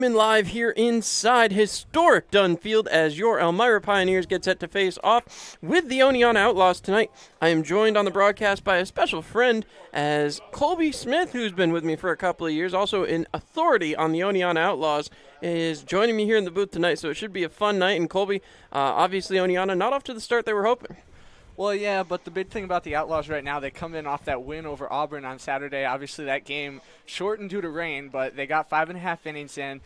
In live here inside historic Dunn Field as your Elmira Pioneers get set to face off with the Oneonta Outlaws tonight. I am joined on the broadcast by a special friend as Colby Smith, who's been with me for a couple of years, also an authority on the Oneonta Outlaws, is joining me here in the booth tonight, so it should be a fun night. And Colby, obviously Oneonta not off to the start they were hoping. Well, yeah, but the big thing about the Outlaws right now, they come in off that win over Auburn on Saturday. Obviously, that game shortened due to rain, but they got 5.5 innings in,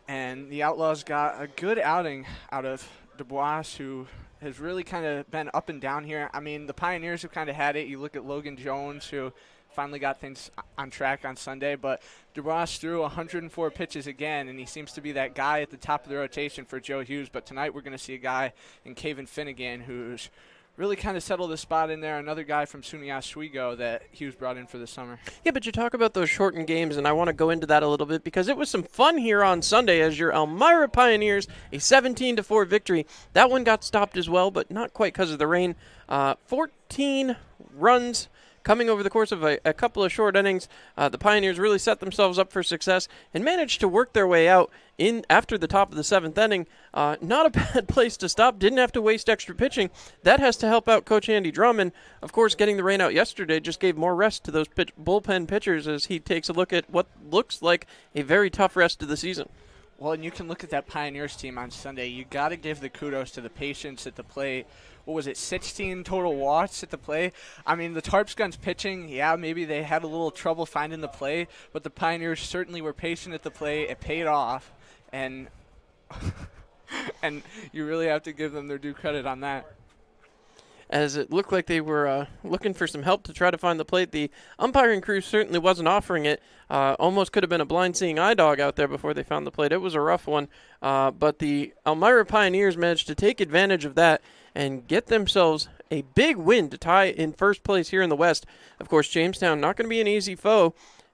and the Outlaws got a good outing out of Dubois, who has really kind of been up and down here. I mean, the Pioneers have kind of had it. You look at Logan Jones, who finally got things on track on Sunday, but Dubois threw 104 pitches again, and he seems to be that guy at the top of the rotation for Joe Hughes. But tonight we're going to see a guy in Caven Finnegan who's really kind of settled the spot in there. Another guy from SUNY Oswego that Hughes brought in for the summer. Yeah, but you talk about those shortened games, and I want to go into that a little bit because it was some fun here on Sunday as your Elmira Pioneers, a 17-4 victory. That one got stopped as well, but not quite because of the rain. 14 runs coming over the course of a couple of short innings. The Pioneers really set themselves up for success and managed to work their way out in after the top of the seventh inning. Not a bad place to stop. Didn't have to waste extra pitching. That has to help out Coach Andy Drummond. Of course, getting the rain out yesterday just gave more rest to those bullpen pitchers as he takes a look at what looks like a very tough rest of the season. Well, and you can look at that Pioneers team on Sunday. You got to give the kudos to the patience at the plate. What was it, 16 total walks at the plate? I mean, the Tarps Guns pitching, yeah, maybe they had a little trouble finding the play, but the Pioneers certainly were patient at the plate. It paid off, and and you really have to give them their due credit on that. As it looked like they were looking for some help to try to find the plate. The umpiring crew certainly wasn't offering it. Almost could have been a blind seeing eye dog out there before they found the plate. It was a rough one, but the Elmira Pioneers managed to take advantage of that and get themselves a big win to tie in first place here in the West. Of course, Jamestown not going to be an easy foe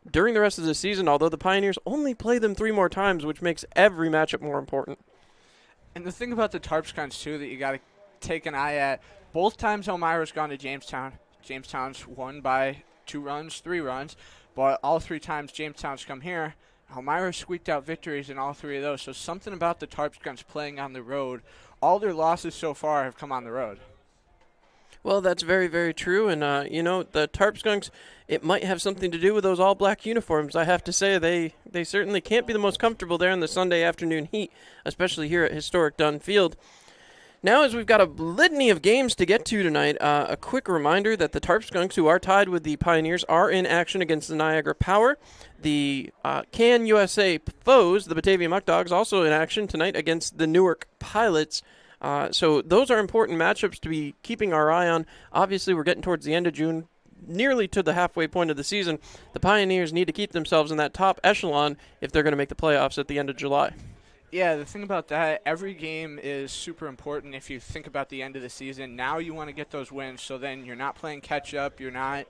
during the rest of the season, although the Pioneers only play them 3 more times, which makes every matchup more important. And the thing about the Tarps Guns, too, that you got to take an eye at, both times Elmira's gone to Jamestown. Jamestown's won by 2 runs, 3 runs, but all 3 times Jamestown's come here, Elmira squeaked out victories in all 3 of those. So something about the Tarps Guns playing on the road. All their losses so far have come on the road. Well, that's very, very true. And, the Tarp Skunks, it might have something to do with those all-black uniforms. I have to say they certainly can't be the most comfortable there in the Sunday afternoon heat, especially here at historic Dunn Field. Now, as we've got a litany of games to get to tonight, a quick reminder that the Tarp Skunks, who are tied with the Pioneers, are in action against the Niagara Power. The Can USA foes, the Batavia Muck Dogs, also in action tonight against the Newark Pilots. So those are important matchups to be keeping our eye on. Obviously, we're getting towards the end of June, nearly to the halfway point of the season. The Pioneers need to keep themselves in that top echelon if they're going to make the playoffs at the end of July. Yeah, the thing about that, every game is super important if you think about the end of the season. Now you want to get those wins, so then you're not playing catch-up, you're not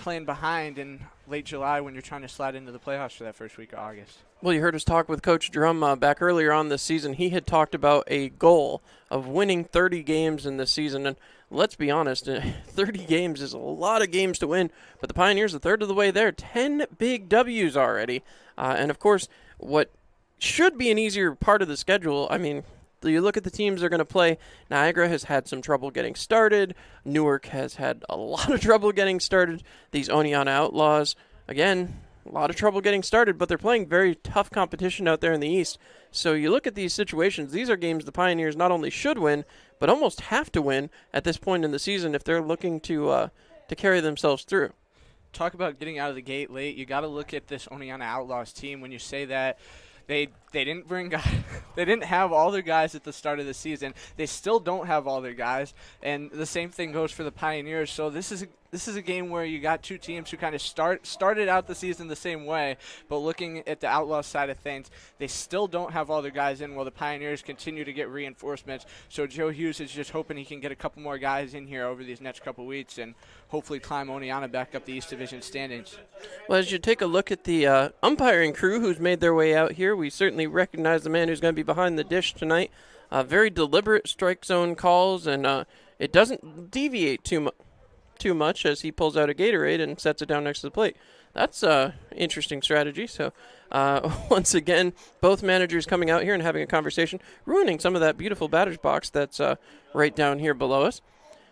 playing behind in late July when you're trying to slide into the playoffs for that first week of August. Well, you heard us talk with Coach Drum back earlier on this season. He had talked about a goal of winning 30 games in this season, and let's be honest, 30 games is a lot of games to win, but the Pioneers are a third of the way there, 10 big W's already. And, of course, what should be an easier part of the schedule, I mean, you look at the teams they're going to play. Niagara has had some trouble getting started. Newark has had a lot of trouble getting started. These Oneonta Outlaws, again, a lot of trouble getting started, but they're playing very tough competition out there in the East. So you look at these situations, these are games the Pioneers not only should win, but almost have to win at this point in the season if they're looking to carry themselves through. Talk about getting out of the gate late. You got to look at this Oneonta Outlaws team when you say that. They didn't bring guys. They didn't have all their guys at the start of the season. They still don't have all their guys, and the same thing goes for the Pioneers. So this is a game where you got 2 teams who kind of started out the season the same way, but looking at the Outlaws side of things, they still don't have all their guys in while the Pioneers continue to get reinforcements. So Joe Hughes is just hoping he can get a couple more guys in here over these next couple weeks and hopefully climb Oneonta back up the East Division standings. Well, as you take a look at the umpiring crew who's made their way out here, we certainly recognize the man who's going to be behind the dish tonight. Very deliberate strike zone calls, and it doesn't deviate too much. too much as he pulls out a Gatorade and sets it down next to the plate. That's a interesting strategy. So once again, both managers coming out here and having a conversation, ruining some of that beautiful batter's box that's right down here below us.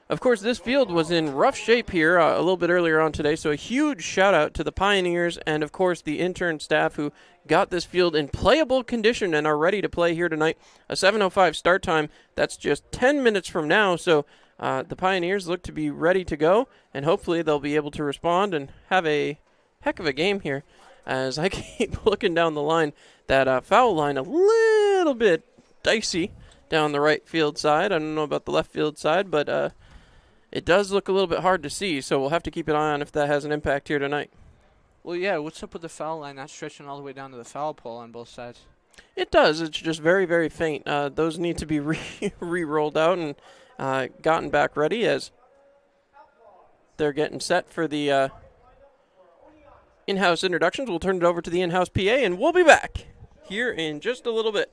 Of course, this field was in rough shape here a little bit earlier on today, so a huge shout out to the Pioneers and, of course, the intern staff who got this field in playable condition and are ready to play here tonight. A 7:05 start time. That's just 10 minutes from now, so the Pioneers look to be ready to go, and hopefully they'll be able to respond and have a heck of a game here. As I keep looking down the line, that foul line a little bit dicey down the right field side. I don't know about the left field side, but it does look a little bit hard to see, so we'll have to keep an eye on if that has an impact here tonight. Well, yeah, what's up with the foul line not stretching all the way down to the foul pole on both sides? It does. It's just very, very faint. Those need to be re-rolled out and gotten back ready as they're getting set for the in-house introductions. We'll turn it over to the in-house PA, and we'll be back here in just a little bit.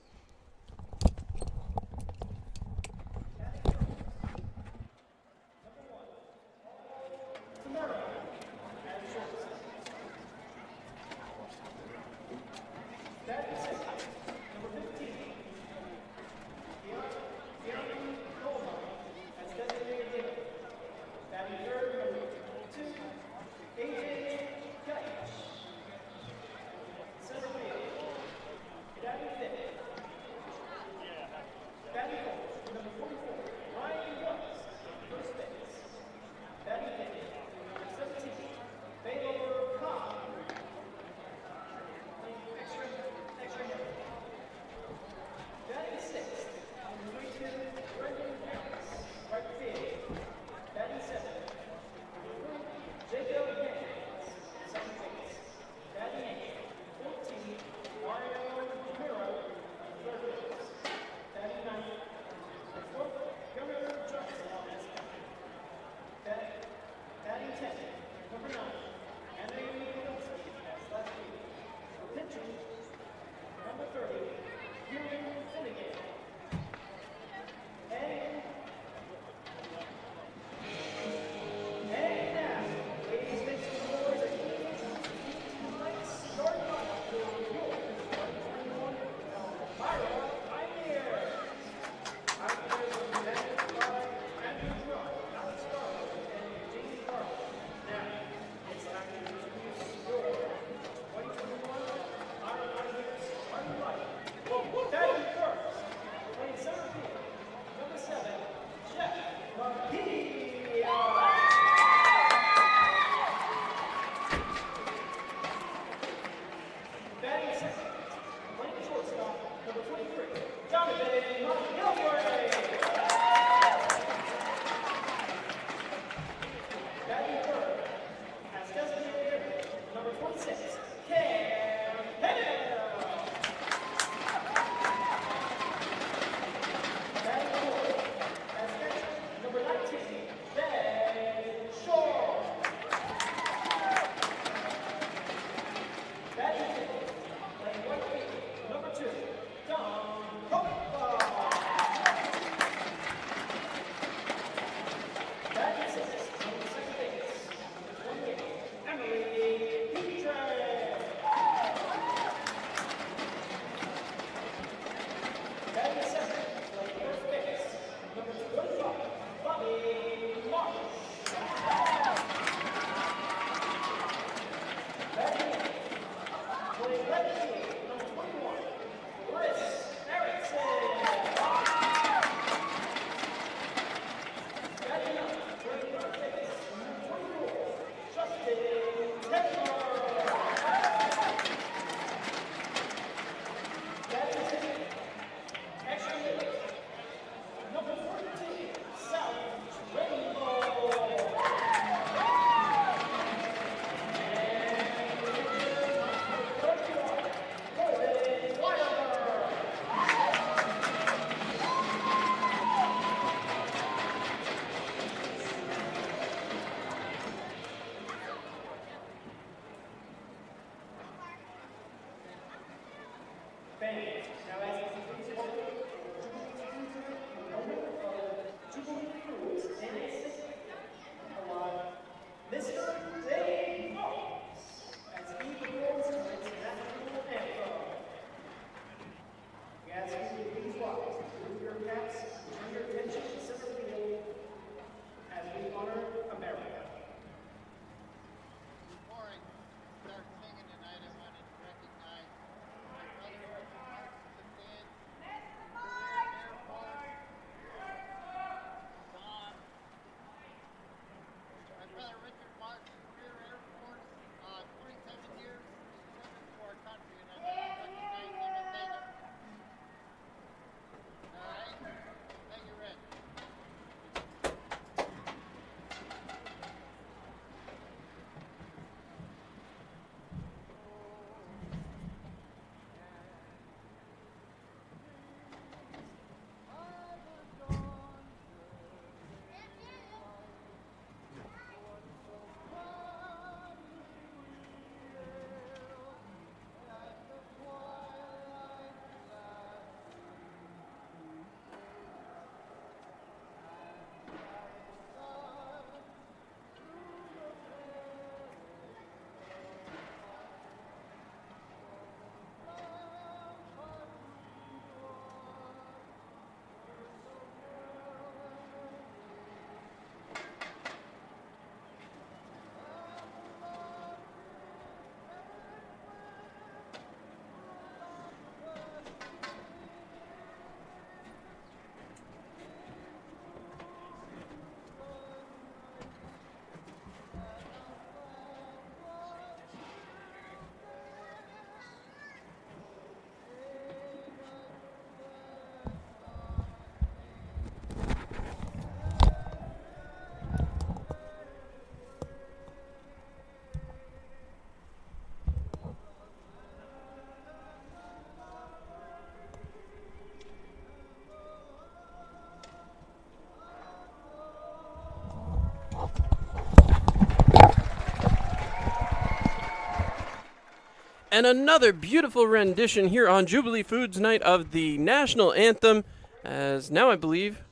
And another beautiful rendition here on Jubilee Foods night of the national anthem, as now I believe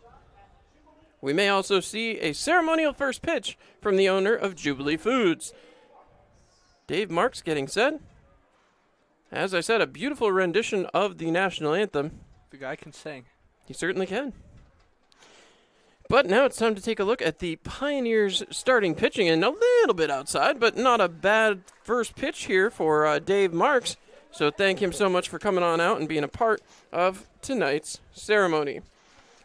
we may also see a ceremonial first pitch from the owner of Jubilee Foods. Dave Marks getting set. As I said, a beautiful rendition of the national anthem. The guy can sing. He certainly can. But now it's time to take a look at the Pioneers starting pitching, and a little bit outside, but not a bad first pitch here for Dave Marks. So thank him so much for coming on out and being a part of tonight's ceremony.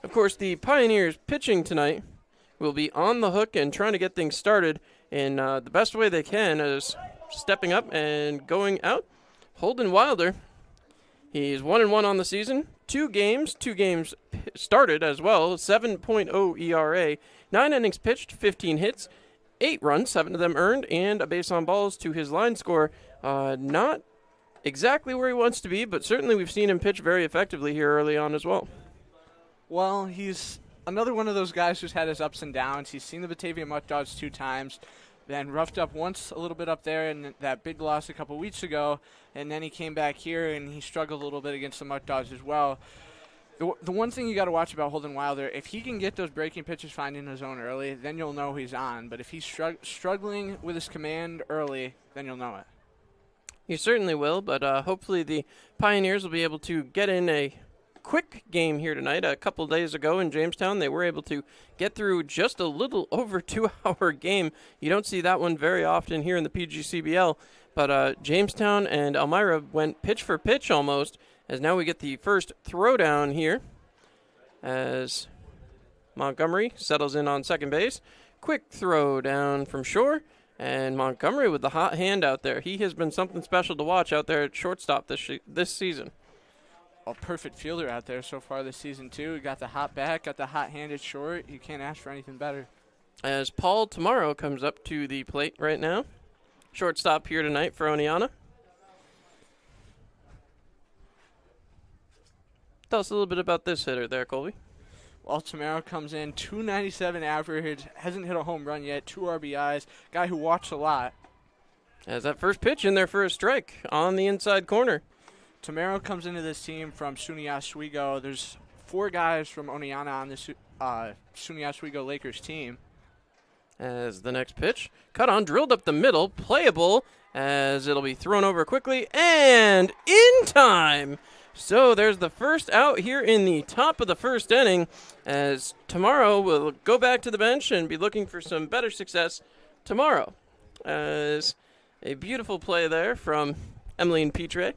Of course, the Pioneers pitching tonight will be on the hook and trying to get things started in the best way they can, is stepping up and going out. Holden Wilder, he's 1-1 on the season. Two games started as well. 7.0 ERA, 9 innings pitched, 15 hits, 8 runs, 7 of them earned, and a base on balls to his line score. Not exactly where he wants to be, but certainly we've seen him pitch very effectively here early on as well. Well, he's another one of those guys who's had his ups and downs. He's seen the Batavia Mutt Dogs 2 times, then roughed up once a little bit up there in that big loss a couple weeks ago, and then he came back here and he struggled a little bit against the Mutt Dogs as well. The one thing you got to watch about Holden Wilder, if he can get those breaking pitches finding his zone early, then you'll know he's on. But if he's struggling with his command early, then you'll know it. You certainly will, but hopefully the Pioneers will be able to get in a quick game here tonight. A couple days ago in Jamestown, they were able to get through just a little over 2-hour game. You don't see that one very often here in the PGCBL, but Jamestown and Elmira went pitch for pitch almost, as now we get the first throwdown here as Montgomery settles in on second base. Quick throw down from Shore, and Montgomery with the hot hand out there. He has been something special to watch out there at shortstop this season. A perfect fielder out there so far this season, too. He got the hot bat, got the hot-handed short. You can't ask for anything better. As Paul Tomorrow comes up to the plate right now. Shortstop here tonight for Oneonta. Tell us a little bit about this hitter there, Colby. Well, Tamaro comes in, 297 average, hasn't hit a home run yet, 2 RBIs, guy who walks a lot. As that first pitch in there for a strike on the inside corner. Tamaro comes into this team from SUNY Oswego. There's 4 guys from Oneonta on this SUNY Oswego Lakers team. As the next pitch, cut on, drilled up the middle, playable, as it'll be thrown over quickly, and in time So there's the first out here in the top of the first inning, as tomorrow we'll go back to the bench and be looking for some better success tomorrow. As a beautiful play there from Emmeline Pitre,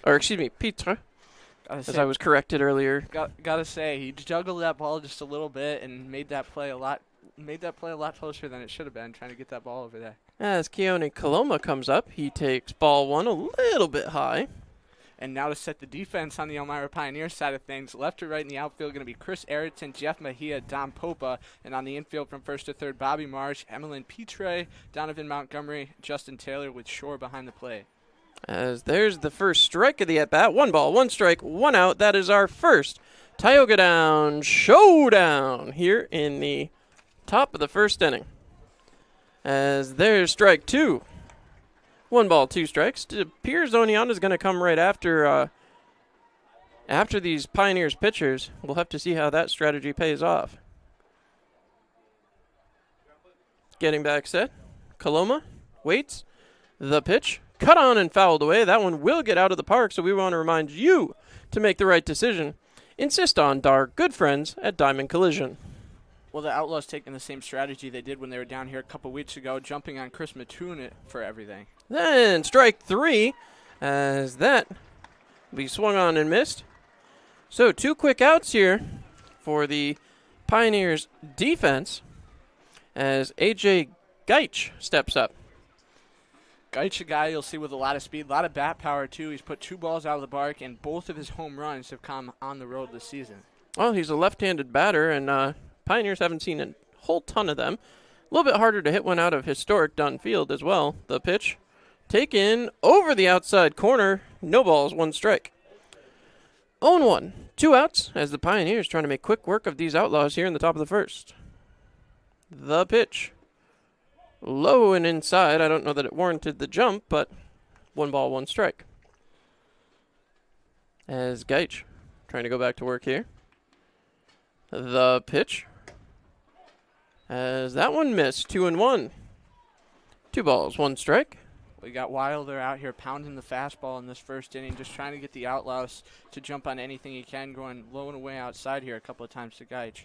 as I was corrected earlier. Gotta say, he juggled that ball just a little bit and made that play a lot closer than it should have been, trying to get that ball over there. As Keone Coloma comes up, he takes ball one a little bit high. And now to set the defense on the Elmira Pioneers side of things, left to right in the outfield going to be Chris Ayrton, Jeff Mejia, Don Popa. And on the infield from first to third, Bobby Marsh, Emmeline Pitre, Donovan Montgomery, Justin Taylor with Shore behind the plate. As there's the first strike of the at-bat. 1 ball, 1 strike, 1 out. That is our first Tioga Down showdown here in the top of the first inning. As there's strike 2. 1 ball, 2 strikes. It appears Oneonta is going to come right after these Pioneers pitchers. We'll have to see how that strategy pays off. Getting back set. Coloma waits. The pitch. Cut on and fouled away. That one will get out of the park, so we want to remind you to make the right decision. Insist on our good friends at Diamond Collision. Well, the Outlaws taking the same strategy they did when they were down here a couple weeks ago, jumping on Chris Mattoon for everything. Then strike 3, as that will be swung on and missed. So 2 quick outs here for the Pioneers defense, as A.J. Geich steps up. Geich, a guy you'll see with a lot of speed, a lot of bat power too. He's put 2 balls out of the park, and both of his home runs have come on the road this season. Well, he's a left-handed batter, and Pioneers haven't seen a whole ton of them. A little bit harder to hit one out of historic Dunn Field as well. The pitch taken over the outside corner. No balls, 1 strike. 0-1, 2 outs, as the Pioneers trying to make quick work of these Outlaws here in the top of the first. The pitch. Low and inside. I don't know that it warranted the jump, but 1 ball, 1 strike. As Geich trying to go back to work here. The pitch. As that one missed, 2-1. 2 balls, 1 strike. We got Wilder out here pounding the fastball in this first inning, just trying to get the Outlaws to jump on anything he can, going low and away outside here a couple of times to Geich.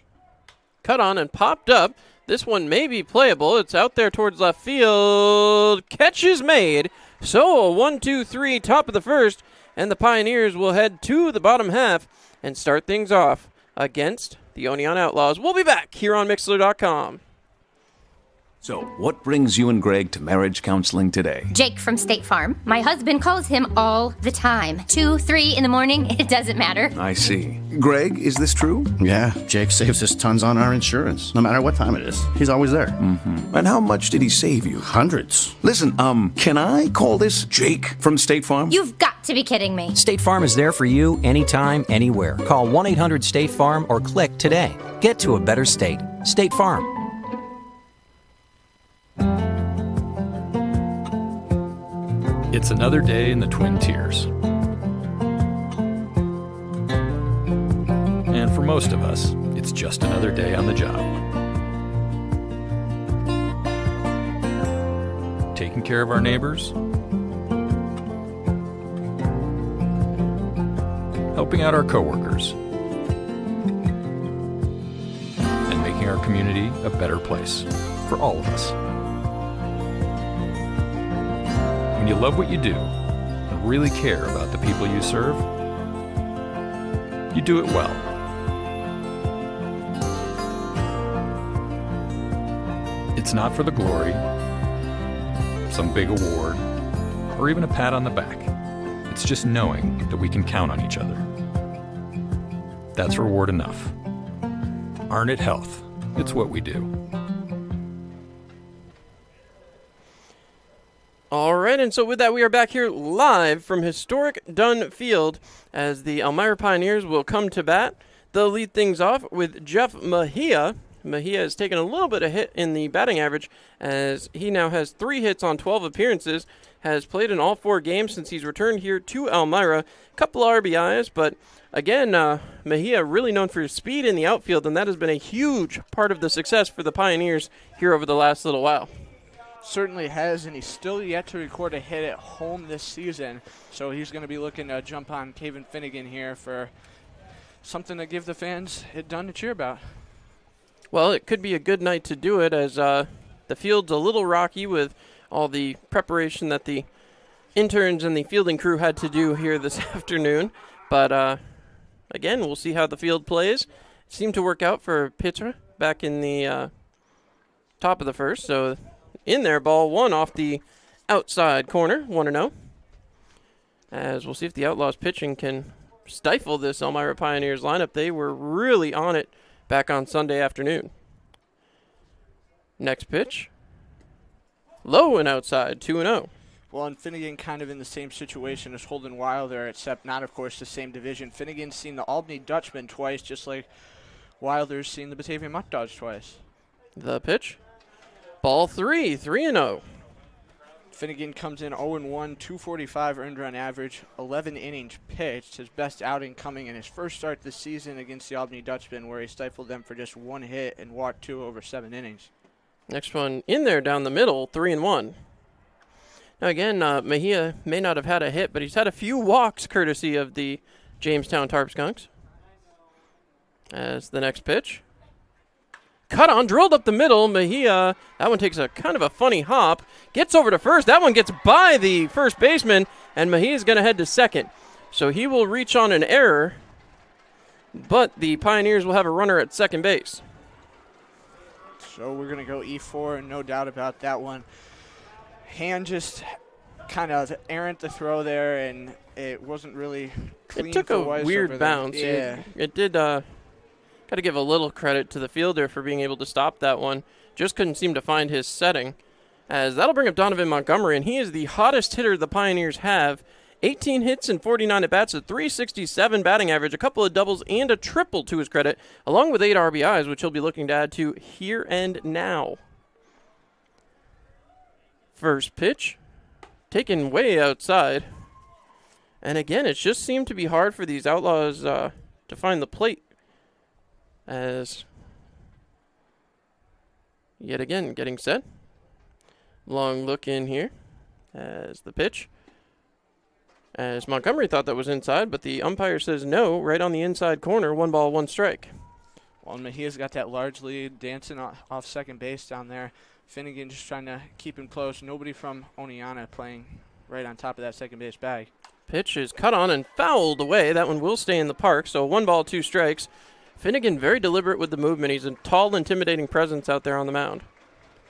Cut on and popped up. This one may be playable. It's out there towards left field. Catch is made. So a 1-2-3 top of the first, and the Pioneers will head to the bottom half and start things off against the Oneonta Outlaws. We'll be back here on Mixler.com. So, what brings you and Greg to marriage counseling today? Jake from State Farm. My husband calls him all the time. 2, 3 in the morning, it doesn't matter. I see. Greg, is this true? Yeah, Jake saves us tons on our insurance, no matter what time it is. He's always there. Mm-hmm. And how much did he save you? Hundreds. Listen, can I call this Jake from State Farm? You've got to be kidding me. State Farm is there for you anytime, anywhere. Call 1-800-STATE-FARM or click today. Get to a better state. State Farm. It's another day in the Twin Tiers. And for most of us, it's just another day on the job. Taking care of our neighbors, helping out our coworkers, and making our community a better place for all of us. When you love what you do and really care about the people you serve, you do it well. It's not for the glory, some big award, or even a pat on the back. It's just knowing that we can count on each other. That's reward enough. Arnett Health. It's what we do. All right, and so with that, we are back here live from historic Dunn Field as the Elmira Pioneers will come to bat. They'll lead things off with Jeff Mejia. Mejia has taken a little bit of hit in the batting average as he now has 3 hits on 12 appearances, has played in all 4 games since he's returned here to Elmira. Couple of RBIs, but again, Mejia really known for his speed in the outfield, and that has been a huge part of the success for the Pioneers here over the last little while. certainly has, and he's still yet to record a hit at home this season. So he's going to be looking to jump on Caven Finnegan here for something to give the fans it done to cheer about. Well, it could be a good night to do it, as the field's a little rocky with all the preparation that the interns and the fielding crew had to do here this afternoon. But again, we'll see how the field plays. It seemed to work out for pitcher back in the top of the first. So in there, ball one off the outside corner, 1-0. As we'll see if the Outlaws pitching can stifle this Elmira Pioneers lineup. They were really on it back on Sunday afternoon. Next pitch. Low and outside, 2-0. Well, and Finnegan kind of in the same situation as Holden Wilder, except not, of course, the same division. Finnegan's seen the Albany Dutchman twice, just like Wilder's seen the Batavian Mutt Dogs twice. The pitch. Ball 3-0. Finnegan comes in 0-1, 245 earned run average, 11 innings pitched. His best outing coming in his first start this season against the Albany Dutchman, where he stifled them for just 1 hit and walked 2 over 7 innings. Next one in there down the middle, 3-1. Now again, Mejia may not have had a hit, but he's had a few walks courtesy of the Jamestown Tarp Skunks. As the next pitch. Cut on, drilled up the middle. Mejia, that one takes a kind of a funny hop. Gets over to first. That one gets by the first baseman, and Mejia's going to head to second. So he will reach on an error, but the Pioneers will have a runner at second base. So we're going to go E4, and no doubt about that one. Hand just kind of errant the throw there, and it wasn't really clean. It took a weird bounce. Yeah. It did. Got to give a little credit to the fielder for being able to stop that one. Just couldn't seem to find his setting. As that'll bring up Donovan Montgomery, and he is the hottest hitter the Pioneers have. 18 hits and 49 at-bats, a .367 batting average, a couple of doubles and a triple to his credit, along with 8 RBIs, which he'll be looking to add to here and now. First pitch, taken way outside. And again, it just seemed to be hard for these Outlaws to find the plate. As yet again, getting set. Long look in here as the pitch. As Montgomery thought that was inside, but the umpire says no, right on the inside corner, 1 ball, 1 strike. Well, Mejia's got that large lead, dancing off second base down there. Finnegan just trying to keep him close. Nobody from Oneonta playing right on top of that second base bag. Pitch is cut on and fouled away. That one will stay in the park, so 1 ball, 2 strikes. Finnegan very deliberate with the movement. He's a tall, intimidating presence out there on the mound.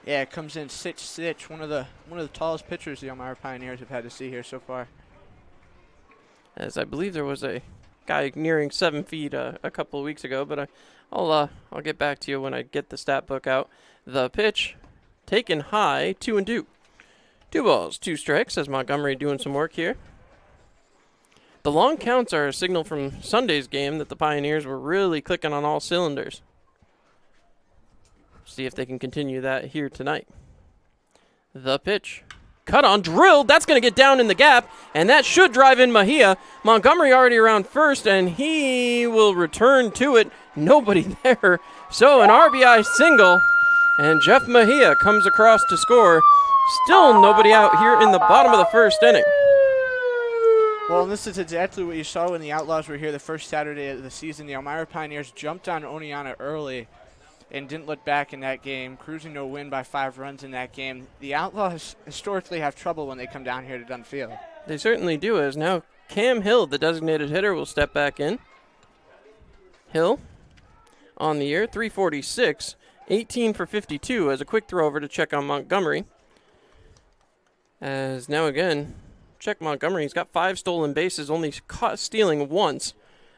Yeah, it comes in sitch. One of the tallest pitchers the Elmira Pioneers have had to see here so far. As I believe there was a guy nearing 7 feet a couple of weeks ago, but I'll get back to you when I get the stat book out. The pitch taken high, 2-2. 2 balls, 2 strikes. As Montgomery doing some work here. The long counts are a signal from Sunday's game that the Pioneers were really clicking on all cylinders. See if they can continue that here tonight. The pitch. Cut on, drilled. That's going to get down in the gap, and that should drive in Mejia. Montgomery already around first, and he will return to it. Nobody there. So an RBI single, and Jeff Mejia comes across to score. Still nobody out here in the bottom of the first inning. Well, and this is exactly what you saw when the Outlaws were here the first Saturday of the season. The Elmira Pioneers jumped on Oneonta early and didn't look back in that game, cruising to a win by 5 runs in that game. The Outlaws historically have trouble when they come down here to Dunn Field. They certainly do, as now Cam Hill, the designated hitter, will step back in. Hill on the year, 346, 18 for 52 as a quick throw over to check on Montgomery. As now again, check Montgomery. He's got 5 stolen bases, only caught stealing once.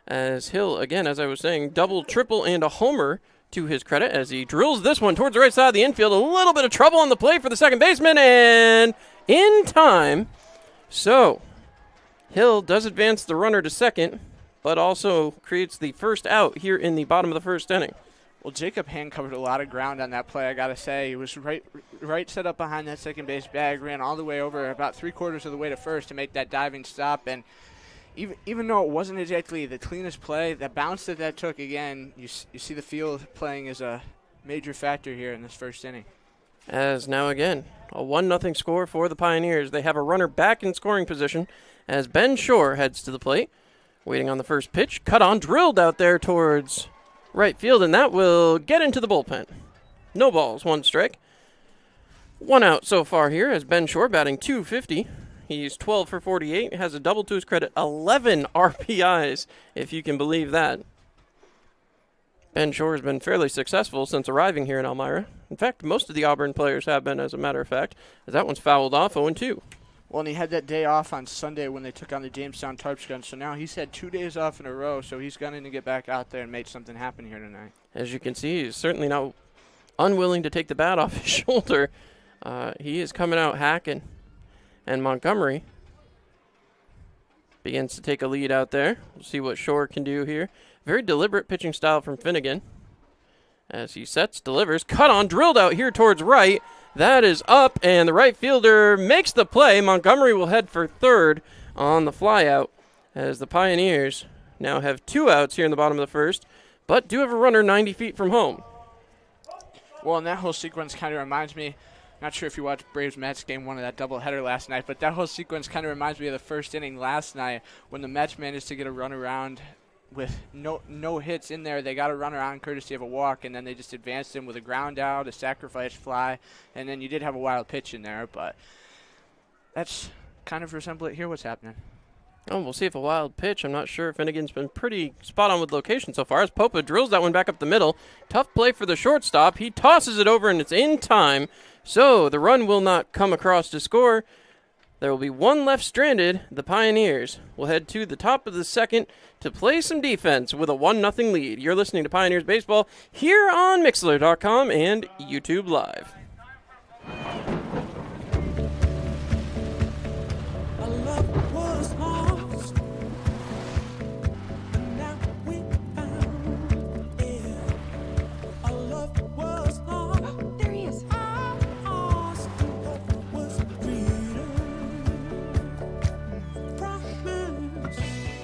As Hill, again, as I was saying, double, triple, and a homer to his credit as he drills this one towards the right side of the infield. A little bit of trouble on the plate for the second baseman, and in time. So Hill does advance the runner to second, but also creates the first out here in the bottom of the first inning. Well, Jacob Hand covered a lot of ground on that play, I got to say. He was right set up behind that second base bag, ran all the way over about 3/4 of the way to first to make that diving stop. And even though it wasn't exactly the cleanest play, the bounce that took, again, you see the field playing as a major factor here in this first inning. As now again, a 1-0 score for the Pioneers. They have a runner back in scoring position as Ben Shore heads to the plate. Waiting on the first pitch. Cut on, drilled out there towards right field, and that will get into the bullpen. No balls, 1 strike. 1 out so far here as Ben Shore batting .250. He's 12 for 48, has a double to his credit, 11 RBIs, if you can believe that. Ben Shore has been fairly successful since arriving here in Elmira. In fact, most of the Auburn players have been, as a matter of fact, as that one's fouled off, 0-2. Well, and he had that day off on Sunday when they took on the Jamestown Tarps gun, so now he's had 2 days off in a row, so he's gunning to get back out there and make something happen here tonight. As you can see, he's certainly not unwilling to take the bat off his shoulder. He is coming out hacking. And Montgomery begins to take a lead out there. We'll see what Shore can do here. Very deliberate pitching style from Finnegan. As he sets, delivers, cut on, drilled out here towards right. That is up, and the right fielder makes the play. Montgomery will head for third on the flyout as the Pioneers now have 2 outs here in the bottom of the first, but do have a runner 90 feet from home. Well, and that whole sequence kind of reminds me, not sure if you watched Braves-Mets game 1 of that doubleheader last night, but that whole sequence kind of reminds me of the first inning last night when the Mets managed to get a run around with no hits in there. They got a runner on courtesy of a walk, and then they just advanced him with a ground out, a sacrifice fly, and then you did have a wild pitch in there, but that's kind of resemble it here what's happening. Oh, we'll see if a wild pitch. I'm not sure. Finnegan's been pretty spot on with location so far as Popa drills that one back up the middle. Tough play for the shortstop. He tosses it over, and it's in time. So the run will not come across to score. There will be 1 left stranded. The Pioneers will head to the top of the second to play some defense with a 1-0 lead. You're listening to Pioneers Baseball here on Mixlr.com and YouTube Live.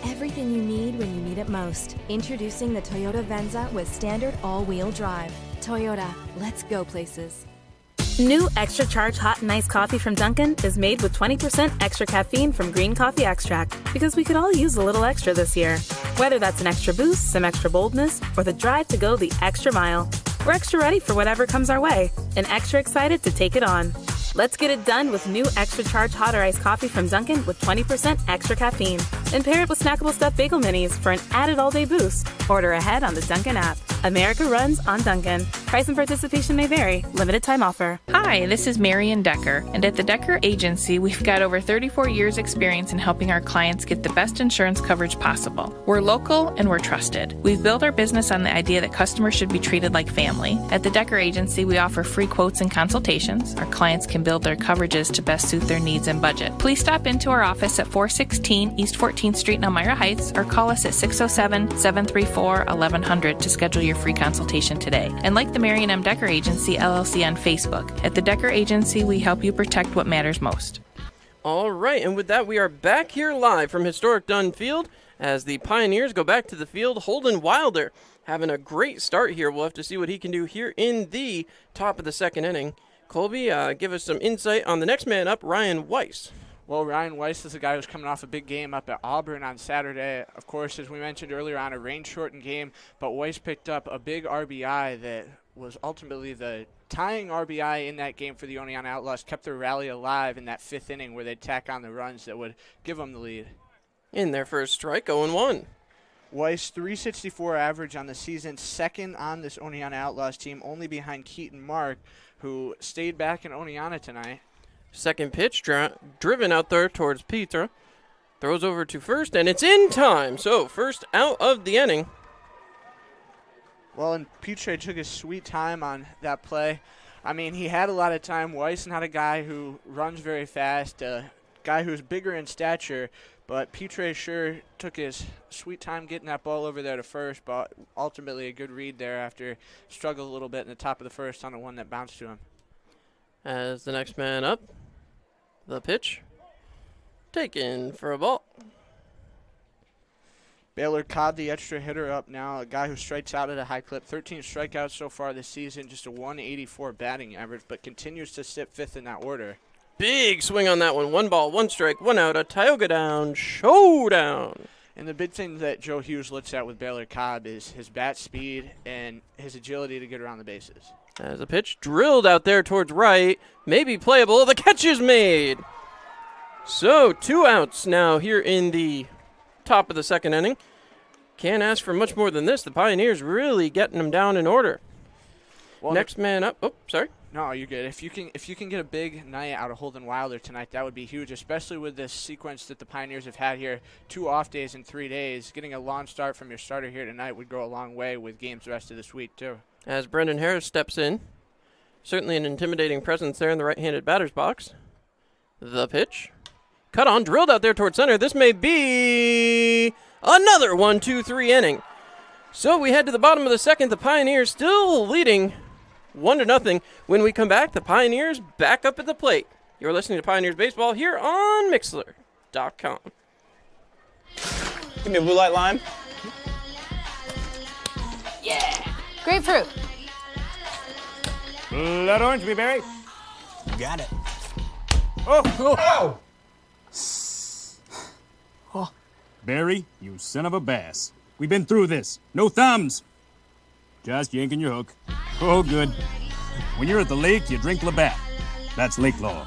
Everything you need when you need it most. Introducing the Toyota Venza with standard all-wheel drive. Toyota, let's go places. New Extra Charge Hot and Iced Coffee from Dunkin' is made with 20% extra caffeine from green coffee extract because we could all use a little extra this year. Whether that's an extra boost, some extra boldness, or the drive to go the extra mile, we're extra ready for whatever comes our way and extra excited to take it on. Let's get it done with new Extra Charge Hot or Iced Coffee from Dunkin' with 20% extra caffeine. And pair it with snackable stuffed bagel minis for an added all-day boost. Order ahead on the Dunkin' app. America runs on Dunkin'. Price and participation may vary. Limited time offer. Hi, this is Marian Decker, and at the Decker Agency, we've got over 34 years experience in helping our clients get the best insurance coverage possible. We're local and we're trusted. We've built our business on the idea that customers should be treated like family. At the Decker Agency, we offer free quotes and consultations. Our clients can build their coverages to best suit their needs and budget. Please stop into our office at 416 East 14th Street in Elmira Heights or call us at 607-734-1100 to schedule your free consultation today. And like the Marian M. Decker Agency LLC on Facebook. At the Decker Agency, we help you protect what matters most. All right, and with that, we are back here live from historic Dunn Field as the Pioneers go back to the field. Holden Wilder having a great start here. We'll have to see what he can do here in the top of the second inning. Colby, give us some insight on the next man up, Ryan Weiss. Well, Ryan Weiss is a guy who's coming off a big game up at Auburn on Saturday. Of course, as we mentioned earlier on, a rain-shortened game, but Weiss picked up a big RBI that was ultimately the tying RBI in that game for the Oneonta Outlaws, kept their rally alive in that 5th inning where they'd tack on the runs that would give them the lead. In their first strike, 0-1. Weiss, .364 average on the season, second on this Oneonta Outlaws team, only behind Keaton Mark, who stayed back in Oneonta tonight. Second pitch, driven out there towards Petra. Throws over to first, and it's in time. So, first out of the inning. Well, and Petre took his sweet time on that play. I mean, he had a lot of time. Weiss, not a guy who runs very fast, a guy who's bigger in stature, but Petre sure took his sweet time getting that ball over there to first, but ultimately a good read there after struggled a little bit in the top of the first on the one that bounced to him. As the next man up, the pitch, taken for a ball. Baylor Cobb, the extra hitter, up now, a guy who strikes out at a high clip. 13 strikeouts so far this season, just a 184 batting average, but continues to sit fifth in that order. Big swing on that one. 1 ball, 1 strike, 1 out. A Tioga down. Showdown. And the big thing that Joe Hughes looks at with Baylor Cobb is his bat speed and his agility to get around the bases. As a pitch drilled out there towards right, maybe playable. The catch is made. So 2 outs now here in the top of the second inning. Can't ask for much more than this. The Pioneers really getting them down in order. Well, next man up. Oh, sorry. No, you're good. If you can get a big night out of Holden Wilder tonight, that would be huge, especially with this sequence that the Pioneers have had here, 2 off days in 3 days. Getting a long start from your starter here tonight would go a long way with games the rest of this week, too. As Brendan Harris steps in. Certainly an intimidating presence there in the right-handed batter's box. The pitch. Cut on, drilled out there towards center. This may be another 1-2-3 inning. So we head to the bottom of the second. The Pioneers still leading 1-0. When we come back, the Pioneers back up at the plate. You're listening to Pioneers Baseball here on Mixlr.com. Give me a blue light lime. Yeah! Grapefruit. Blood orange, blueberry. Got it. Oh! Barry, you son of a bass. We've been through this. No thumbs. Just yanking your hook. Oh, good. When you're at the lake, you drink Labatt. That's lake law.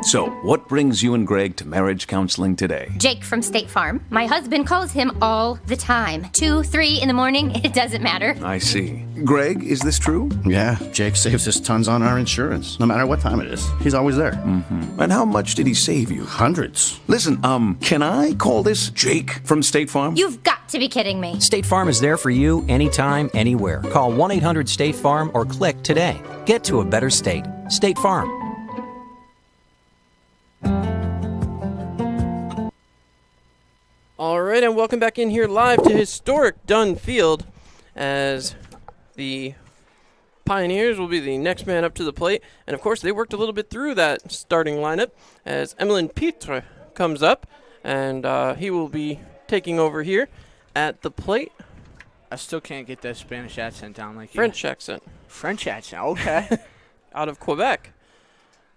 So, what brings you and Greg to marriage counseling today? Jake from State Farm. My husband calls him all the time. 2, 3 in the morning, it doesn't matter. I see. Greg, is this true? Yeah, Jake saves us tons on our insurance. No matter what time it is, he's always there. Mm-hmm. And how much did he save you? Hundreds. Listen, can I call this Jake from State Farm? You've got to be kidding me. State Farm is there for you anytime, anywhere. Call 1-800-STATE-FARM or click today. Get to a better state. State Farm. All right, and welcome back in here live to historic Dunn Field as the Pioneers will be the next man up to the plate. And, of course, they worked a little bit through that starting lineup as Emilien Pitre comes up, and he will be taking over here at the plate. I still can't get that Spanish accent down like you. French accent. French accent, okay. Out of Quebec.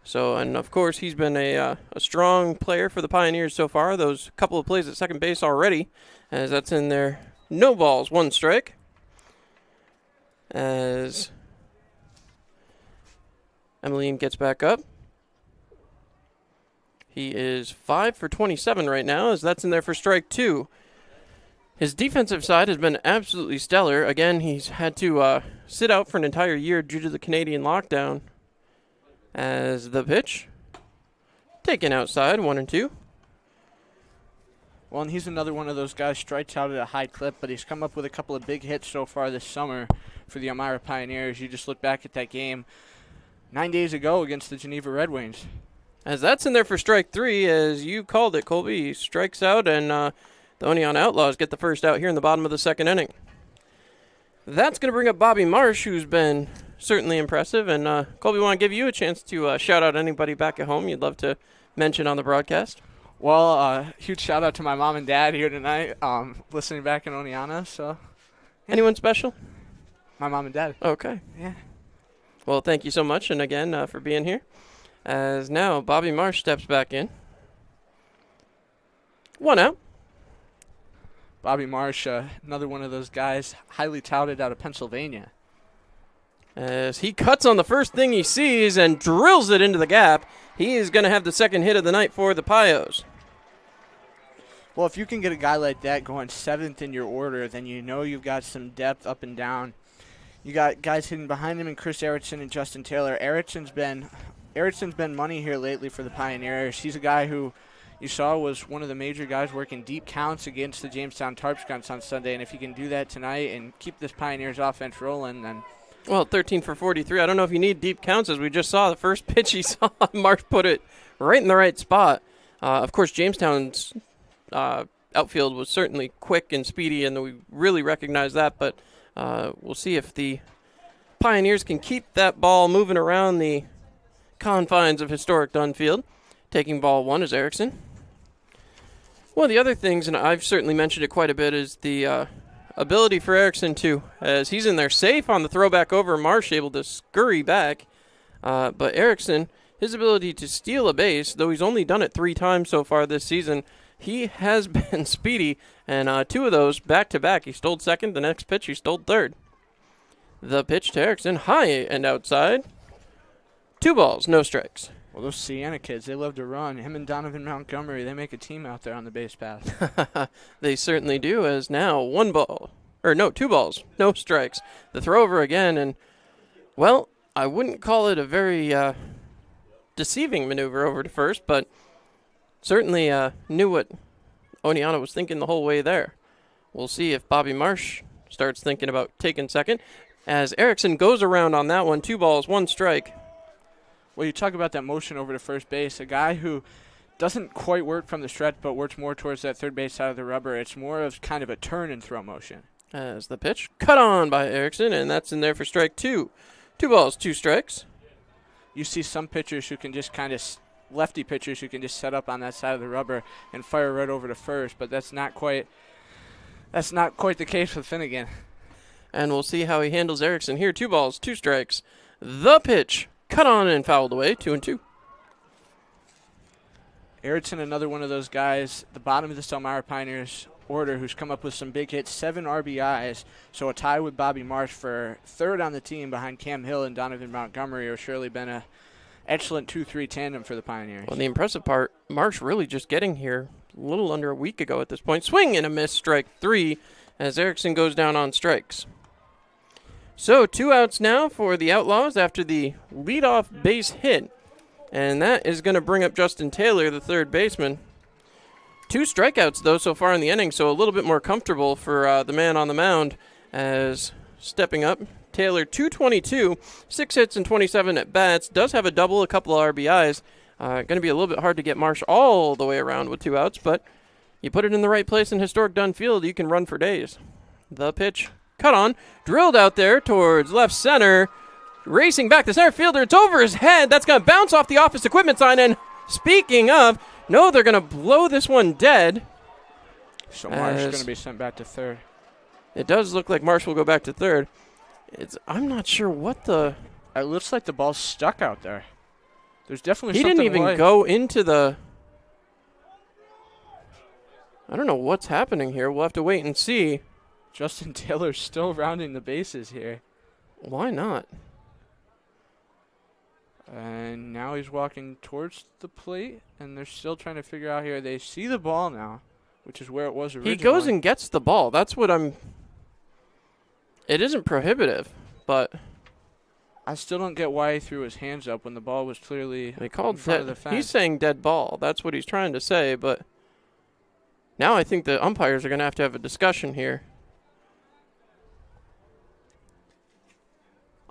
So, and of course, he's been a strong player for the Pioneers so far. Those couple of plays at second base already, as that's in there. No balls, 1 strike. As Emilien gets back up. He is 5 for 27 right now, as that's in there for strike 2. His defensive side has been absolutely stellar. Again, he's had to sit out for an entire year due to the Canadian lockdown. As the pitch, taken outside, 1-2. Well, and he's another one of those guys, strikes out at a high clip, but he's come up with a couple of big hits so far this summer for the Elmira Pioneers. You just look back at that game 9 days ago against the Geneva Red Wings. As that's in there for strike 3, as you called it, Colby. He strikes out, and the Oneonta Outlaws get the first out here in the bottom of the second inning. That's going to bring up Bobby Marsh, who's been certainly impressive. And, Colby, want to give you a chance to shout out anybody back at home you'd love to mention on the broadcast? Well, huge shout out to my mom and dad here tonight, listening back in Oneonta. So, yeah. Anyone special? My mom and dad. Okay. Yeah. Well, thank you so much, and again, for being here. As now Bobby Marsh steps back in. 1 out. Bobby Marsh, another one of those guys, highly touted out of Pennsylvania. As he cuts on the first thing he sees and drills it into the gap, he is going to have the second hit of the night for the Pios. Well, if you can get a guy like that going 7th in your order, then you know you've got some depth up and down. You got guys hitting behind him in Chris Erickson and Justin Taylor. Erickson's been money here lately for the Pioneers. He's a guy who you saw was one of the major guys working deep counts against the Jamestown Tarpscunts on Sunday, and if you can do that tonight and keep this Pioneers offense rolling, then... Well, 13 for 43. I don't know if you need deep counts, as we just saw the first pitch he saw. Marsh put it right in the right spot. Of course, Jamestown's outfield was certainly quick and speedy, and we really recognize that, but we'll see if the Pioneers can keep that ball moving around the confines of historic Dunn Field. Taking ball 1 is Erickson. One of the other things, and I've certainly mentioned it quite a bit, is the ability for Erickson too, as he's in there safe on the throwback over. Marsh able to scurry back, but Erickson, his ability to steal a base, though he's only done it 3 times so far this season, he has been speedy, and 2 of those back-to-back. He stole second, the next pitch he stole third. The pitch to Erickson, high and outside. 2 balls, no strikes. Well, those Sienna kids, they love to run. Him and Donovan Montgomery, they make a team out there on the base path. They certainly do, as now 2 balls, no strikes. The throw over again, and, well, I wouldn't call it a very deceiving maneuver over to first, but certainly knew what Oneonta was thinking the whole way there. We'll see if Bobby Marsh starts thinking about taking second, as Erickson goes around on that one. 2 balls, 1 strike. Well, you talk about that motion over to first base, a guy who doesn't quite work from the stretch but works more towards that third base side of the rubber. It's more of kind of a turn and throw motion. As the pitch cut on by Erickson, and that's in there for strike 2. 2 balls, 2 strikes. You see some pitchers who can just kind of, lefty pitchers who can just set up on that side of the rubber and fire right over to first, but that's not quite the case with Finnegan. And we'll see how he handles Erickson here. 2 balls, 2 strikes. The pitch cut on and fouled away, 2-2. Erickson, another one of those guys, the bottom of the Elmira Pioneers order, who's come up with some big hits, 7 RBIs. So a tie with Bobby Marsh for third on the team behind Cam Hill and Donovan Montgomery has surely been an excellent 2-3 tandem for the Pioneers. Well, the impressive part, Marsh really just getting here a little under a week ago at this point. Swing and a miss, strike 3, as Erickson goes down on strikes. So 2 outs now for the Outlaws after the leadoff base hit. And that is going to bring up Justin Taylor, the third baseman. 2 strikeouts, though, so far in the inning, so a little bit more comfortable for the man on the mound as stepping up. Taylor, 222, 6 hits and 27 at-bats. Does have a double, a couple of RBIs. Going to be a little bit hard to get Marsh all the way around with 2 outs, but you put it in the right place in historic Dunn Field, you can run for days. The pitch cut on, drilled out there towards left center, racing back the center fielder. It's over his head. That's going to bounce off the office equipment sign. And speaking of, no, they're going to blow this one dead. So Marsh is going to be sent back to third. It does look like Marsh will go back to third. I'm not sure what the... It looks like the ball's stuck out there. There's definitely he something didn't even go into the... I don't know what's happening here. We'll have to wait and see. Justin Taylor's still rounding the bases here. Why not? And now he's walking towards the plate, and they're still trying to figure out here. They see the ball now, which is where it was originally. He goes and gets the ball. That's what I'm... It isn't prohibitive, but... I still don't get why he threw his hands up when the ball was clearly they called in front of the fence. He's saying dead ball. That's what he's trying to say, but... Now I think the umpires are going to have a discussion here.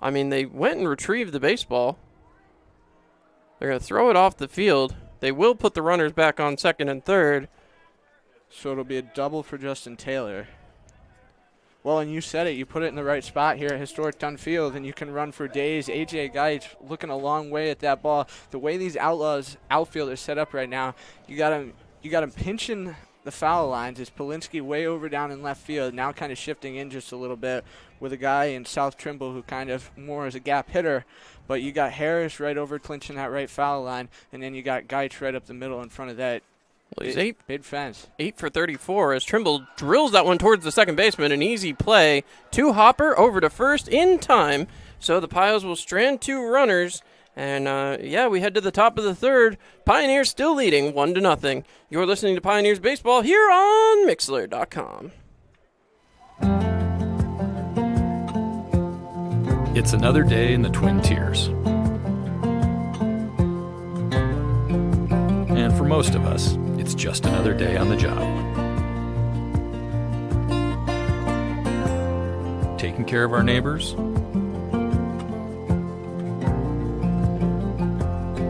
I mean, they went and retrieved the baseball. They're going to throw it off the field. They will put the runners back on second and third. So it'll be a double for Justin Taylor. Well, and you said it. You put it in the right spot here at historic Dunn Field, and you can run for days. A.J. Geitz looking a long way at that ball. The way these Outlaws outfielders set up right now, you got him pinching the foul lines. Is Polinsky way over down in left field, now kind of shifting in just a little bit with a guy in South Trimble who kind of more is a gap hitter. But you got Harris right over clinching that right foul line, and then you got Geitz right up the middle in front of that. Well, he's big fence. 8 for 34 as Trimble drills that one towards the second baseman. An easy play to Hopper over to first in time. So the Pios will strand 2 runners. And, we head to the top of the third. Pioneers still leading 1-0. You're listening to Pioneers Baseball here on Mixlr.com. It's another day in the Twin Tiers. And for most of us, it's just another day on the job. Taking care of our neighbors,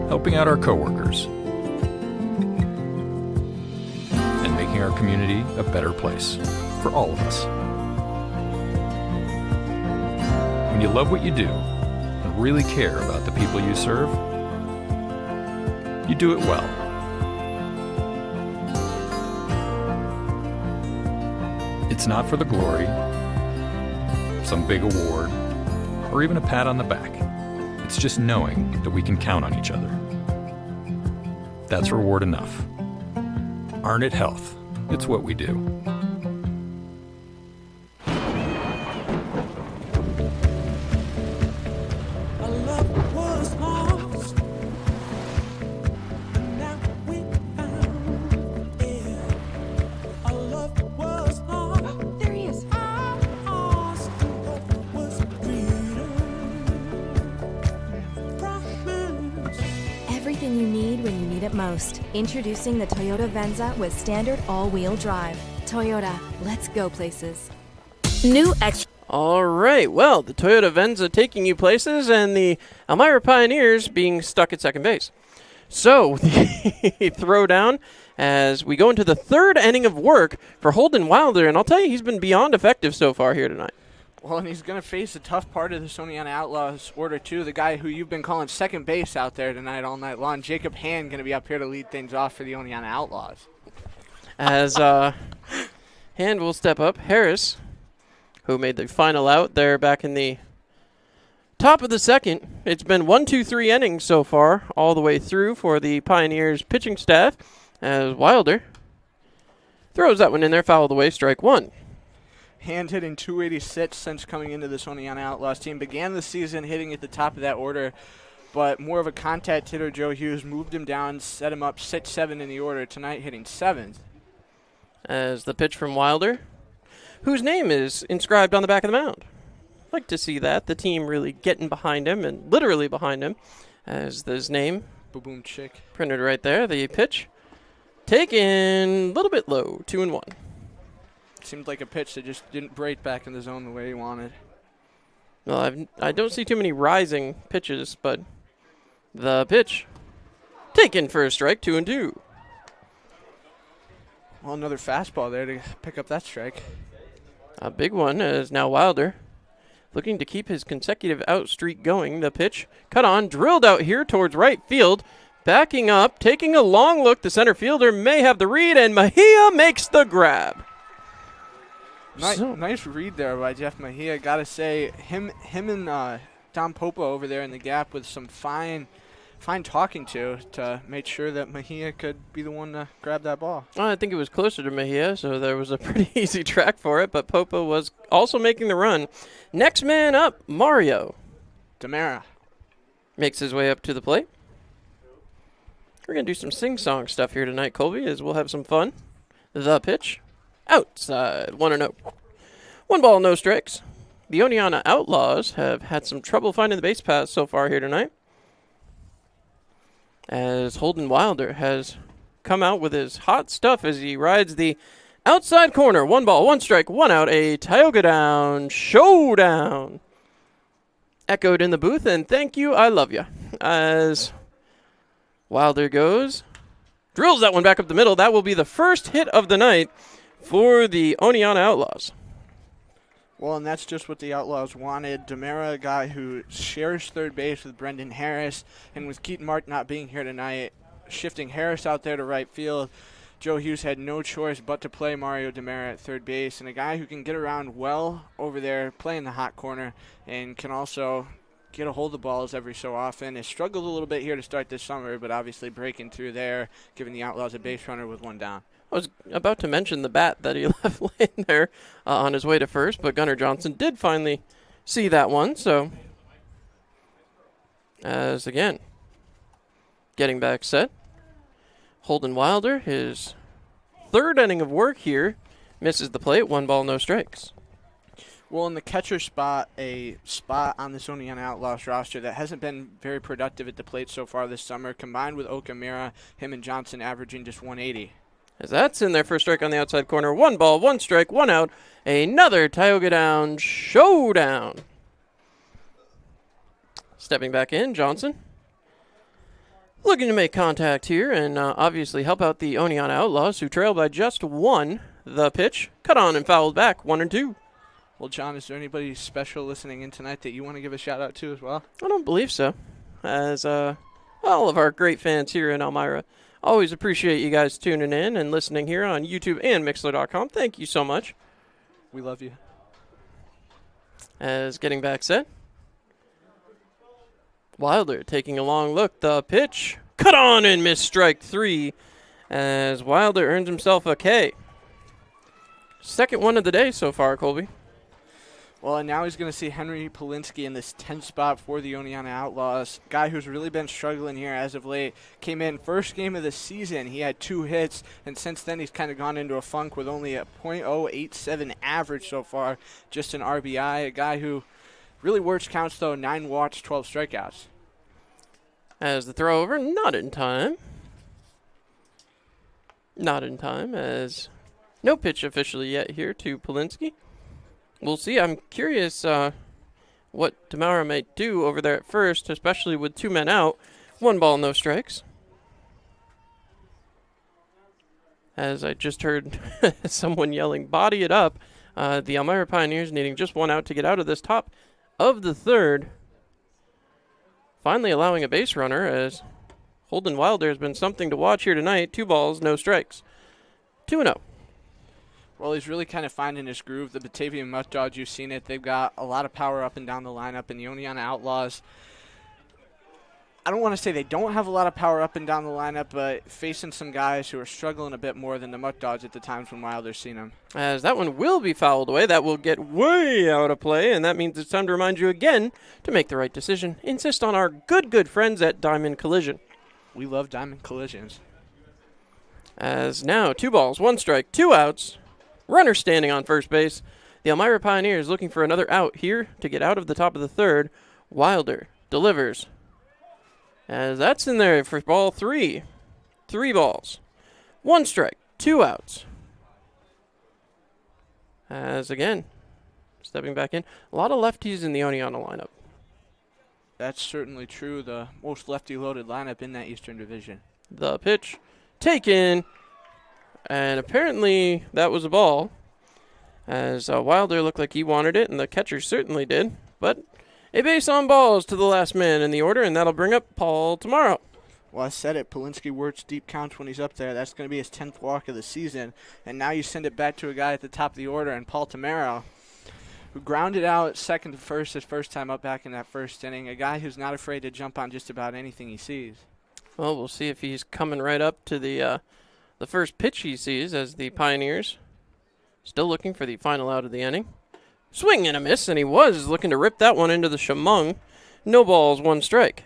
helping out our coworkers, and making our community a better place for all of us. When you love what you do and really care about the people you serve, you do it well. It's not for the glory, some big award, or even a pat on the back. It's just knowing that we can count on each other. That's reward enough. Arnett Health. It's what we do. Everything you need when you need it most. Introducing the Toyota Venza with standard all-wheel drive. Toyota, let's go places. New extra. All right, well, the Toyota Venza taking you places and the Elmira Pioneers being stuck at second base. So, the throwdown as we go into the third inning of work for Holden Wilder, and I'll tell you, he's been beyond effective so far here tonight. Well, and he's going to face a tough part of the Oneonta Outlaws order, too. The guy who you've been calling second base out there tonight all night long, Jacob Hand, going to be up here to lead things off for the Oneonta Outlaws. As Hand will step up. Harris, who made the final out there back in the top of the second. It's been 1, 2, 3 innings so far, all the way through for the Pioneers pitching staff, as Wilder throws that one in there, fouled away, strike one. Hand hitting .286 since coming into this Oneonta Outlaws team. Began the season hitting at the top of that order, but more of a contact hitter. Joe Hughes moved him down, set him up 6-7 in the order. Tonight hitting 7th. As the pitch from Wilder, whose name is inscribed on the back of the mound. Like to see that. The team really getting behind him and literally behind him as his name Boom chick printed right there. The pitch taken a little bit low, 2-1. Seemed like a pitch that just didn't break back in the zone the way he wanted. Well, I don't see too many rising pitches, but the pitch taken for a strike, 2-2. Well, another fastball there to pick up that strike. A big one is now Wilder looking to keep his consecutive out streak going. The pitch cut on, drilled out here towards right field. Backing up, taking a long look. The center fielder may have the read, and Mejia makes the grab. Nice read there by Jeff Mejia. Got to say, him and Don Popa over there in the gap with some fine talking to make sure that Mejia could be the one to grab that ball. Well, I think it was closer to Mejia, so there was a pretty easy track for it, but Popa was also making the run. Next man up, Mario Demera makes his way up to the plate. We're going to do some sing-song stuff here tonight, Colby, as we'll have some fun. The pitch. Outside, 1-0. 1 ball, no strikes. The Oneonta Outlaws have had some trouble finding the base paths so far here tonight, as Holden Wilder has come out with his hot stuff as he rides the outside corner. 1 ball, 1 strike, 1 out. A Tioga Down showdown. Echoed in the booth, and thank you, I love you. As Wilder goes, drills that one back up the middle. That will be the first hit of the night for the Oneonta Outlaws. Well, and that's just what the Outlaws wanted. Demera, a guy who shares third base with Brendan Harris, and with Keaton Mark not being here tonight, shifting Harris out there to right field, Joe Hughes had no choice but to play Mario Demera at third base, and a guy who can get around well over there, playing the hot corner, and can also get a hold of balls every so often. Has struggled a little bit here to start this summer, but obviously breaking through there, giving the Outlaws a base runner with 1 down. I was about to mention the bat that he left laying there on his way to first, but Gunnar Johnson did finally see that one. So, as again, getting back set, Holden Wilder, his third inning of work here, misses the plate. 1 ball, no strikes. Well, in the catcher spot, a spot on this Oneonta Outlaws roster that hasn't been very productive at the plate so far this summer, combined with Okamura, him and Johnson averaging just 180. As that's in there for a strike on the outside corner. 1 ball, 1 strike, 1 out. Another Tioga Down showdown. Stepping back in, Johnson. Looking to make contact here and obviously help out the Oneonta Outlaws, who trail by just 1. The pitch, cut on and fouled back, 1-2. Well, John, is there anybody special listening in tonight that you want to give a shout-out to as well? I don't believe so. As all of our great fans here in Elmira, always appreciate you guys tuning in and listening here on YouTube and Mixler.com. Thank you so much. We love you. As getting back set. Wilder taking a long look. The pitch. Cut on and miss strike 3 as Wilder earns himself a K. Second one of the day so far, Colby. Well, and now he's going to see Henry Polinsky in this 10th spot for the Oneonta Outlaws. Guy who's really been struggling here as of late. Came in first game of the season. He had 2 hits, and since then he's kind of gone into a funk with only a .087 average so far. Just an RBI. A guy who really works counts, though. 9 walks, 12 strikeouts. As the throw over, not in time. Not in time, as no pitch officially yet here to Polinsky. We'll see. I'm curious what Tamara might do over there at first, especially with 2 men out. 1 ball, no strikes. As I just heard someone yelling, body it up. The Elmira Pioneers needing just 1 out to get out of this top of the 3rd. Finally allowing a base runner, as Holden Wilder has been something to watch here tonight. 2 balls, no strikes. 2-0. Well, he's really kind of finding his groove. The Batavian Mutt Dogs, you've seen it. They've got a lot of power up and down the lineup. And the Oneonta Outlaws, I don't want to say they don't have a lot of power up and down the lineup, but facing some guys who are struggling a bit more than the Mutt Dogs at the times when Wilder's seen them. As that one will be fouled away. That will get way out of play, and that means it's time to remind you again to make the right decision. Insist on our good friends at Diamond Collision. We love Diamond Collisions. As now 2 balls, 1 strike, 2 outs. Runner standing on first base. The Elmira Pioneers looking for another out here to get out of the top of the 3rd. Wilder delivers. As that's in there for ball 3. 3 balls. 1 strike, 2 outs. As again, stepping back in. A lot of lefties in the Oneonta lineup. That's certainly true. The most lefty-loaded lineup in that Eastern Division. The pitch taken. And apparently that was a ball, as Wilder looked like he wanted it, and the catcher certainly did. But a base on balls to the last man in the order, and that'll bring up Paul tomorrow. Well, I said it. Polinsky works deep counts when he's up there. That's going to be his 10th walk of the season. And now you send it back to a guy at the top of the order, and Paul Tamaro, who grounded out second to first his first time up back in that first inning. A guy who's not afraid to jump on just about anything he sees. Well, we'll see if he's coming right up to the first pitch he sees, as the Pioneers still looking for the final out of the inning. Swing and a miss, and he was looking to rip that one into the shamung. No balls, 1 strike.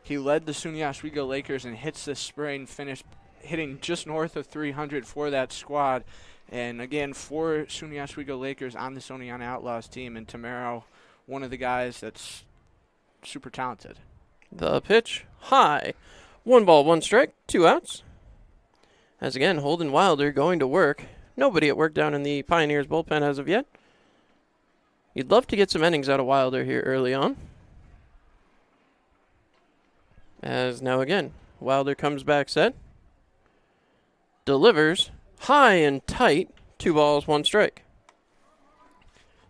He led the SUNY Oswego Lakers and hits this spring finish, hitting just north of 300 for that squad. And again, 4 SUNY Oswego Lakers on the Oneonta Outlaws team, and Tamaro, one of the guys that's super talented. The pitch, high. 1 ball, 1 strike, 2 outs. As again, Holden Wilder going to work. Nobody at work down in the Pioneers bullpen as of yet. You'd love to get some innings out of Wilder here early on. As now again, Wilder comes back set. Delivers. High and tight. 2 balls, 1 strike.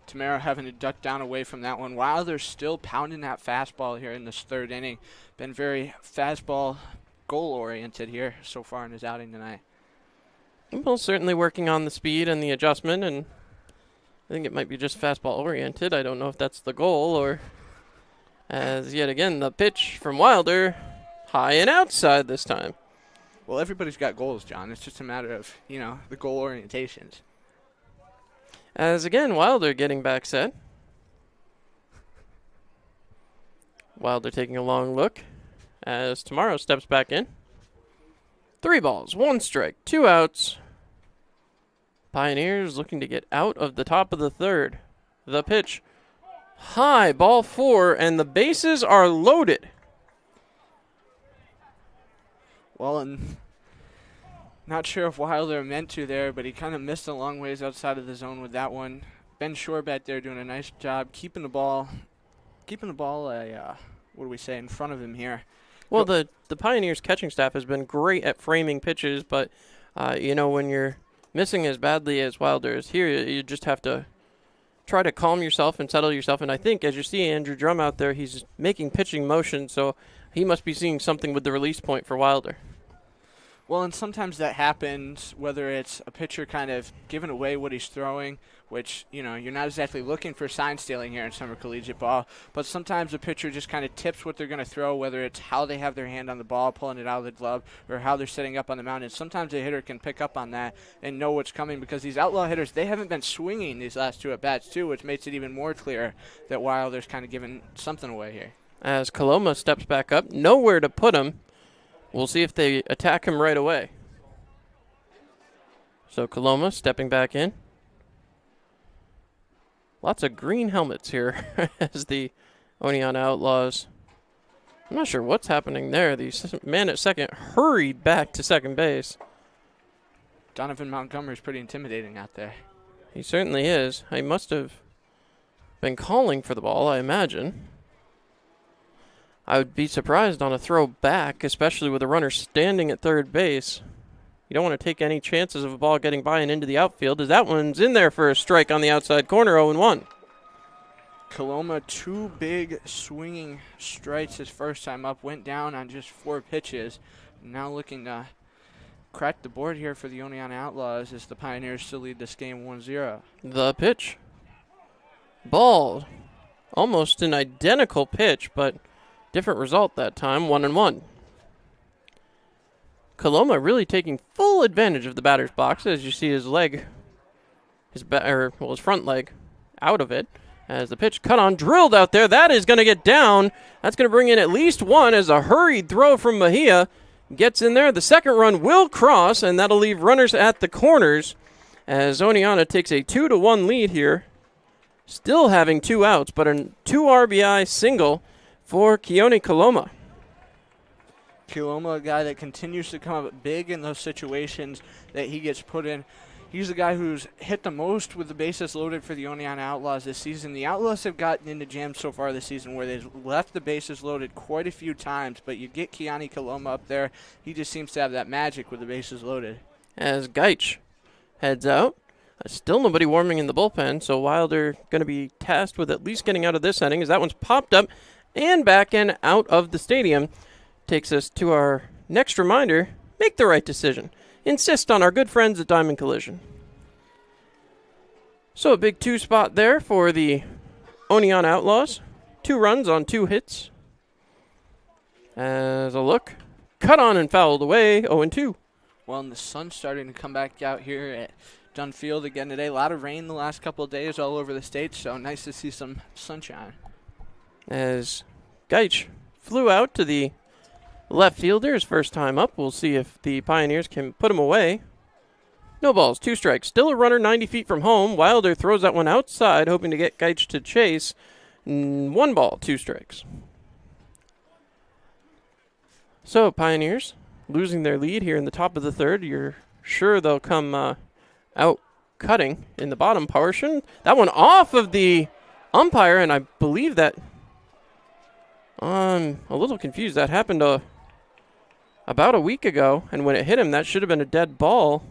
Tamara having to duck down away from that one. Wilder's still pounding that fastball here in this 3rd inning. Been very fastball goal-oriented here so far in his outing tonight. Well, certainly working on the speed and the adjustment, and I think it might be just fastball-oriented. I don't know if that's the goal, or as yet again, the pitch from Wilder, high and outside this time. Well, everybody's got goals, John. It's just a matter of, the goal orientations. As again, Wilder getting back set. Wilder taking a long look as Tomorrow steps back in. 3 balls, 1 strike, 2 outs. Pioneers looking to get out of the top of the 3rd. The pitch, high, ball 4, and the bases are loaded. Well, and not sure if Wilder meant to there, but he kind of missed a long ways outside of the zone with that one. Ben Shore back there doing a nice job keeping the ball, in front of him here. Well, the Pioneers catching staff has been great at framing pitches, but, when you're missing as badly as Wilder is here, you just have to try to calm yourself and settle yourself. And I think, as you see Andrew Drum out there, he's making pitching motion, so he must be seeing something with the release point for Wilder. Well, and sometimes that happens, whether it's a pitcher kind of giving away what he's throwing, which, you're not exactly looking for sign stealing here in summer collegiate ball, but sometimes a pitcher just kind of tips what they're going to throw, whether it's how they have their hand on the ball, pulling it out of the glove, or how they're setting up on the mound. And sometimes a hitter can pick up on that and know what's coming, because these outlaw hitters, they haven't been swinging these last 2 at-bats too, which makes it even more clear that Wilder's kind of giving something away here. As Coloma steps back up, nowhere to put him. We'll see if they attack him right away. So Coloma stepping back in. Lots of green helmets here as the Oneonta Outlaws. I'm not sure what's happening there. The man at second hurried back to second base. Donovan Montgomery's pretty intimidating out there. He certainly is. He must have been calling for the ball, I imagine. I would be surprised on a throw back, especially with a runner standing at third base. You don't want to take any chances of a ball getting by and into the outfield, as that one's in there for a strike on the outside corner, 0-1. Coloma, 2 big swinging strikes his first time up, went down on just 4 pitches. Now looking to crack the board here for the Oneonta Outlaws as the Pioneers still lead this game 1-0. The pitch. Ball. Almost an identical pitch, but different result that time, 1-1. Coloma really taking full advantage of the batter's box, as you see his leg, his front leg out of it. As the pitch cut on, drilled out there. That is going to get down. That's going to bring in at least 1 as a hurried throw from Mejia gets in there. The second run will cross, and that'll leave runners at the corners as Oneonta takes a 2-1 lead here. Still having 2 outs, but a 2 RBI single for Keone Coloma. Coloma, a guy that continues to come up big in those situations that he gets put in. He's the guy who's hit the most with the bases loaded for the Oneonta Outlaws this season. The Outlaws have gotten into jams so far this season where they've left the bases loaded quite a few times, but you get Keone Coloma up there, he just seems to have that magic with the bases loaded. As Gaich heads out, still nobody warming in the bullpen, so Wilder going to be tasked with at least getting out of this inning, as that one's popped up and back and out of the stadium. Takes us to our next reminder: make the right decision. Insist on our good friends at Diamond Collision. So a big 2 spot there for the Oneonta Outlaws. 2 runs on 2 hits. As a look, cut on and fouled away, 0-2. Well, and the sun's starting to come back out here at Dunn Field again today. A lot of rain the last couple of days all over the state, so nice to see some sunshine. As Gaich flew out to the left fielder, his first time up. We'll see if the Pioneers can put him away. No balls, 2 strikes. Still a runner 90 feet from home. Wilder throws that one outside, hoping to get Gaich to chase. 1 ball, 2 strikes. So, Pioneers losing their lead here in the top of the third. You're sure they'll come out cutting in the bottom portion. That one off of the umpire, and I believe that I'm a little confused. That happened about a week ago, and when it hit him, that should have been a dead ball,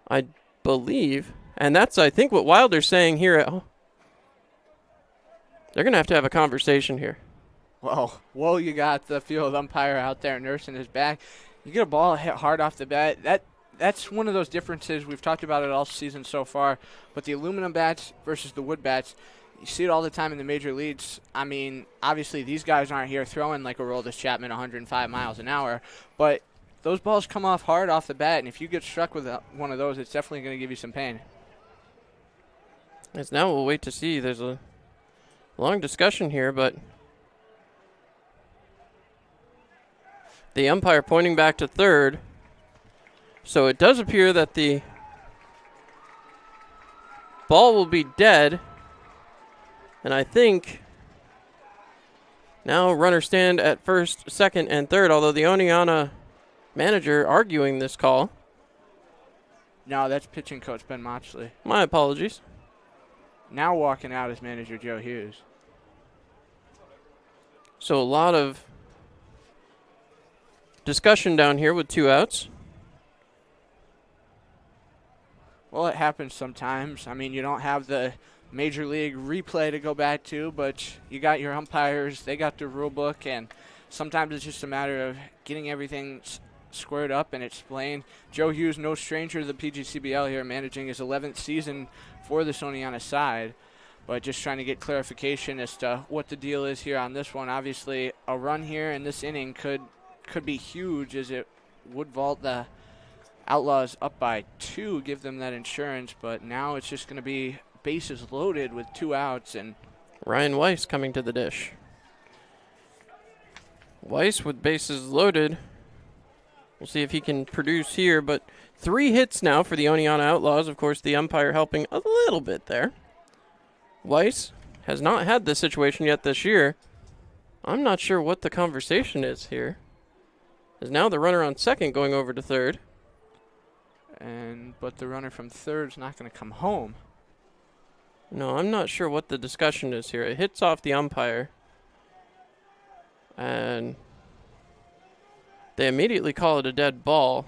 I believe. And that's, I think, what Wilder's saying here. They're going to have a conversation here. Well, you got the field umpire out there nursing his back. You get a ball hit hard off the bat. That's one of those differences. We've talked about it all season so far. But the aluminum bats versus the wood bats, you see it all the time in the major leagues. I mean, obviously these guys aren't here throwing like a Aroldis Chapman 105 miles an hour, but those balls come off hard off the bat, and if you get struck with one of those, it's definitely going to give you some pain. As now we'll wait to see. There's a long discussion here, but the umpire pointing back to third. So it does appear that the ball will be dead. And I think now runners stand at first, second, and third, although the Oneonta manager arguing this call. No, that's pitching coach Ben Motchley. My apologies. Now walking out is manager Joe Hughes. So a lot of discussion down here with 2 outs. Well, it happens sometimes. I mean, you don't have the Major League replay to go back to, but you got your umpires, they got the rule book, and sometimes it's just a matter of getting everything squared up and explained. Joe Hughes, no stranger to the PGCBL here, managing his 11th season for the Oneonta side. But just trying to get clarification as to what the deal is here on this one. Obviously, a run here in this inning could be huge, as it would vault the Outlaws up by 2, give them that insurance. But now it's just going to be bases loaded with 2 outs. And Ryan Weiss coming to the dish. Weiss with bases loaded. We'll see if he can produce here. But 3 hits now for the Oneonta Outlaws. Of course, the umpire helping a little bit there. Weiss has not had this situation yet this year. I'm not sure what the conversation is here. Is now the runner on second going over to third. But the runner from third is not going to come home. No, I'm not sure what the discussion is here. It hits off the umpire. And they immediately call it a dead ball.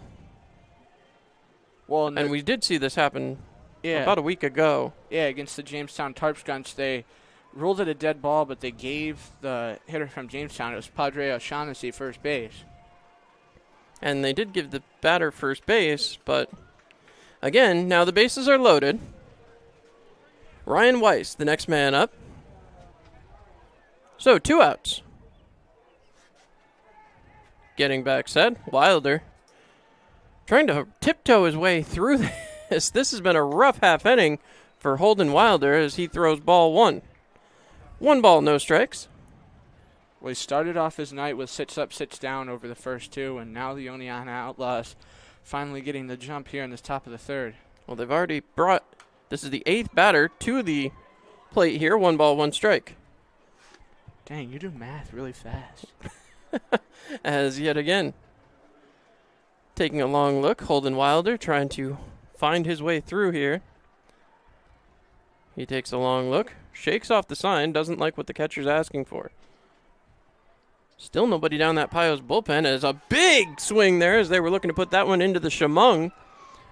Well, and we did see this happen about a week ago. Yeah, against the Jamestown Tarpskunch, they ruled it a dead ball, but they gave the hitter from Jamestown, it was Padre O'Shaughnessy, first base. And they did give the batter first base, but again, now the bases are loaded. Ryan Weiss, the next man up. So 2 outs. Getting back set, Wilder trying to tiptoe his way through this. This has been a rough half inning for Holden Wilder as he throws ball 1. 1 ball, no strikes. Well, he started off his night with sits up, sits down over the first 2, and now the Oneonta Outlaws finally getting the jump here in this top of the third. Well, they've already brought, this is the 8th batter to the plate here. 1 ball, 1 strike. Dang, you do math really fast. As yet again, taking a long look, Holden Wilder trying to find his way through here. He takes a long look, shakes off the sign, doesn't like what the catcher's asking for. Still nobody down that Pios bullpen, as a big swing there as they were looking to put that one into the Chemung,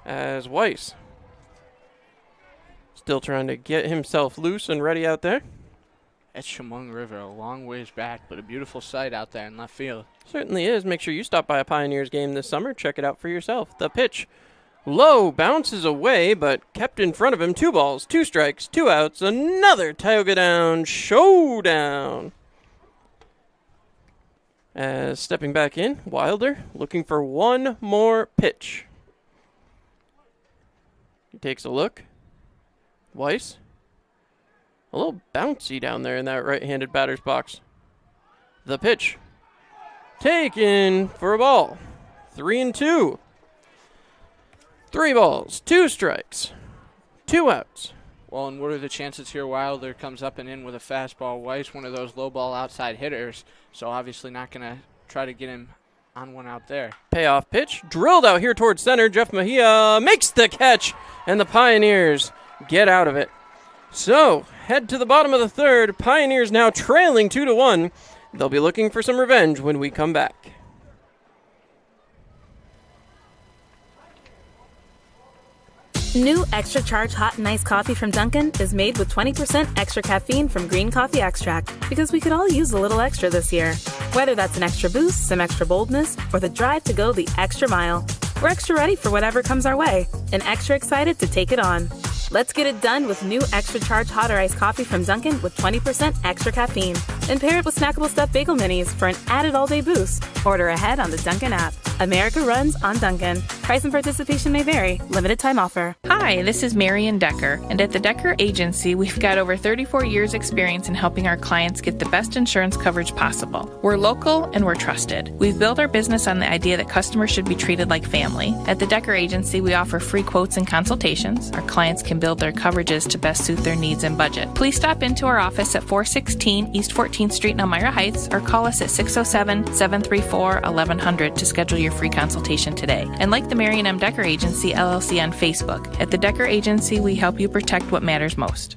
as Weiss still trying to get himself loose and ready out there. That's Chemung River, a long ways back, but a beautiful sight out there in left field. Certainly is. Make sure you stop by a Pioneers game this summer. Check it out for yourself. The pitch low, bounces away, but kept in front of him. 2 balls, 2 strikes, 2 outs. Another Tioga Down showdown. As stepping back in, Wilder looking for 1 more pitch. He takes a look. Weiss. A little bouncy down there in that right-handed batter's box. The pitch. Taken for a ball. 3-2. 3 balls, 2 strikes, 2 outs. Well, and what are the chances here? Wilder comes up and in with a fastball. Weiss, one of those low ball outside hitters, so obviously not going to try to get him on one out there. Payoff pitch, drilled out here towards center. Jeff Mejia makes the catch, and the Pioneers get out of it. So, head to the bottom of the third. Pioneers now trailing 2-1. They'll be looking for some revenge when we come back. New Extra Charge Hot and Iced Coffee from Dunkin' is made with 20% extra caffeine from green coffee extract, because we could all use a little extra this year. Whether that's an extra boost, some extra boldness, or the drive to go the extra mile, we're extra ready for whatever comes our way and extra excited to take it on. Let's get it done with new Extra Charge Hot or Iced Coffee from Dunkin' with 20% extra caffeine. And pair it with snackable stuffed bagel minis for an added all-day boost. Order ahead on the Dunkin' app. America runs on Dunkin'. Price and participation may vary. Limited time offer. Hi, this is Marion Decker, and at the Decker Agency, we've got over 34 years experience in helping our clients get the best insurance coverage possible. We're local and we're trusted. We've built our business on the idea that customers should be treated like family. At the Decker Agency, we offer free quotes and consultations. Our clients can build their coverages to best suit their needs and budget. Please stop into our office at 416 East 14th Street in Elmira Heights or call us at 607-734-1100 to schedule your free consultation today. And like the Marion M. Decker Agency, LLC on Facebook. At the Decker Agency, we help you protect what matters most.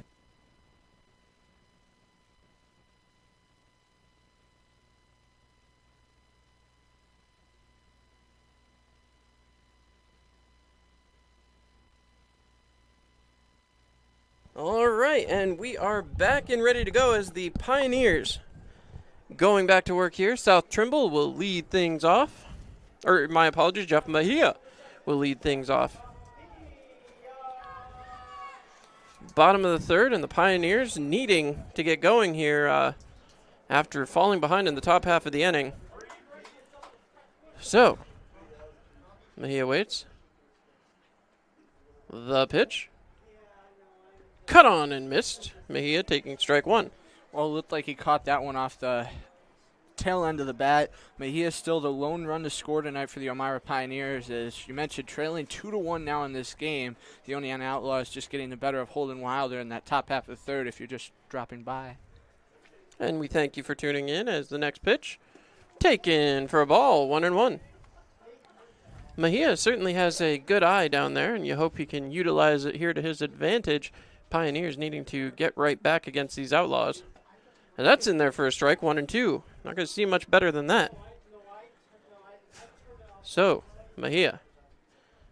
All right, and we are back and ready to go as the Pioneers going back to work here. South Trimble will lead things off. Or my apologies, Jeff Mejia will lead things off. Bottom of the third, and the Pioneers needing to get going here after falling behind in the top half of the inning. So, Mejia waits. The pitch. Cut on and missed. Mejia taking strike one. Well, it looked like he caught that one off the tail end of the bat. Mejia is still the lone run to score tonight for the Elmira Pioneers. As you mentioned, trailing 2-1 now in this game. The Oneonta Outlaws just getting the better of Holden Wilder in that top half of the third if you're just dropping by. And we thank you for tuning in as the next pitch taken for a ball, 1-1. Mejia certainly has a good eye down there, and you hope he can utilize it here to his advantage. Pioneers needing to get right back against these Outlaws. And that's in there for a strike, 1-2. Not going to see much better than that. So, Mejia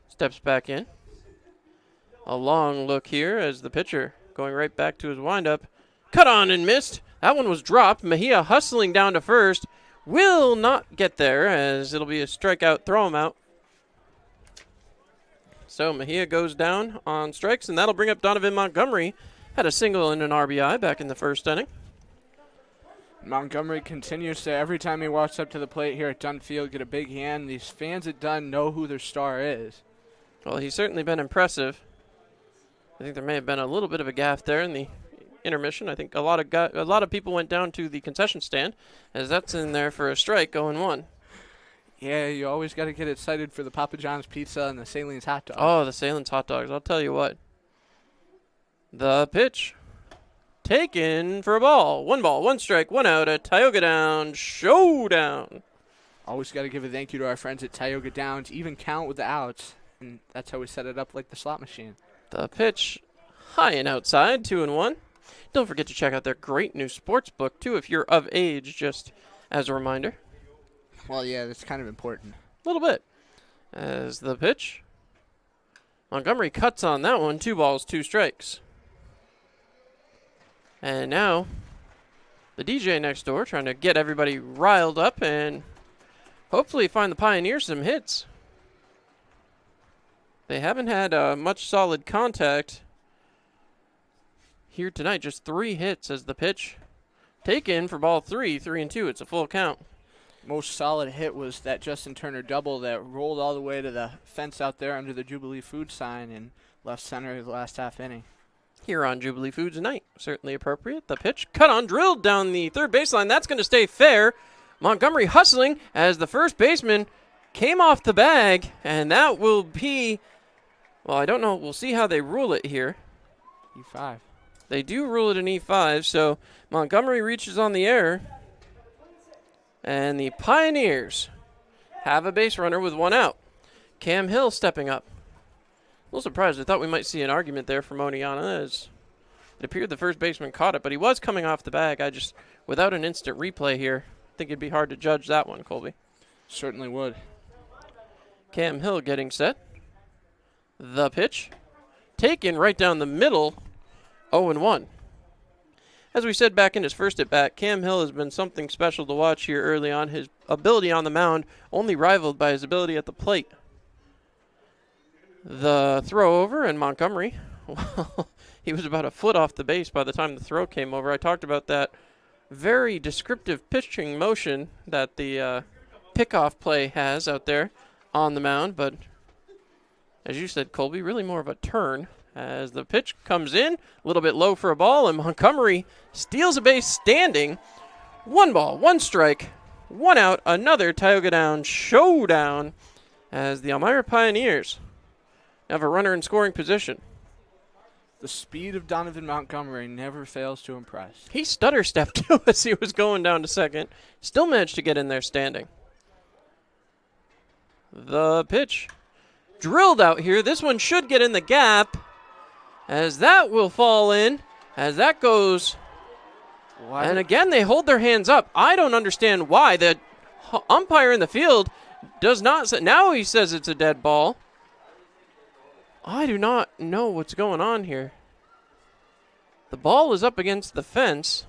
steps back in. A long look here as the pitcher going right back to his windup. Cut on and missed. That one was dropped. Mejia hustling down to first. Will not get there as it'll be a strikeout, throw him out. So Mejia goes down on strikes, and that'll bring up Donovan Montgomery. Had a single and an RBI back in the first inning. Montgomery continues to, every time he walks up to the plate here at Dunn Field, get a big hand. These fans at Dunn know who their star is. Well, he's certainly been impressive. I think there may have been a little bit of a gaffe there in the intermission. I think a lot of people went down to the concession stand, as that's in there for a strike, 0-1. Yeah, you always got to get excited for the Papa John's pizza and the Salines hot dogs. Oh, the Salines hot dogs. I'll tell you what. The pitch. Taken for a ball. 1 ball, 1 strike, 1 out at Tioga Downs Showdown. Always got to give a thank you to our friends at Tioga Downs. Even count with the outs. And that's how we set it up like the slot machine. The pitch high and outside, 2-1. Don't forget to check out their great new sports book, too, if you're of age, just as a reminder. Well, yeah, that's kind of important. A little bit. As the pitch. Montgomery cuts on that one. 2 balls, 2 strikes. And now the DJ next door trying to get everybody riled up and hopefully find the Pioneers some hits. They haven't had much solid contact here tonight. Just 3 hits as the pitch taken for ball 3, 3-2. It's a full count. Most solid hit was that Justin Turner double that rolled all the way to the fence out there under the Jubilee Food sign and left center of the last half inning. Here on Jubilee Foods tonight, certainly appropriate. The pitch cut on, drilled down the third baseline. That's going to stay fair. Montgomery hustling as the first baseman came off the bag, and that will be, well, I don't know. We'll see how they rule it here. E5. They do rule it an E5, so Montgomery reaches on the error. And the Pioneers have a base runner with 1 out. Cam Hill stepping up. A little surprised. I thought we might see an argument there from Oneonta, as it appeared the first baseman caught it, but he was coming off the bag. I just, without an instant replay here, I think it'd be hard to judge that one, Colby. Certainly would. Cam Hill getting set. The pitch. Taken right down the middle. 0-1. As we said back in his first at-bat, Cam Hill has been something special to watch here early on. His ability on the mound only rivaled by his ability at the plate. The throw over, and Montgomery, well, he was about a foot off the base by the time the throw came over. I talked about that very descriptive pitching motion that the pickoff play has out there on the mound, but as you said, Colby, really more of a turn. As the pitch comes in, a little bit low for a ball, and Montgomery steals a base standing. 1 ball, 1 strike, 1 out, another Tioga Downs showdown as the Elmira Pioneers have a runner in scoring position. The speed of Donovan Montgomery never fails to impress. He stutter stepped too as he was going down to second. Still managed to get in there standing. The pitch drilled out here. This one should get in the gap, as that will fall in, as that goes. What? And again, they hold their hands up. I don't understand why. The umpire in the field does not say. Now he says it's a dead ball. I do not know what's going on here. The ball is up against the fence.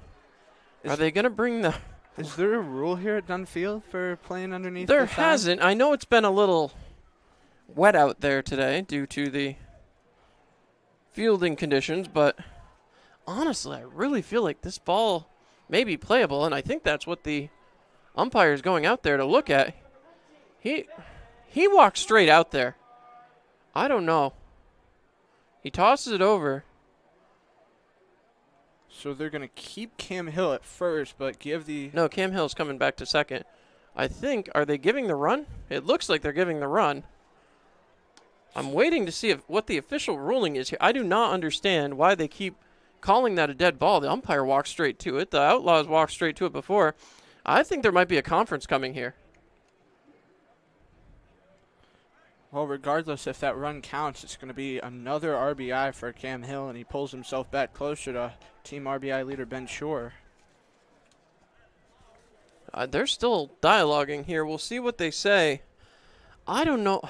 Are they going to bring the Is there a rule here at Dunfield for playing underneath There the thigh? hasn't. I know it's been a little wet out there today due to the fielding conditions, but honestly, I really feel like this ball may be playable, and I think that's what the umpire is going out there to look at. He walks straight out there. I don't know. He tosses it over. So they're going to keep Cam Hill at first, but give the... No, Cam Hill's coming back to second. I think, are they giving the run? It looks like they're giving the run. I'm waiting to see what the official ruling is here. I do not understand why they keep calling that a dead ball. The umpire walked straight to it. The Outlaws walked straight to it before. I think there might be a conference coming here. Well, regardless if that run counts, it's going to be another RBI for Cam Hill, and he pulls himself back closer to team RBI leader Ben Shore. They're still dialoguing here. We'll see what they say. I don't know.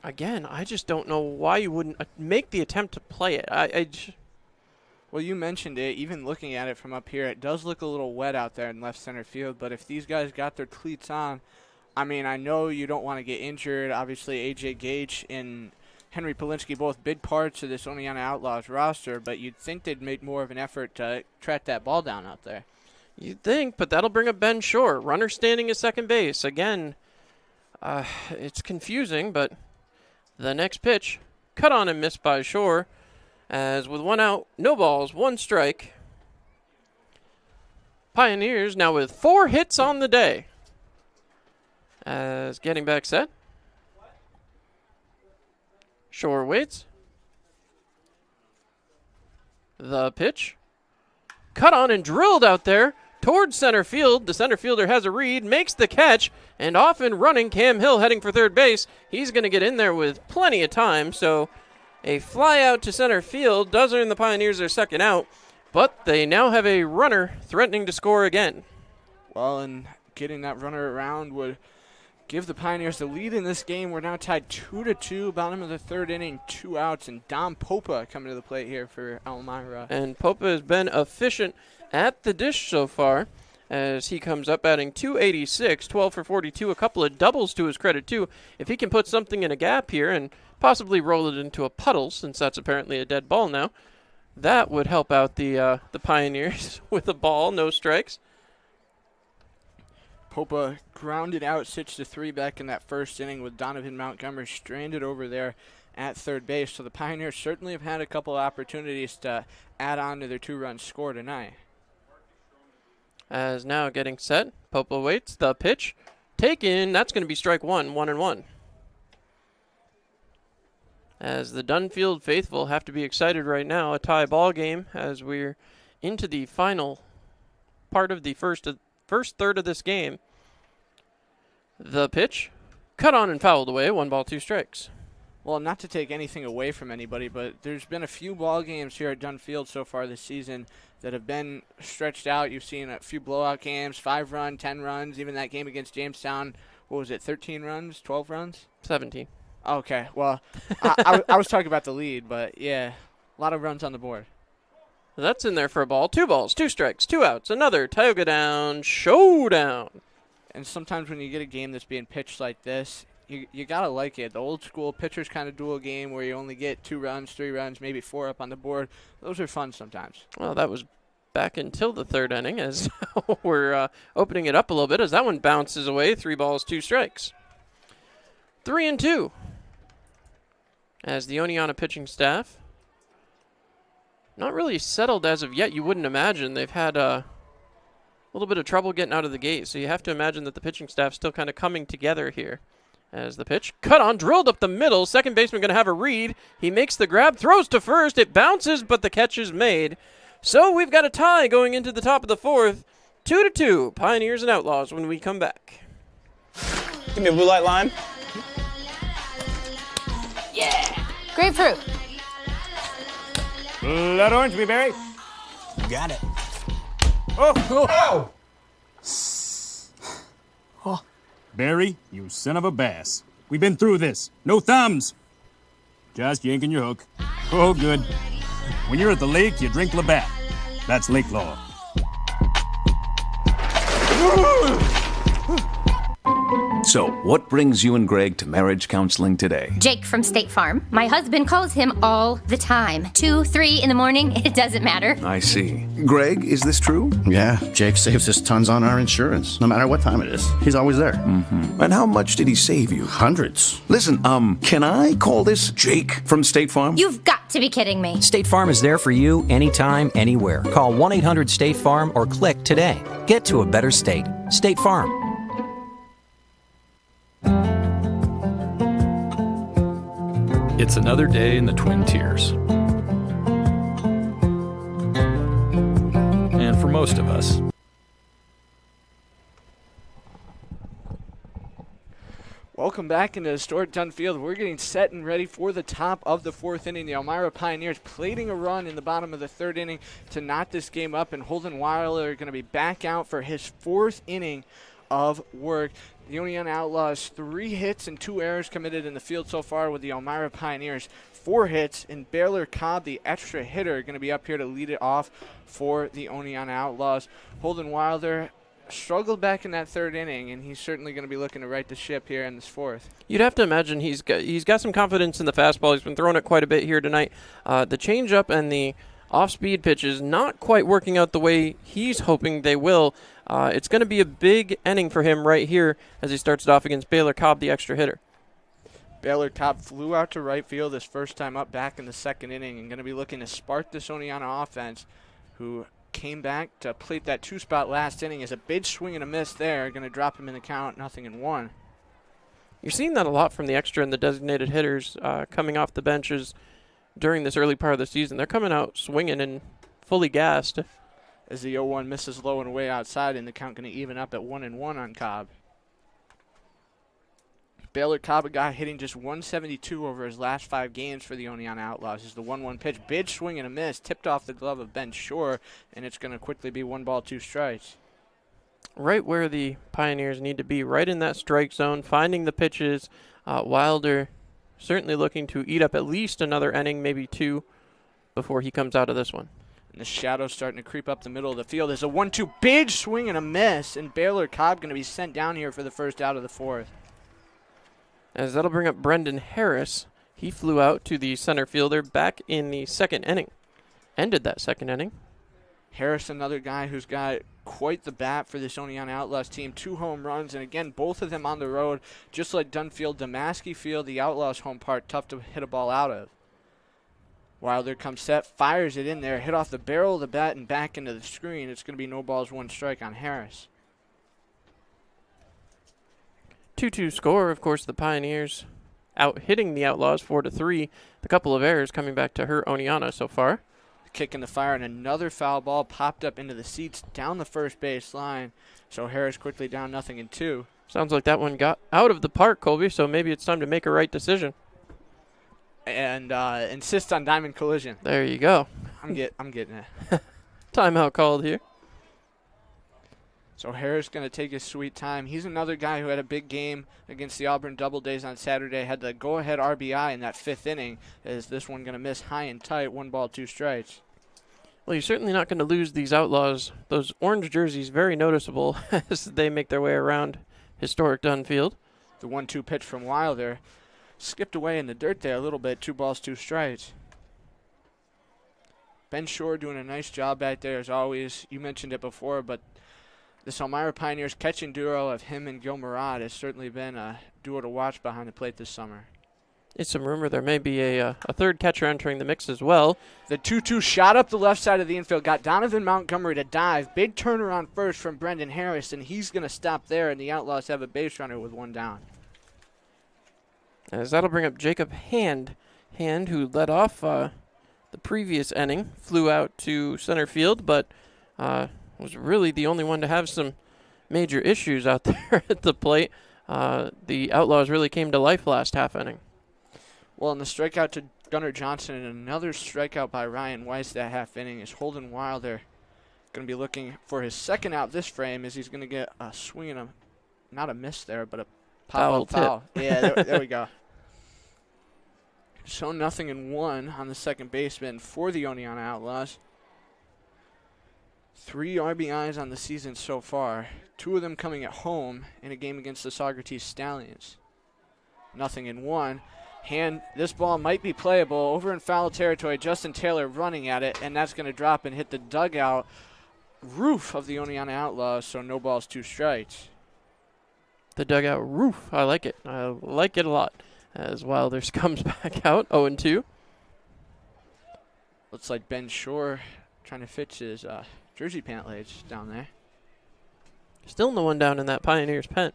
Again, I just don't know why you wouldn't make the attempt to play it. Well, you mentioned it. Even looking at it from up here, it does look a little wet out there in left center field, but if these guys got their cleats on, I mean, I know you don't want to get injured. Obviously, A.J. Gage and Henry Polinsky, both big parts of this Oneonta Outlaws roster, but you'd think they'd make more of an effort to track that ball down out there. You'd think, but that'll bring up Ben Shore. Runner standing at second base. Again, it's confusing, but the next pitch, cut on and missed by Shore. As with one out, no balls, one strike. Pioneers now with 4 hits on the day. As getting back set. Shore waits. The pitch. Cut on and drilled out there towards center field. The center fielder has a read, makes the catch, and off and running Cam Hill heading for third base. He's going to get in there with plenty of time, so a fly out to center field does earn the Pioneers their second out, but they now have a runner threatening to score again. Well, and getting that runner around would give the Pioneers the lead in this game. We're now tied 2-2, bottom of the third inning, 2 outs, and Dom Popa coming to the plate here for Elmira. And Popa has been efficient at the dish so far as he comes up batting .286, 12 for 42, a couple of doubles to his credit too. If he can put something in a gap here and possibly roll it into a puddle, since that's apparently a dead ball now, that would help out the Pioneers with a ball, no strikes. Popa grounded out 6-3 back in that first inning with Donovan Montgomery stranded over there at third base. So the Pioneers certainly have had a couple of opportunities to add on to their 2-run score tonight. As now getting set, Popa waits, the pitch, taken, that's going to be strike one, 1-1. As the Dunfield faithful have to be excited right now, a tie ball game as we're into the final part of the first third of this game. The pitch, cut on and fouled away, 1 ball, 2 strikes. Well, not to take anything away from anybody, but there's been a few ball games here at Dunfield so far this season that have been stretched out. You've seen a few blowout games, 5-run, 10 runs, even that game against Jamestown, what was it, 13 runs, 12 runs? 17. Okay, well, I was talking about the lead, but yeah, a lot of runs on the board. That's in there for a ball. 2 balls, 2 strikes, 2 outs. Another Tioga down showdown. And sometimes when you get a game that's being pitched like this, you got to like it. The old school pitchers kind of duel game where you only get 2 runs, 3 runs, maybe 4 up on the board. Those are fun sometimes. Well, that was back until the third inning as we're opening it up a little bit as that one bounces away. 3 balls, 2 strikes. 3-2. As the Oneonta pitching staff not really settled as of yet. You wouldn't imagine. They've had a little bit of trouble getting out of the gate, so you have to imagine that the pitching staff's still kind of coming together here. As the pitch, cut on, drilled up the middle. Second baseman going to have a read. He makes the grab, throws to first. It bounces, but the catch is made. So we've got a tie going into the top of the fourth. 2-2, Pioneers and Outlaws when we come back. Give me a blue light lime. Yeah! Grapefruit. Blood orange, blueberry. You got it. Oh! Oh! Barry, you son of a bass. We've been through this. No thumbs. Just yanking your hook. Oh, good. When you're at the lake, you drink Labatt. That's lake law. So, what brings you and Greg to marriage counseling today? Jake from State Farm. My husband calls him all the time. 2, 3 in the morning, it doesn't matter. I see. Greg, is this true? Yeah, Jake saves us tons on our insurance. No matter what time it is, he's always there. Mm-hmm. And how much did he save you? Hundreds. Listen, can I call this Jake from State Farm? You've got to be kidding me. State Farm is there for you anytime, anywhere. Call 1-800-STATE-FARM or click today. Get to a better state. State Farm. It's another day in the Twin Tiers. And for most of us, welcome back into historic Dunfield. We're getting set and ready for the top of the fourth inning. The Elmira Pioneers plating a run in the bottom of the third inning to knot this game up, and Holden Wilder going to be back out for his fourth inning of work. The Oneonta Outlaws 3 hits and 2 errors committed in the field so far, with the Elmira Pioneers 4 hits, and Baylor Cobb, the extra hitter, going to be up here to lead it off for the Oneonta Outlaws. Holden Wilder struggled back in that third inning, and he's certainly going to be looking to right the ship here in this fourth. You'd have to imagine he's got some confidence in the fastball. He's been throwing it quite a bit here tonight. The changeup and the off-speed pitches not quite working out the way he's hoping they will. It's going to be a big inning for him right here as he starts it off against Baylor Cobb, the extra hitter. Baylor Cobb flew out to right field his first time up back in the second inning, and going to be looking to spark this Oneonta offense, who came back to plate that 2-spot last inning. As a big swing and a miss there, going to drop him in the count, 0-1. You're seeing that a lot from the extra and the designated hitters coming off the benches during this early part of the season. They're coming out swinging and fully gassed. As the 0-1 misses low and away outside, and the count going to even up at 1-1 on Cobb. Baylor Cobb, a guy hitting just 172 over his last 5 games for the Oneonta Outlaws. Is the 1-1 pitch. Big swing and a miss, tipped off the glove of Ben Shore, and it's going to quickly be 1 ball, 2 strikes. Right where the Pioneers need to be, right in that strike zone, finding the pitches. Wilder certainly looking to eat up at least another inning, maybe 2, before he comes out of this one. And the shadow's starting to creep up the middle of the field. There's a 1-2, big swing and a miss, and Baylor Cobb going to be sent down here for the first out of the fourth. As that'll bring up Brendan Harris. He flew out to the center fielder back in the second inning. Ended that second inning. Harris, another guy who's got quite the bat for this Oneonta Outlaws team. 2 home runs, and again, both of them on the road. Just like Dunfield, Damaski Field, the Outlaws' home park, tough to hit a ball out of. Wilder comes set, fires it in there, hit off the barrel of the bat and back into the screen. It's going to be no balls, 1 strike on Harris. 2-2 score. Of course, the Pioneers out hitting the Outlaws 4-3. The couple of errors coming back to hurt Oneonta so far. Kick in the fire, and another foul ball popped up into the seats down the first base line. So Harris quickly down 0-2. Sounds like that one got out of the park, Colby, so maybe it's time to make a right decision. And insist on diamond collision. There you go. I'm getting it. Timeout called here. So Harris going to take his sweet time. He's another guy who had a big game against the Auburn Double Days on Saturday. Had the go-ahead RBI in that 5th inning. Is this one going to miss high and tight? 1 ball, 2 strikes. Well, you're certainly not going to lose these Outlaws. Those orange jerseys, very noticeable as they make their way around historic Dunfield. The 1-2 pitch from Wilder. Skipped away in the dirt there a little bit. 2 balls, 2 strikes. Ben Shore doing a nice job back there as always. You mentioned it before, but this Elmira Pioneers catching duo of him and Gil Murad has certainly been a duo to watch behind the plate this summer. It's some rumor there may be a third catcher entering the mix as well. The 2-2 shot up the left side of the infield. Got Donovan Montgomery to dive. Big turner on first from Brendan Harris, and he's going to stop there, and the Outlaws have a base runner with 1 down. As that'll bring up Jacob Hand, who led off the previous inning, flew out to center field, but was really the only one to have some major issues out there at the plate. The Outlaws really came to life last half inning. Well, and the strikeout to Gunnar Johnson and another strikeout by Ryan Weiss that half inning is Holden Wilder going to be looking for his second out this frame as he's going to get a swing and not a miss there, but a pop-up foul. Yeah, there we go. So 0-1 on the second baseman for the Oneonta Outlaws. 3 RBIs on the season so far, 2 of them coming at home in a game against the Socrates Stallions. 0-1. This ball might be playable over in foul territory. Justin Taylor running at it, and that's going to drop and hit the dugout roof of the Oneonta Outlaws, so no balls, 2 strikes. The dugout roof. I like it. I like it a lot. As Wilders comes back out, 0-2. Looks like Ben Shore trying to fix his jersey pant legs down there. Still no one down in that Pioneers pen.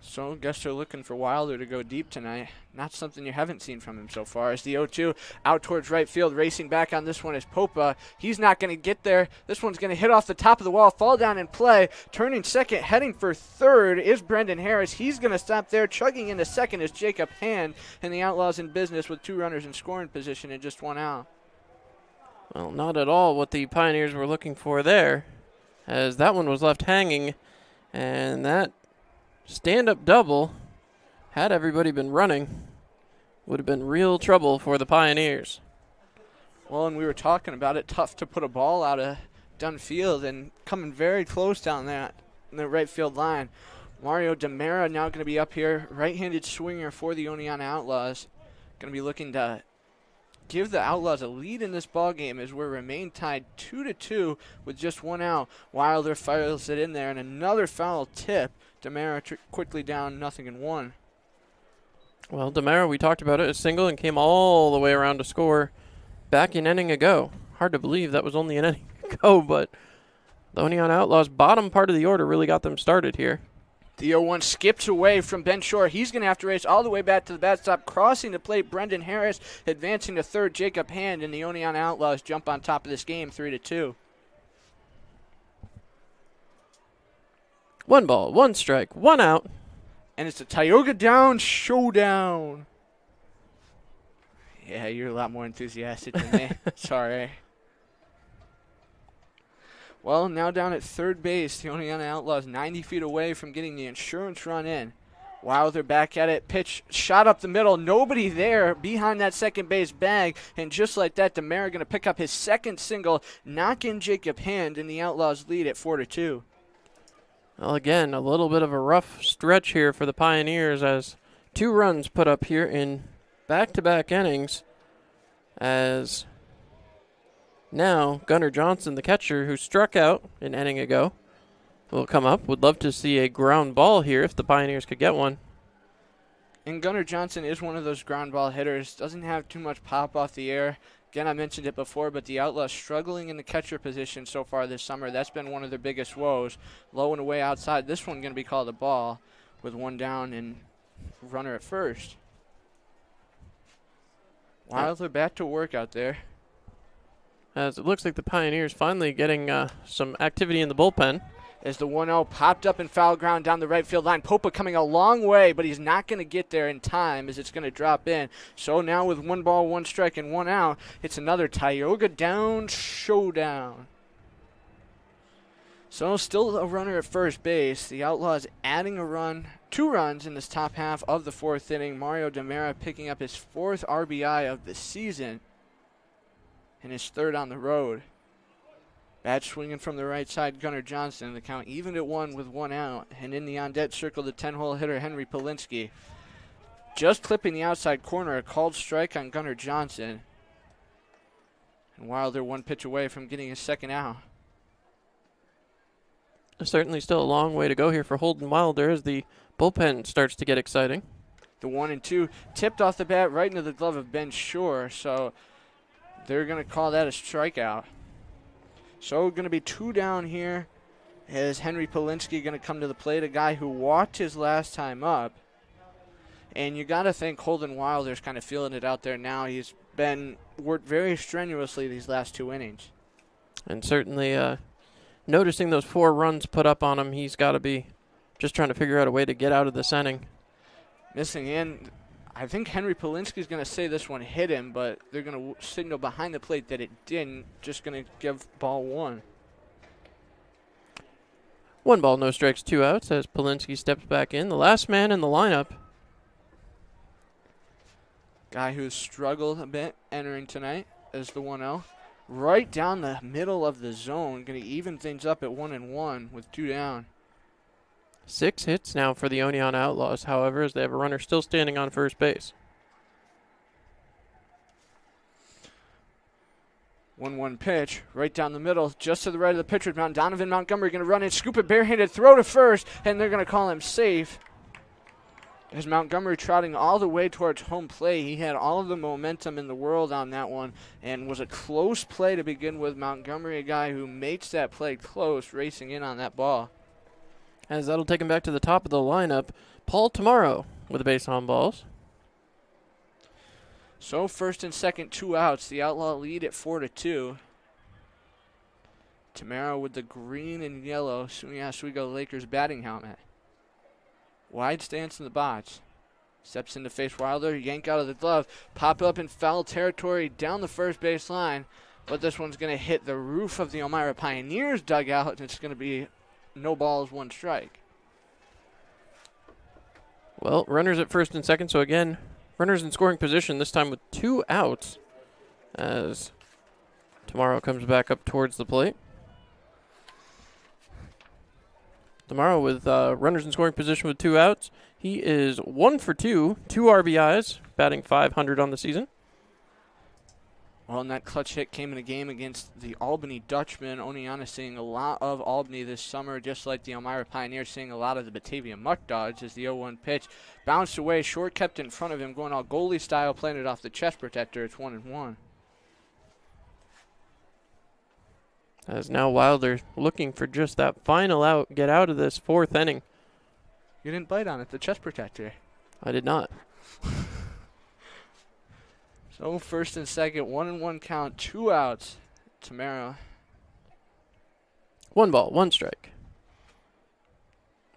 So I guess they're looking for Wilder to go deep tonight. Not something you haven't seen from him so far. As the 0-2 out towards right field, racing back on this one is Popa. He's not going to get there. This one's going to hit off the top of the wall, fall down in play. Turning second, heading for third is Brendan Harris. He's going to stop there. Chugging into second is Jacob Hand. And the Outlaws in business with 2 runners in scoring position and just 1 out. Well, not at all what the Pioneers were looking for there, as that one was left hanging, and that stand-up double, had everybody been running, would have been real trouble for the Pioneers. Well, and we were talking about it, tough to put a ball out of done field, and coming very close down that in the right field line. Mario DeMera now going to be up here, right-handed swinger for the Oneonta Outlaws. Going to be looking to give the Outlaws a lead in this ball game as we remain tied 2-2 with just 1 out. Wilder fires it in there, and another foul tip. DeMera quickly down 0-1. Well, DeMera, we talked about it, a single and came all the way around to score back an inning ago. Hard to believe that was only an inning ago, but the Oneonta Outlaws' bottom part of the order really got them started here. The 0-1 skips away from Ben Shore. He's going to have to race all the way back to the bat stop. Crossing the plate, Brendan Harris. Advancing to third, Jacob Hand. And the Oneonta Outlaws jump on top of this game, 3-2. 1 ball, 1 strike, 1 out. And it's a Tioga Down showdown. Yeah, you're a lot more enthusiastic than me. Sorry. Well, now down at third base, the Oneonta Outlaws 90 feet away from getting the insurance run in. Wilder back at it, pitch, shot up the middle, nobody there behind that second base bag, and just like that, DeMera going to pick up his second single, knock in Jacob Hand, and the Outlaws lead at 4-2. Well, again, a little bit of a rough stretch here for the Pioneers as 2 runs put up here in back-to-back innings as now Gunnar Johnson, the catcher who struck out an inning ago, will come up. Would love to see a ground ball here if the Pioneers could get one. And Gunnar Johnson is one of those ground ball hitters. Doesn't have too much pop off the air. Again, I mentioned it before, but the Outlaws struggling in the catcher position so far this summer. That's been one of their biggest woes. Low and away outside. This one going to be called a ball with 1 down and runner at first. Wilder back to work out there. As it looks like the Pioneers finally getting some activity in the bullpen. As the 1-0 popped up in foul ground down the right field line. Popa coming a long way, but he's not going to get there in time as it's going to drop in. So now with 1 ball, 1 strike, and 1 out, it's another Tioga Down showdown. So still a runner at first base. The Outlaws adding a run, 2 runs in this top half of the 4th inning. Mario DeMera picking up his 4th RBI of the season and his 3rd on the road. Bat swinging from the right side, Gunnar Johnson. The count evened at 1 with 1 out. And in the on-deck circle, the 10-hole hitter, Henry Polinsky. Just clipping the outside corner, a called strike on Gunnar Johnson. And Wilder 1 pitch away from getting his 2nd out. Certainly still a long way to go here for Holden Wilder as the bullpen starts to get exciting. The 1-2 tipped off the bat right into the glove of Ben Shore, so they're going to call that a strikeout. So going to be 2 down here as Henry Polinsky going to come to the plate, a guy who walked his last time up. And you got to think Holden Wilder's kind of feeling it out there now. He's been worked very strenuously these last 2 innings. And certainly noticing those 4 runs put up on him, he's got to be just trying to figure out a way to get out of this inning. Missing in. I think Henry Polinsky's going to say this one hit him, but they're going to signal behind the plate that it didn't. Just going to give ball 1. 1 ball, no strikes, 2 outs as Polinsky steps back in. The last man in the lineup. Guy who's struggled a bit entering tonight as the 1-0. right down the middle of the zone. Going to even things up at 1-1 with 2 down. 6 hits now for the Oneonta Outlaws, however, as they have a runner still standing on first base. 1-1 pitch, right down the middle, just to the right of the pitcher's mound. Donovan Montgomery going to run in, scoop it barehanded, throw to first, and they're going to call him safe. As Montgomery trotting all the way towards home plate, he had all of the momentum in the world on that one, and was a close play to begin with. Montgomery, a guy who makes that play close, racing in on that ball. As that'll take him back to the top of the lineup, Paul Tomorrow with a base on balls. So first and second, 2 outs. The Outlaw lead at 4-2. Tamaro with the green and yellow SUNY Oswego Lakers batting helmet. Wide stance in the box. Steps in to face Wilder, yank out of the glove, pop up in foul territory down the first base line, but this one's going to hit the roof of the Elmira Pioneers dugout, and it's going to be no balls, 1 strike. Well, runners at first and second, so again, runners in scoring position, this time with 2 outs, as Tomorrow comes back up towards the plate. Tomorrow with runners in scoring position with 2 outs. He is 1 for 2, 2 RBIs, batting .500 on the season. Well, and that clutch hit came in a game against the Albany Dutchmen. Oneonta seeing a lot of Albany this summer, just like the Elmira Pioneers seeing a lot of the Batavia Muck Dogs, as the 0-1 pitch bounced away, short kept in front of him, going all goalie style, playing it off the chest protector. It's 1-1. As now Wilder looking for just that final out, get out of this 4th inning. You didn't bite on it, the chest protector. I did not. So first and second, 1-1 count, 2 outs. Tamara. 1 ball, 1 strike.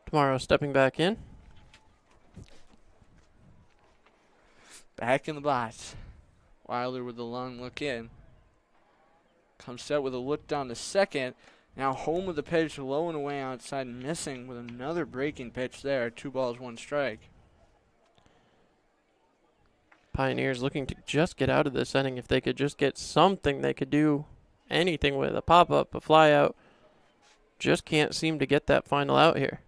Tomorrow stepping back in. Back in the box. Wilder with the long look in. Comes set with a look down to second. Now home with the pitch, low and away outside, missing with another breaking pitch there. 2 balls, 1 strike. Pioneers looking to just get out of this inning. If they could just get something they could do anything with, a pop-up, a fly-out. Just can't seem to get that final out here.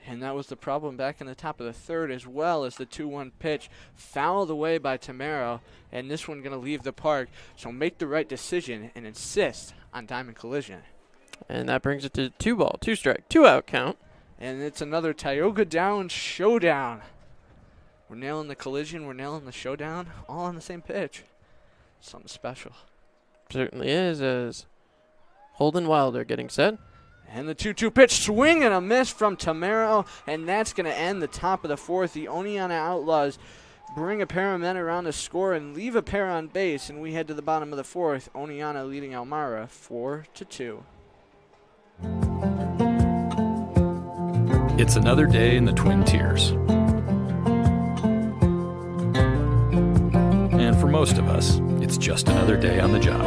And that was the problem back in the top of the 3rd, as well as the 2-1 pitch fouled away by Tamaro. And this one going to leave the park. So make the right decision and insist on diamond collision. And that brings it to 2 ball, 2 strike, 2 out count. And it's another Tioga Down showdown. We're nailing the collision, we're nailing the showdown, all on the same pitch. Something special. Certainly is, as Holden Wilder getting set. And the 2-2 pitch, swing and a miss from Tamaro, and that's going to end the top of the 4th. The Oneonta Outlaws bring a pair of men around to score and leave a pair on base, and we head to the bottom of the 4th. Oneonta leading Elmira 4-2. It's another day in the Twin Tiers. And for most of us, it's just another day on the job.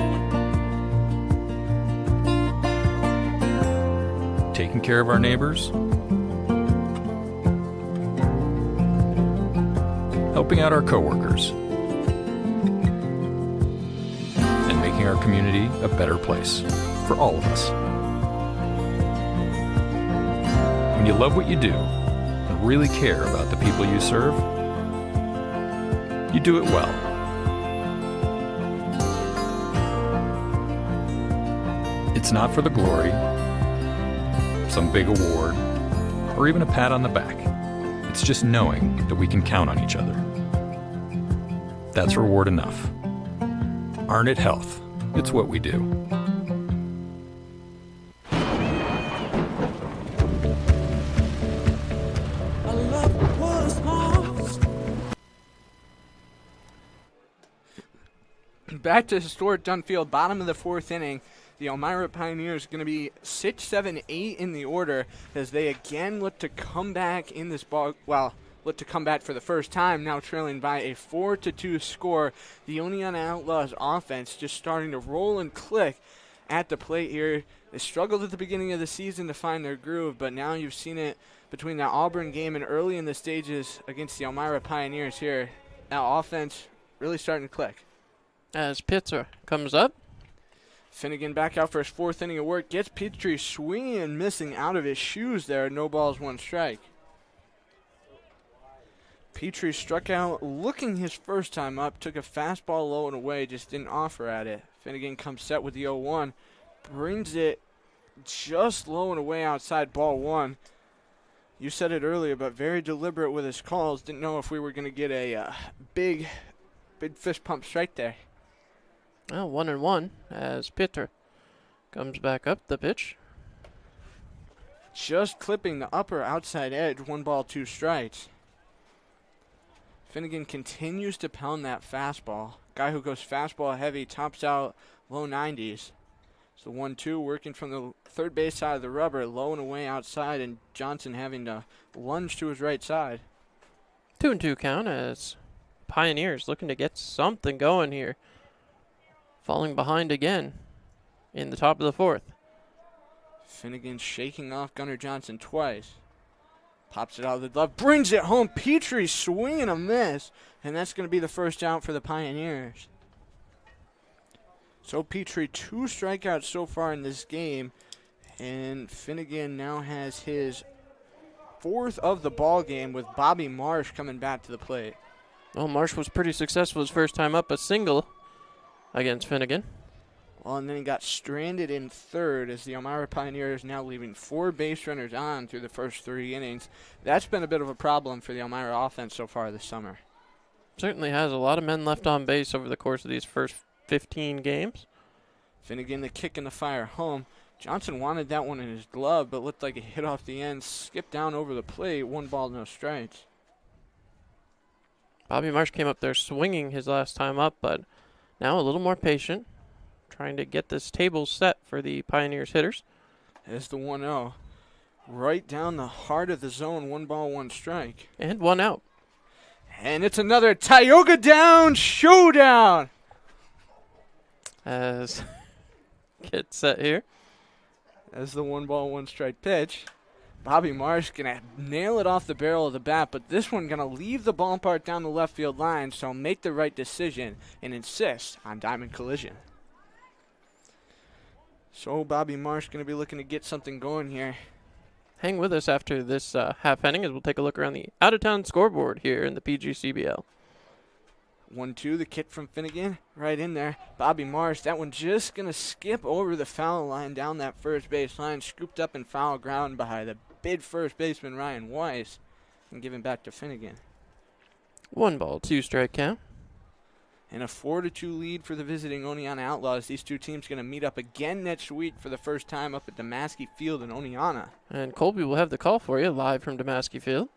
Taking care of our neighbors, helping out our coworkers, and making our community a better place for all of us. When you love what you do and really care about the people you serve, you do it well. It's not for the glory, some big award, or even a pat on the back. It's just knowing that we can count on each other. That's reward enough. Arnett Health. It's what we do. Back to historic Dunfield, bottom of the 4th inning. The Elmira Pioneers going to be 6, 7, 8 in the order as they again look to come back in this ball. Well, look to come back for the first time, now trailing by a 4-2 score. The Oneonta Outlaws offense just starting to roll and click at the plate here. They struggled at the beginning of the season to find their groove, but now you've seen it between that Auburn game and early in the stages against the Elmira Pioneers here. That offense really starting to click. As Pitzer comes up. Finnegan back out for his 4th inning of work. Gets Petrie swinging and missing out of his shoes there. No balls, 1 strike. Petrie struck out looking his first time up. Took a fastball low and away. Just didn't offer at it. Finnegan comes set with the 0-1. Brings it just low and away outside, ball 1. You said it earlier, but very deliberate with his calls. Didn't know if we were going to get a big fist pump strike there. Well, 1-1 as Pitter comes back up the pitch. Just clipping the upper outside edge, 1 ball, 2 strikes. Finnegan continues to pound that fastball. Guy who goes fastball heavy, tops out low 90s. So 1-2 working from the third base side of the rubber, low and away outside, and Johnson having to lunge to his right side. 2-2 count as Pioneers looking to get something going here. Falling behind again in the top of the 4th. Finnegan shaking off Gunnar Johnson twice. Pops it out of the glove, brings it home. Petrie swinging a miss, and that's going to be the first out for the Pioneers. So Petrie, 2 strikeouts so far in this game, and Finnegan now has his 4th of the ball game with Bobby Marsh coming back to the plate. Well, Marsh was pretty successful his first time up, a single against Finnegan. Well, and then he got stranded in 3rd as the Elmira Pioneers now leaving 4 base runners on through the first 3 innings. That's been a bit of a problem for the Elmira offense so far this summer. Certainly has a lot of men left on base over the course of these first 15 games. Finnegan the kick and the fire home. Johnson wanted that one in his glove, but looked like it hit off the end, skipped down over the plate, 1 ball, no strikes. Bobby Marsh came up there swinging his last time up, but now a little more patient, trying to get this table set for the Pioneers hitters. There's the 1-0. Right down the heart of the zone, 1 ball, 1 strike. And 1 out. And it's another Tioga Down showdown. As get set here. As the 1 ball, 1 strike pitch. Bobby Marsh going to nail it off the barrel of the bat, but this one going to leave the ballpark down the left field line, so make the right decision and insist on diamond collision. So Bobby Marsh going to be looking to get something going here. Hang with us after this half inning as we'll take a look around the out-of-town scoreboard here in the PGCBL. 1-2, the kick from Finnegan, right in there. Bobby Marsh, that one just going to skip over the foul line down that first base line, scooped up in foul ground by the big first baseman Ryan Weiss, and given back to Finnegan. 1 ball, 2 strike count. And a 4-2 lead for the visiting Oneonta Outlaws. These 2 teams going to meet up again next week for the first time up at Damaski Field in Oneonta. And Colby will have the call for you live from Damaski Field.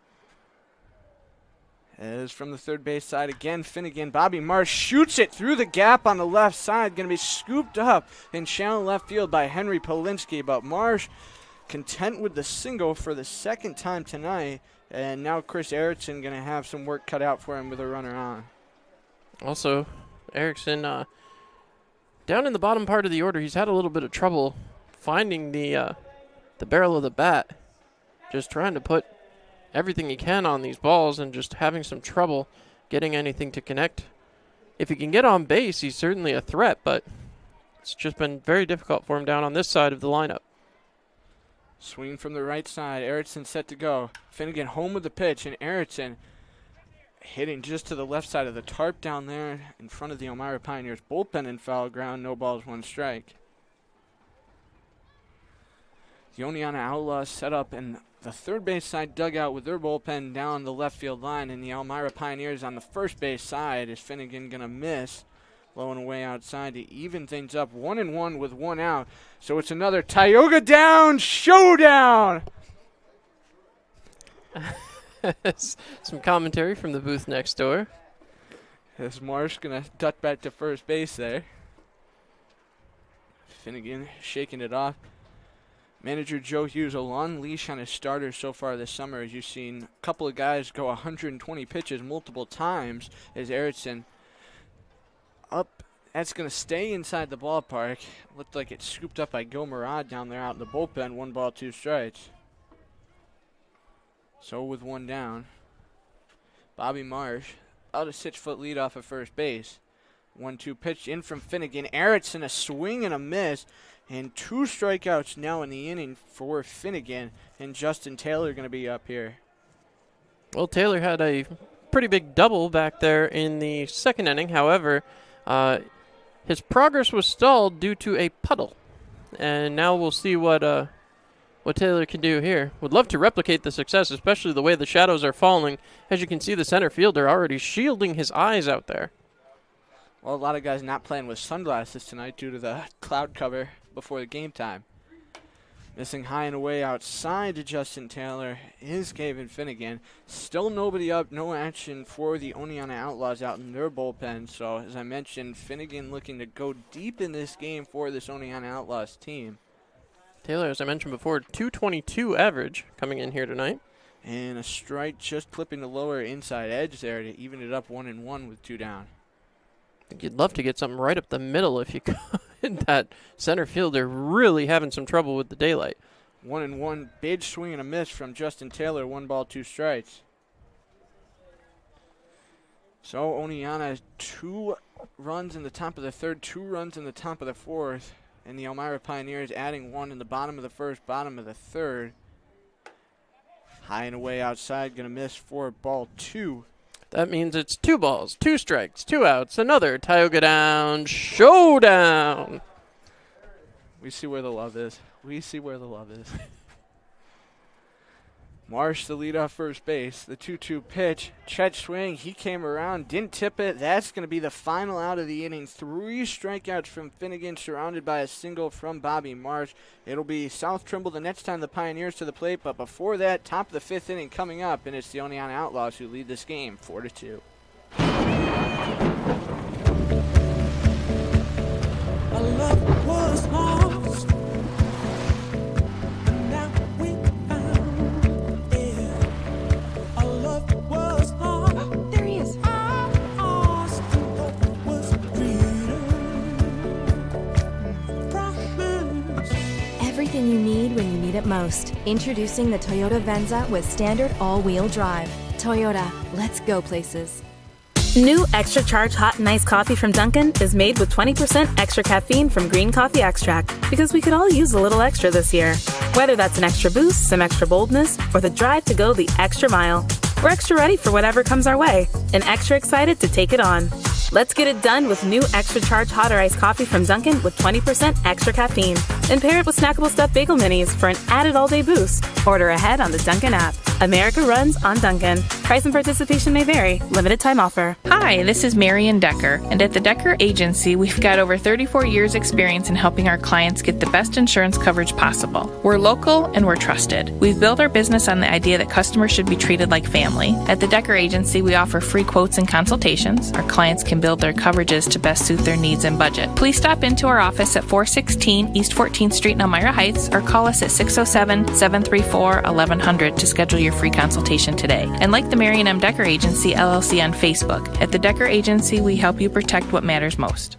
As from the third base side again, Finnegan. Bobby Marsh shoots it through the gap on the left side. Going to be scooped up in shallow left field by Henry Polinsky. But Marsh content with the single for the 2nd time tonight. And now Chris Erickson going to have some work cut out for him with a runner on. Also, Erickson, down in the bottom part of the order, he's had a little bit of trouble finding the barrel of the bat. Just trying to put everything he can on these balls and just having some trouble getting anything to connect. If he can get on base, he's certainly a threat, but it's just been very difficult for him down on this side of the lineup. Swing from the right side. Erickson set to go. Finnegan home with the pitch, and Erickson hitting just to the left side of the tarp down there in front of the Elmira Pioneers bullpen in foul ground. No balls, 1 strike. The Oneonta Outlaws set up in the third base side dugout with their bullpen down the left field line, and the Elmira Pioneers on the first base side. Is Finnegan going to miss? Low and away outside to even things up. 1-1 with 1 out. So it's another Tioga Down showdown. Some commentary from the booth next door. As Marsh going to duck back to first base there. Finnegan shaking it off. Manager Joe Hughes, a long leash on his starters so far this summer, as you've seen a couple of guys go 120 pitches multiple times. As Erickson up, that's going to stay inside the ballpark. Looked like it's scooped up by Gil Murad down there out in the bullpen. 1 ball, 2 strikes. So with 1 down, Bobby Marsh, about a 6-foot lead off of first base. 1-2 pitch in from Finnegan. Erickson, a swing and a miss. And 2 strikeouts now in the inning for Finnegan. And Justin Taylor going to be up here. Well, Taylor had a pretty big double back there in the second inning. However, his progress was stalled due to a puddle. And now we'll see what Taylor can do here. Would love to replicate the success, especially the way the shadows are falling. As you can see, the center fielder already shielding his eyes out there. Well, a lot of guys not playing with sunglasses tonight due to the cloud cover before the game time. Missing high and away outside to Justin Taylor is Gavin Finnegan. Still nobody up, no action for the Oneonta Outlaws out in their bullpen. So, as I mentioned, Finnegan looking to go deep in this game for this Oneonta Outlaws team. Taylor, as I mentioned before, 222 average coming in here tonight. And a strike just clipping the lower inside edge there to even it up 1-1 with 2 down. I think you'd love to get something right up the middle if you could. That center fielder really having some trouble with the daylight. 1-1, big swing and a miss from Justin Taylor. 1 ball, 2 strikes. So Oneonta 2 runs in the top of the third, 2 runs in the top of the fourth. And the Elmira Pioneers adding 1 in the bottom of the first, bottom of the third. High and away outside, going to miss for ball 2. That means it's 2 balls, 2 strikes, 2 outs, another Tioga Down showdown. We see where the love is. We see where the love is. Marsh, the leadoff first base. The 2-2 pitch. Chet swing. He came around, didn't tip it. That's going to be the final out of the inning. 3 strikeouts from Finnegan, surrounded by a single from Bobby Marsh. It'll be South Trimble the next time the Pioneers to the plate. But before that, top of the 5th inning coming up, and it's the Oneonta Outlaws who lead this game 4-2. My love was lost. Everything you need when you need it most. Introducing the Toyota Venza with standard all-wheel drive. Toyota, let's go places. New Extra Charge Hot and Iced Coffee from Dunkin' is made with 20% extra caffeine from green coffee extract, because we could all use a little extra this year. Whether that's an extra boost, some extra boldness, or the drive to go the extra mile, we're extra ready for whatever comes our way and extra excited to take it on. Let's get it done with new Extra Charge Hot or Iced Coffee from Dunkin' with 20% extra caffeine. And pair it with snackable stuffed bagel minis for an added all-day boost. Order ahead on the Dunkin' app. America runs on Dunkin'. Price and participation may vary. Limited time offer. Hi, this is Marion Decker, and at the Decker Agency, we've got over 34 years experience in helping our clients get the best insurance coverage possible. We're local and we're trusted. We've built our business on the idea that customers should be treated like family. At the Decker Agency, we offer free quotes and consultations. Our clients can build their coverages to best suit their needs and budget. Please stop into our office at 416 East 14th Street in Elmira Heights, or call us at 607-734-1100 to schedule your free consultation today. And like the Marion M. Decker Agency LLC on Facebook, at the Decker Agency, we help you protect what matters most.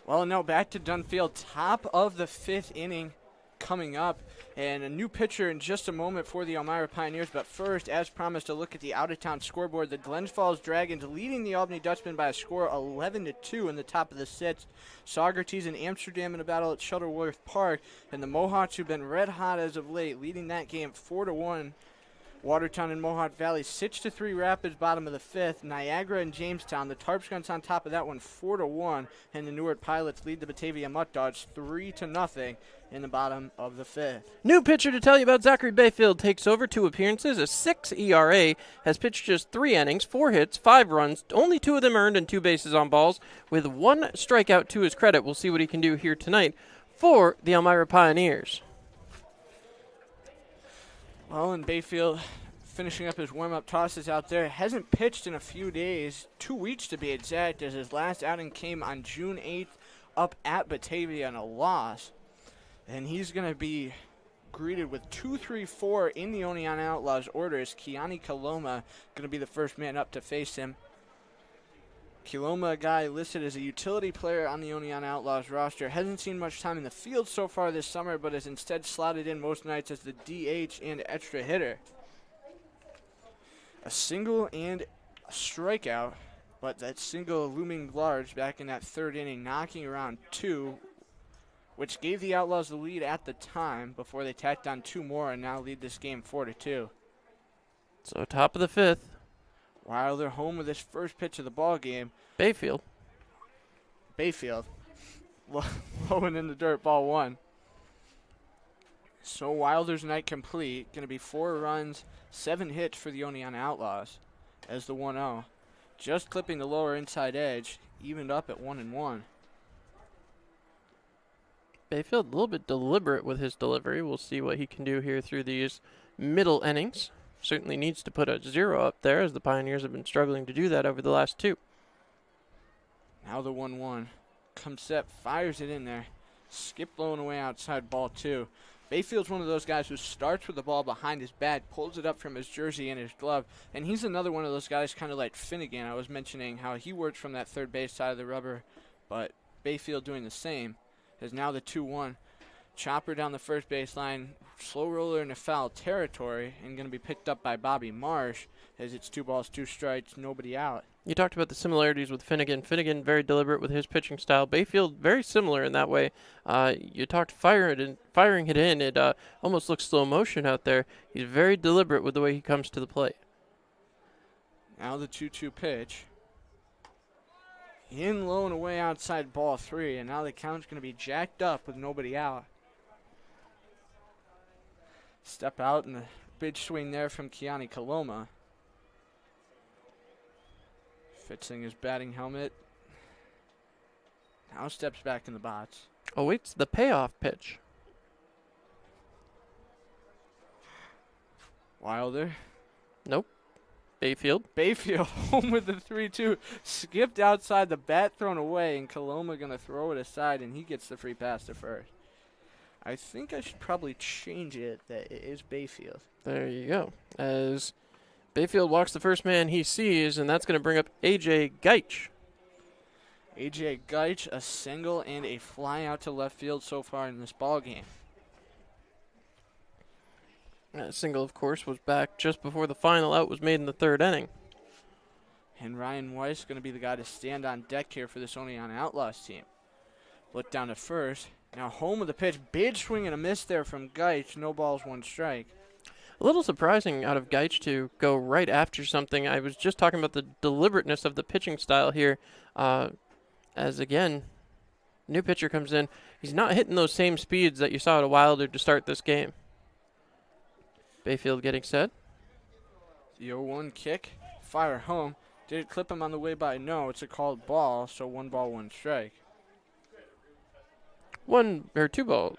Well, now back to Dunfield, top of the 5th inning coming up, and a new pitcher in just a moment for the Elmira Pioneers. But first, as promised, a look at the out-of-town scoreboard. The Glens Falls Dragons leading the Albany Dutchmen by a score 11-2 in the top of the 6th. Saugerties and Amsterdam in a battle at Shuttleworth Park, and the Mohawks, who've been red hot as of late, leading that game 4-1. Watertown and Mohawk Valley 6-3 Rapids, bottom of the 5th. Niagara and Jamestown, the Tarpsguns on top of that one, 4-1, and the Newark Pilots lead the Batavia Mutt Dogs 3-0 in the bottom of the 5th. New pitcher to tell you about. Zachary Bayfield takes over 2 appearances, a 6 ERA, has pitched just 3 innings, 4 hits, 5 runs, only 2 of them earned and 2 bases on balls, with 1 strikeout to his credit. We'll see what he can do here tonight for the Elmira Pioneers. Well, and Bayfield finishing up his warm-up tosses out there. Hasn't pitched in a few days, 2 weeks to be exact, as his last outing came on June 8th up at Batavia in a loss. And he's going to be greeted with 2-3-4 in the Oneonta Outlaws orders. Kiani Kaloma going to be the first man up to face him. Kaloma, a guy listed as a utility player on the Oneonta Outlaws roster, hasn't seen much time in the field so far this summer, but is instead slotted in most nights as the DH and extra hitter. A single and a strikeout But that single looming large back in that third inning, knocking around 2, which gave the Outlaws the lead at the time before they tacked on 2 more and now lead this game 4-2. So top of the 5th. Wilder home with his first pitch of the ball game. Bayfield. Low and in the dirt, ball 1. So Wilder's night complete. Going to be 4 runs, 7 hits for the Oneonta Outlaws as the 1-0. Just clipping the lower inside edge, evened up at 1-1. Bayfield a little bit deliberate with his delivery. We'll see what he can do here through these middle innings. Certainly needs to put a 0 up there, as the Pioneers have been struggling to do that over the last 2. Now the 1-1. Comes set, fires it in there. Skip blowing away outside, ball 2. Bayfield's one of those guys who starts with the ball behind his back, pulls it up from his jersey and his glove, and he's another one of those guys kind of like Finnegan. I was mentioning how he works from that third base side of the rubber, but Bayfield doing the same. As now the 2-1. Chopper down the first baseline, slow roller into foul territory, and going to be picked up by Bobby Marsh as it's 2 balls, 2 strikes, nobody out. You talked about the similarities with Finnegan. Finnegan very deliberate with his pitching style. Bayfield very similar in that way. You talked firing it in. It almost looks slow motion out there. He's very deliberate with the way he comes to the plate. Now the 2-2 pitch. In low and away outside, ball 3, and now the count's going to be jacked up with nobody out. Step out and the big swing there from Keani Coloma. Fixing his batting helmet. Now steps back in the box. Awaits the payoff pitch. Wilder. Nope. Bayfield home with the 3-2. Skipped outside, the bat thrown away, and Coloma going to throw it aside, and he gets the free pass to first. I think I should probably change it that it is Bayfield. There you go. As Bayfield walks the first man he sees, and that's going to bring up A.J. Geich. A.J. Geich, a single and a fly out to left field so far in this ball game. That single, of course, was back just before the final out was made in the 3rd inning. And Ryan Weiss going to be the guy to stand on deck here for this Oneonta Outlaws team. Look down to first. Now home with the pitch. Big swing and a miss there from Geich. No balls, 1 strike. A little surprising out of Geich to go right after something. I was just talking about the deliberateness of the pitching style here. As, again, new pitcher comes in. He's not hitting those same speeds that you saw at Wilder to start this game. Bayfield getting set. The 0-1 kick. Fire home. Did it clip him on the way by? No, it's a called ball, so 1 ball, 1 strike. 1 ball,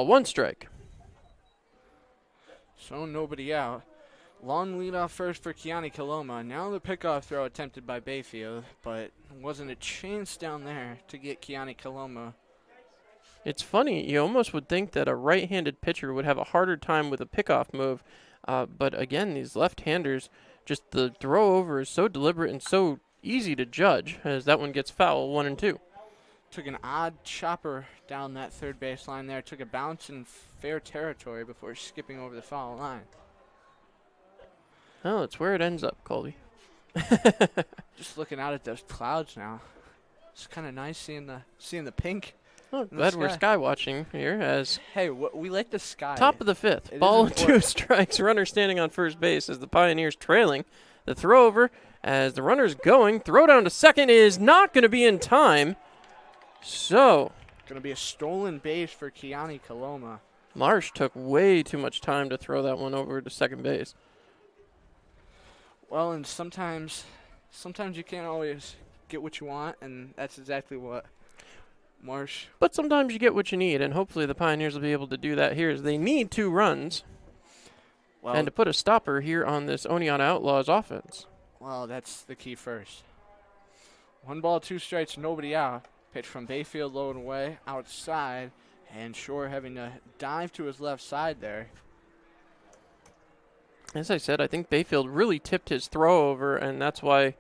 1 strike. So nobody out. Long lead off first for Keani Coloma. Now the pickoff throw attempted by Bayfield, but wasn't a chance down there to get Keani Coloma. It's funny, you almost would think that a right-handed pitcher would have a harder time with a pickoff move, but again, these left-handers, just the throw over is so deliberate and so easy to judge, as that one gets foul, 1 and 2. Took an odd chopper down that third baseline there. Took a bounce in fair territory before skipping over the foul line. Oh, it's where it ends up, Colby. Just looking out at those clouds now. It's kind of nice seeing the pink. Oh, glad we're sky watching here. As hey, we like the sky. Top of the 5th, ball and 2 strikes. Runner standing on first base as the Pioneers trailing. The throw over as the runner's going. Throw down to second is not going to be in time. So, going to be a stolen base for Keani Coloma. Marsh took way too much time to throw that one over to second base. Well, and sometimes you can't always get what you want, and that's exactly what Marsh. But sometimes you get what you need, and hopefully the Pioneers will be able to do that here as they need 2 runs. Well, and to put a stopper here on this Oneonta Outlaws offense. Well, that's the key first. 1 ball, 2 strikes, nobody out. Pitch from Bayfield low and away, outside, and Shore having to dive to his left side there. As I said, I think Bayfield really tipped his throw over, and that's why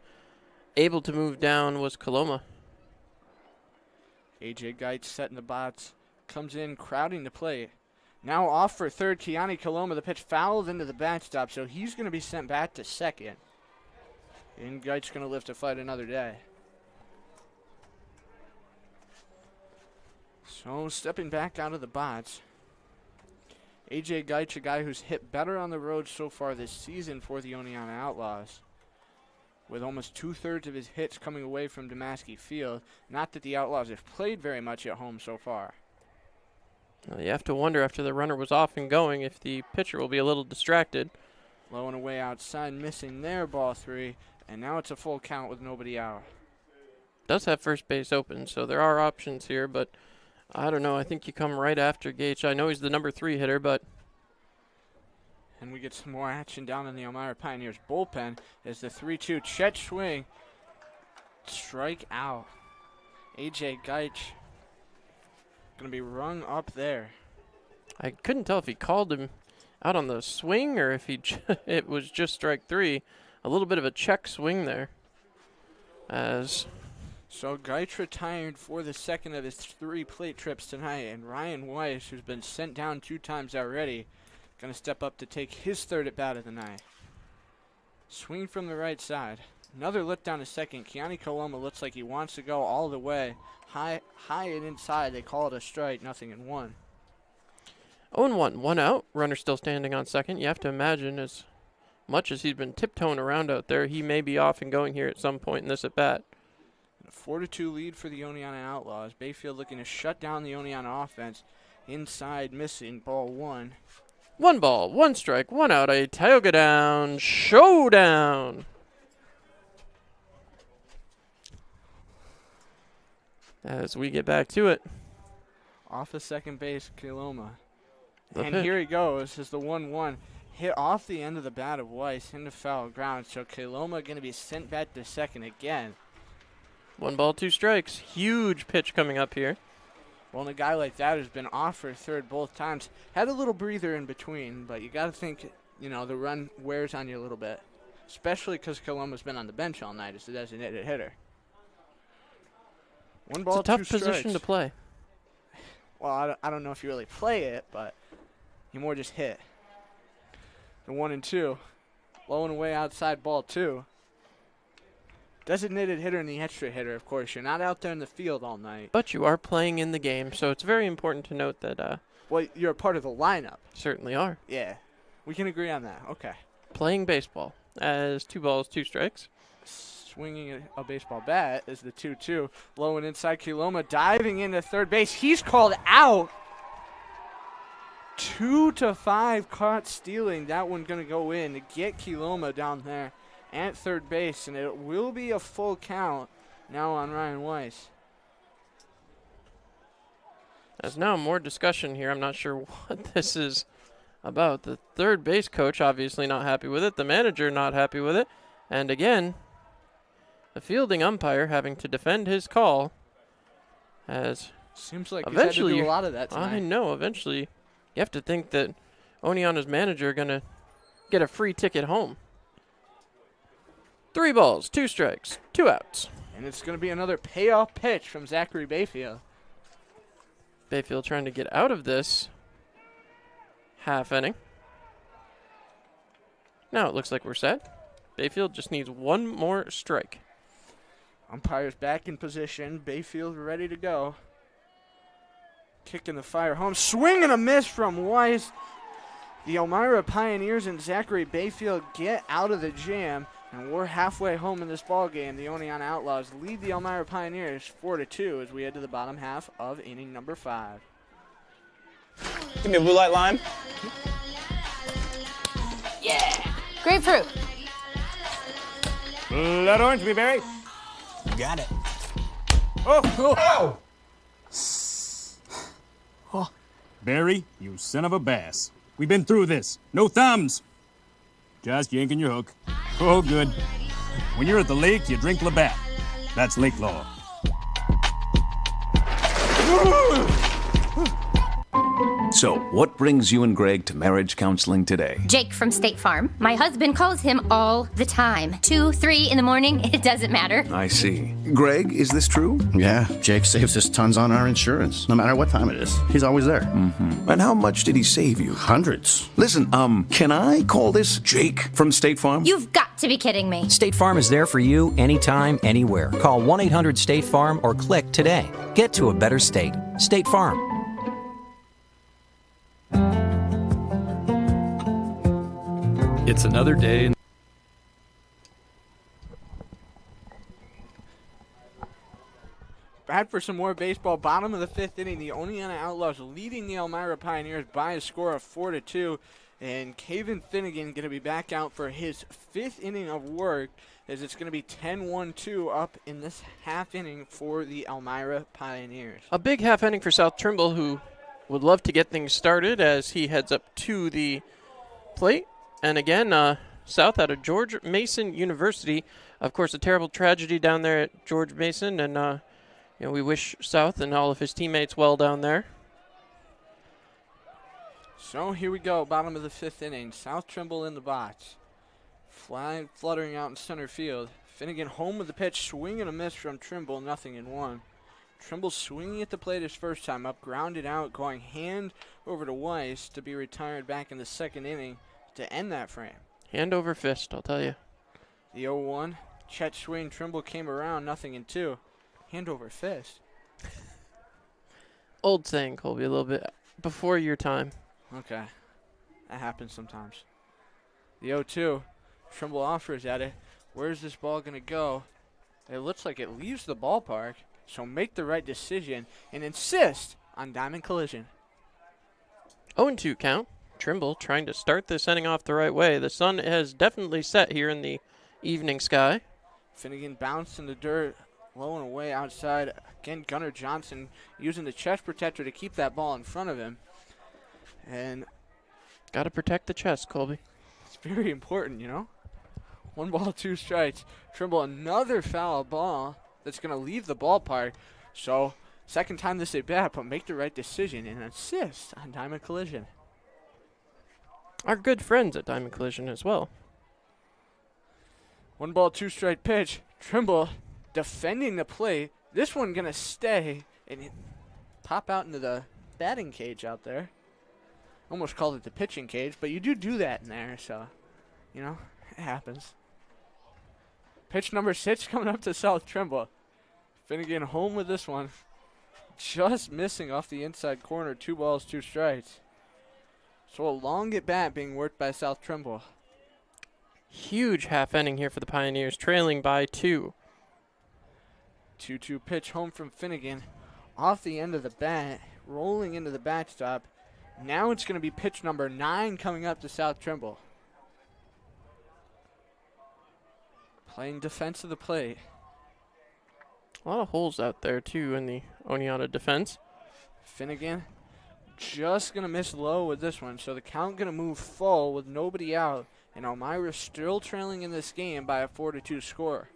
able to move down was Coloma. A.J. Geich set in the box, comes in, crowding the plate. Now off for third, Keani Coloma. The pitch fouled into the backstop, so he's going to be sent back to second. And Geit's going to live to fight another day. So stepping back out of the bots, AJ Geit's a guy who's hit better on the road so far this season for the Oneonta Outlaws, with almost 2/3 of his hits coming away from Damaski Field. Not that the Outlaws have played very much at home so far. Well, you have to wonder after the runner was off and going if the pitcher will be a little distracted. Low and away outside, missing there, ball 3, and now it's a full count with nobody out. Does have first base open, so there are options here, but I don't know. I think you come right after Gage. I know he's the number 3 hitter, but... And we get some more action down in the Elmira Pioneers bullpen as the 3-2 Chet swing. Strike out. AJ Geitch going to be rung up there. I couldn't tell if he called him out on the swing or if he it was just strike 3. A little bit of a check swing there. So Geitch retired for the second of his 3 plate trips tonight, and Ryan Weiss, who's been sent down 2 times already, going to step up to take his 3rd at bat of the night. Swing from the right side. Another lift down to second. Keani Coloma looks like he wants to go all the way. High and inside. They call it a strike. 0-1. 0-1. 1 out. Runner still standing on second. You have to imagine as much as he's been tiptoeing around out there, he may be off and going here at some point in this at bat. A 4-2 lead for the Oneonta Outlaws. Bayfield looking to shut down the Oneonta offense. Inside missing. Ball 1. 1 ball, 1 strike, 1 out. A Tioga down showdown. As we get back to it. Off of second base, Kiloma. The And pitch. here he goes as the 1-1 hit off the end of the bat of Weiss into foul ground. So Kiloma going to be sent back to second again. 1 ball, 2 strikes. Huge pitch coming up here. Well, and a guy like that who's been off for 3rd both times had a little breather in between, but you got to think, the run wears on you a little bit, especially because Kiloma's been on the bench all night as the designated hitter. 1 ball, It's a 2 tough position strikes. to play. Well, I don't know if you really play it, but you more just hit. The 1-2, low and away outside, ball 2. Designated hitter and the extra hitter, of course. You're not out there in the field all night. But you are playing in the game, so it's very important to note that... well, you're a part of the lineup. Certainly are. Yeah, we can agree on that. Okay. Playing baseball as 2 balls, 2 strikes. Swinging a baseball bat is the 2-2. Low and inside, Kiloma diving into third base. He's called out. 2-5 caught stealing. That one going to go in to get Kiloma down there at third base, and it will be a full count now on Ryan Weiss. There's now more discussion here. I'm not sure what this is about. The third base coach obviously not happy with it. The manager not happy with it. And again, the fielding umpire having to defend his call as seems like he's had to do a lot of that tonight. I know. Eventually, you have to think that Oneonta's manager going to get a free ticket home. 3 balls, 2 strikes, 2 outs. And it's going to be another payoff pitch from Zachary Bayfield. Bayfield trying to get out of this half inning. Now it looks like we're set. Bayfield just needs 1 more strike. Umpire's back in position. Bayfield ready to go. Kicking the fire home. Swing and a miss from Weiss. The Elmira Pioneers and Zachary Bayfield get out of the jam. And we're halfway home in this ball game. The Oneonta Outlaws lead the Elmira Pioneers 4-2 as we head to the bottom half of inning number 5. Give me a blue light lime. Yeah! Grapefruit. Blood orange, blueberry. Got it. Oh! Oh! Barry, you son of a bass. We've been through this. No thumbs. Just yanking your hook. Oh, good. When you're at the lake, you drink Labatt. That's lake law. So, what brings you and Greg to marriage counseling today? Jake from State Farm. My husband calls him all the time. 2, 3 in the morning, it doesn't matter. I see. Greg, is this true? Yeah, Jake saves us tons on our insurance. No matter what time it is, he's always there. Mm-hmm. And how much did he save you? Hundreds. Listen, can I call this Jake from State Farm? You've got to be kidding me. State Farm is there for you anytime, anywhere. Call 1-800-STATE-FARM or click today. Get to a better state. State Farm. It's another day. Back for some more baseball. Bottom of the 5th inning, the Oneonta Outlaws leading the Elmira Pioneers by a score of 4-2. And Caven Finnegan going to be back out for his 5th inning of work, as it's going to be 10-1-2 up in this half inning for the Elmira Pioneers. A big half inning for South Trimble, who would love to get things started as he heads up to the plate. And again, South out of George Mason University. Of course, a terrible tragedy down there at George Mason, and we wish South and all of his teammates well down there. So here we go, bottom of the 5th inning. South Trimble in the box. Fly fluttering out in center field. Finnegan home with the pitch, swing and a miss from Trimble, 0-1. Trimble swinging at the plate his first time up, grounded out, going hand over to Weiss to be retired back in the 2nd inning to end that frame. Hand over fist, I'll tell you. The 0-1, Chet swing, Trimble came around, 0-2. Hand over fist. Old saying, Colby, a little bit before your time. Okay, that happens sometimes. The 0-2, Trimble offers at it. Where's this ball going to go? It looks like it leaves the ballpark, so make the right decision and insist on diamond collision. 0-2 count. Trimble trying to start this inning off the right way. The sun has definitely set here in the evening sky. Finnegan bounced in the dirt, low and away outside. Again, Gunnar Johnson using the chest protector to keep that ball in front of him. And got to protect the chest, Colby. It's very important, 1 ball, 2 strikes. Trimble another foul ball that's going to leave the ballpark. So, second time this at bat, but make the right decision and insist on diamond collision. Our good friends at Diamond Collision as well. 1 ball, 2 strike pitch. Trimble defending the plate. This one going to stay and pop out into the batting cage out there. Almost called it the pitching cage, but you do that in there, so, it happens. Pitch number 6 coming up to South Trimble. Finnegan home with this one. Just missing off the inside corner. 2 balls, 2 strikes. So a long at bat being worked by South Trimble. Huge half inning here for the Pioneers, trailing by 2. 2-2 pitch home from Finnegan. Off the end of the bat, rolling into the backstop. Now it's going to be pitch number 9 coming up to South Trimble. Playing defense of the plate. A lot of holes out there, too, in the Oneonta defense. Finnegan just going to miss low with this one, so the count going to move full with nobody out, and Elmira still trailing in this game by a 4-2 score.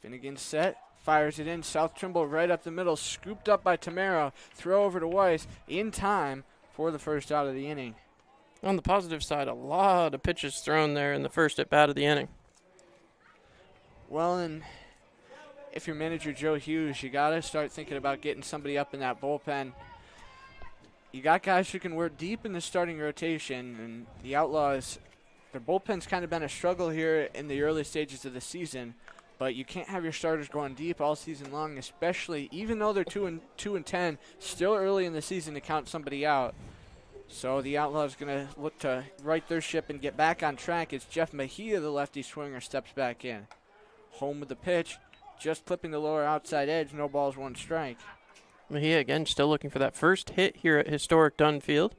Finnegan set, fires it in. South Trimble right up the middle, scooped up by Tamara. Throw over to Weiss in time for the first out of the inning. On the positive side, a lot of pitches thrown there in the first at bat of the inning. Well, and if you're manager Joe Hughes, you got to start thinking about getting somebody up in that bullpen. You got guys who can work deep in the starting rotation, and the Outlaws, their bullpen's kind of been a struggle here in the early stages of the season, but you can't have your starters going deep all season long, especially even though they're 2-10, still early in the season to count somebody out. So the Outlaws going to look to right their ship and get back on track as Jeff Mejia, the lefty swinger, steps back in. Home with the pitch, just clipping the lower outside edge, no balls, 1 strike. Mejia again still looking for that first hit here at historic Dunn Field.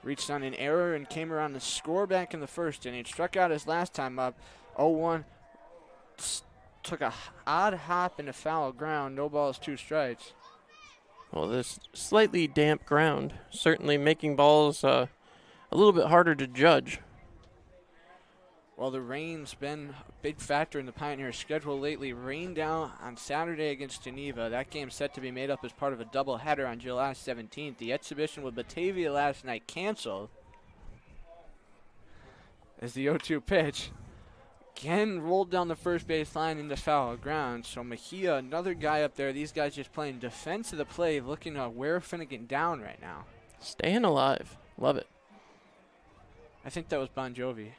Reached on an error and came around to score back in the first inning. Struck out his last time up, 0-1. Took a odd hop into foul ground, no balls, 2 strikes. Well, this slightly damp ground certainly making balls a little bit harder to judge. Well, the rain's been a big factor in the Pioneers' schedule lately. Rain down on Saturday against Geneva. That game's set to be made up as part of a doubleheader on July 17th. The exhibition with Batavia last night canceled as the 0-2 pitch again rolled down the first base line into foul ground. So Mejia, another guy up there. These guys just playing defense of the play, looking to wear Finnegan down right now. Staying alive. Love it. I think that was Bon Jovi.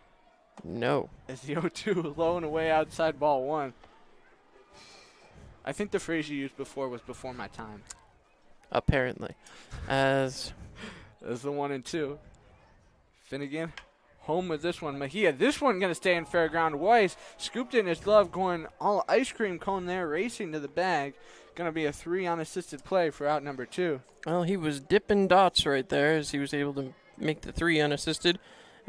No. As the 0-2 low and away outside ball one. I think the phrase you used before was before my time. Apparently. As the 1-2. Finnegan home with this one. Mejia, this one going to stay in fair ground. Weiss scooped in his glove, going all ice cream cone there, racing to the bag. Going to be a 3 unassisted play for out number 2. Well, he was dipping dots right there as he was able to make the 3 unassisted.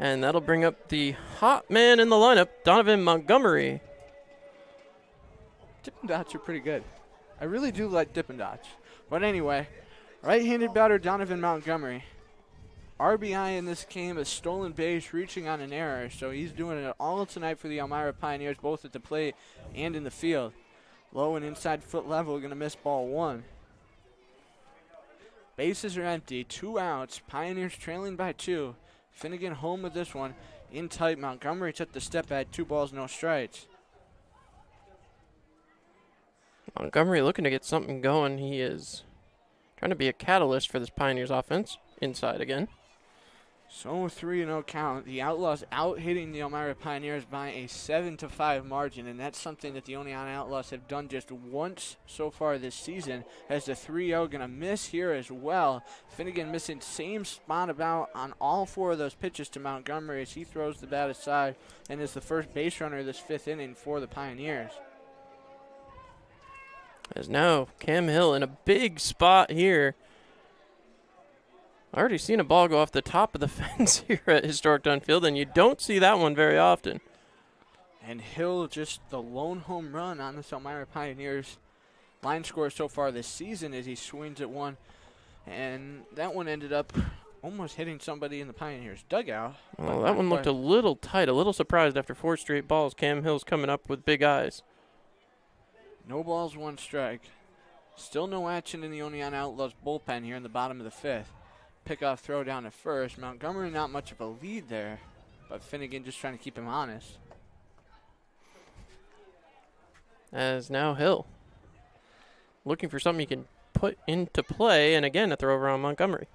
And that'll bring up the hot man in the lineup, Donovan Montgomery. Dippin' dots are pretty good. I really do like dippin' dots. But anyway, right-handed batter Donovan Montgomery. RBI in this game, a stolen base, reaching on an error. So he's doing it all tonight for the Elmira Pioneers, both at the plate and in the field. Low and inside foot level, going to miss ball 1. Bases are empty, 2 outs. Pioneers trailing by 2. Finnegan home with this one. In tight, Montgomery took the step back, 2 balls, no strikes. Montgomery looking to get something going. He is trying to be a catalyst for this Pioneers offense. Inside again. So 3-0 count. The Outlaws out-hitting the Elmira Pioneers by a 7-5 margin, and that's something that the Oneonta Outlaws have done just once so far this season, as the 3-0 going to miss here as well. Finnegan missing same spot about on all 4 of those pitches to Montgomery as he throws the bat aside and is the first base runner of this 5th inning for the Pioneers. As now Cam Hill in a big spot here. I already seen a ball go off the top of the fence here at Historic Dunfield, and you don't see that one very often. And Hill just the lone home run on this Elmira Pioneers line score so far this season as he swings at one. And that one ended up almost hitting somebody in the Pioneers dugout. Well, that one looked a little tight, a little surprised after 4 straight balls. Cam Hill's coming up with big eyes. No balls, 1 strike. Still no action in the Oneonta Outlaws bullpen here in the bottom of the 5th. Pickoff throw down at first. Montgomery not much of a lead there, but Finnegan just trying to keep him honest. As now Hill looking for something he can put into play, and again a throw around Montgomery.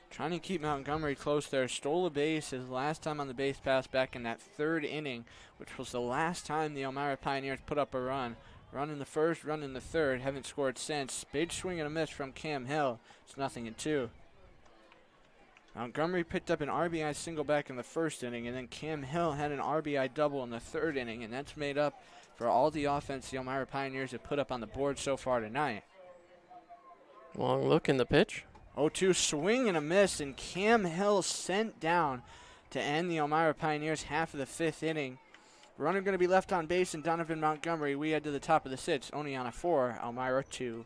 Trying to keep Montgomery close there. Stole a base his last time on the base pass back in that 3rd inning, which was the last time the Elmira Pioneers put up a run. Run in the 1st, run in the 3rd. Haven't scored since. Big swing and a miss from Cam Hill. It's 0-2. Montgomery picked up an RBI single back in the 1st inning, and then Cam Hill had an RBI double in the 3rd inning, and that's made up for all the offense the Elmira Pioneers have put up on the board so far tonight. Long look in the pitch. 0-2 swing and a miss, and Cam Hill sent down to end the Elmira Pioneers half of the 5th inning. Runner going to be left on base, and Donovan Montgomery. We head to the top of the 6th. Oneonta 4, Elmira 2.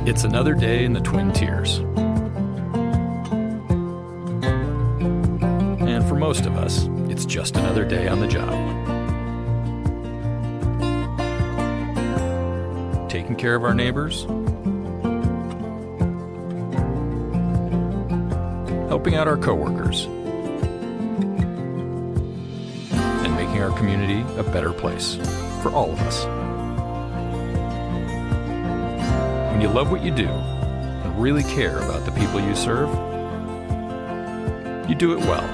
It's another day in the Twin Tiers. And for most of us, it's just another day on the job. Taking care of our neighbors, helping out our coworkers, and making our community a better place for all of us. When you love what you do and really care about the people you serve, you do it well.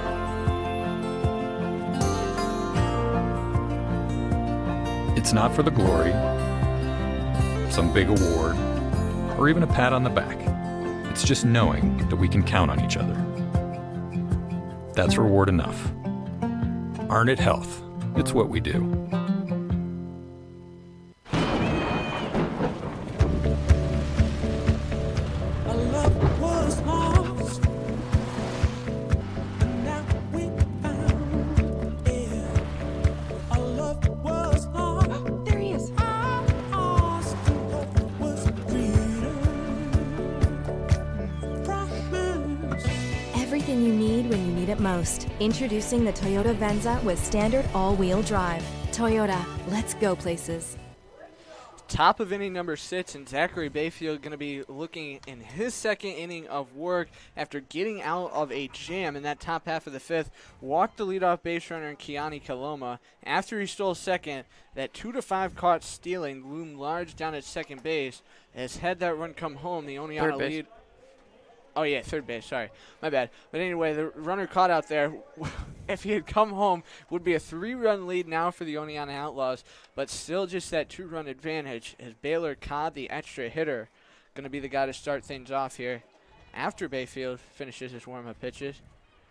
It's not for the glory, some big award, or even a pat on the back. It's just knowing that we can count on each other. That's reward enough. Arnett Health. It's what we do. Everything you need when when you need it most. Introducing the Toyota Venza with standard all-wheel drive. Toyota, let's go places. Top of inning number 6, and Zachary Bayfield going to be looking in his second inning of work after getting out of a jam in that top half of the 5th. Walked the leadoff base runner in Keani Kaloma. After he stole second, that 2-5 caught stealing loomed large down at second base. As had that run come home, the Oneonta lead. Oh, yeah, third base. Sorry. My bad. But anyway, the runner caught out there. If he had come home, would be a 3-run lead now for the Oneonta Outlaws, but still just that 2-run advantage as Baylor Cobb, the extra hitter, going to be the guy to start things off here after Bayfield finishes his warm-up pitches.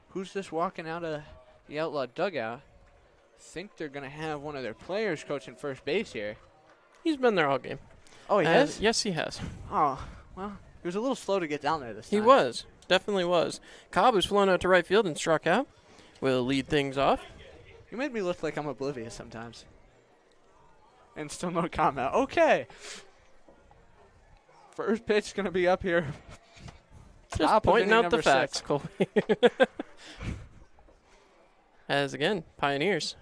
Who's this walking out of the Outlaw dugout? I think they're going to have one of their players coaching first base here. He's been there all game. Oh, he has? Yes, he has. Oh, well. He was a little slow to get down there this time. He was. Definitely was. Cobb was flown out to right field and struck out. Will lead things off. You made me look like I'm oblivious sometimes. And still no comment. Okay. First pitch going to be up here. Just pointing out the facts, Colby. As again, Pioneers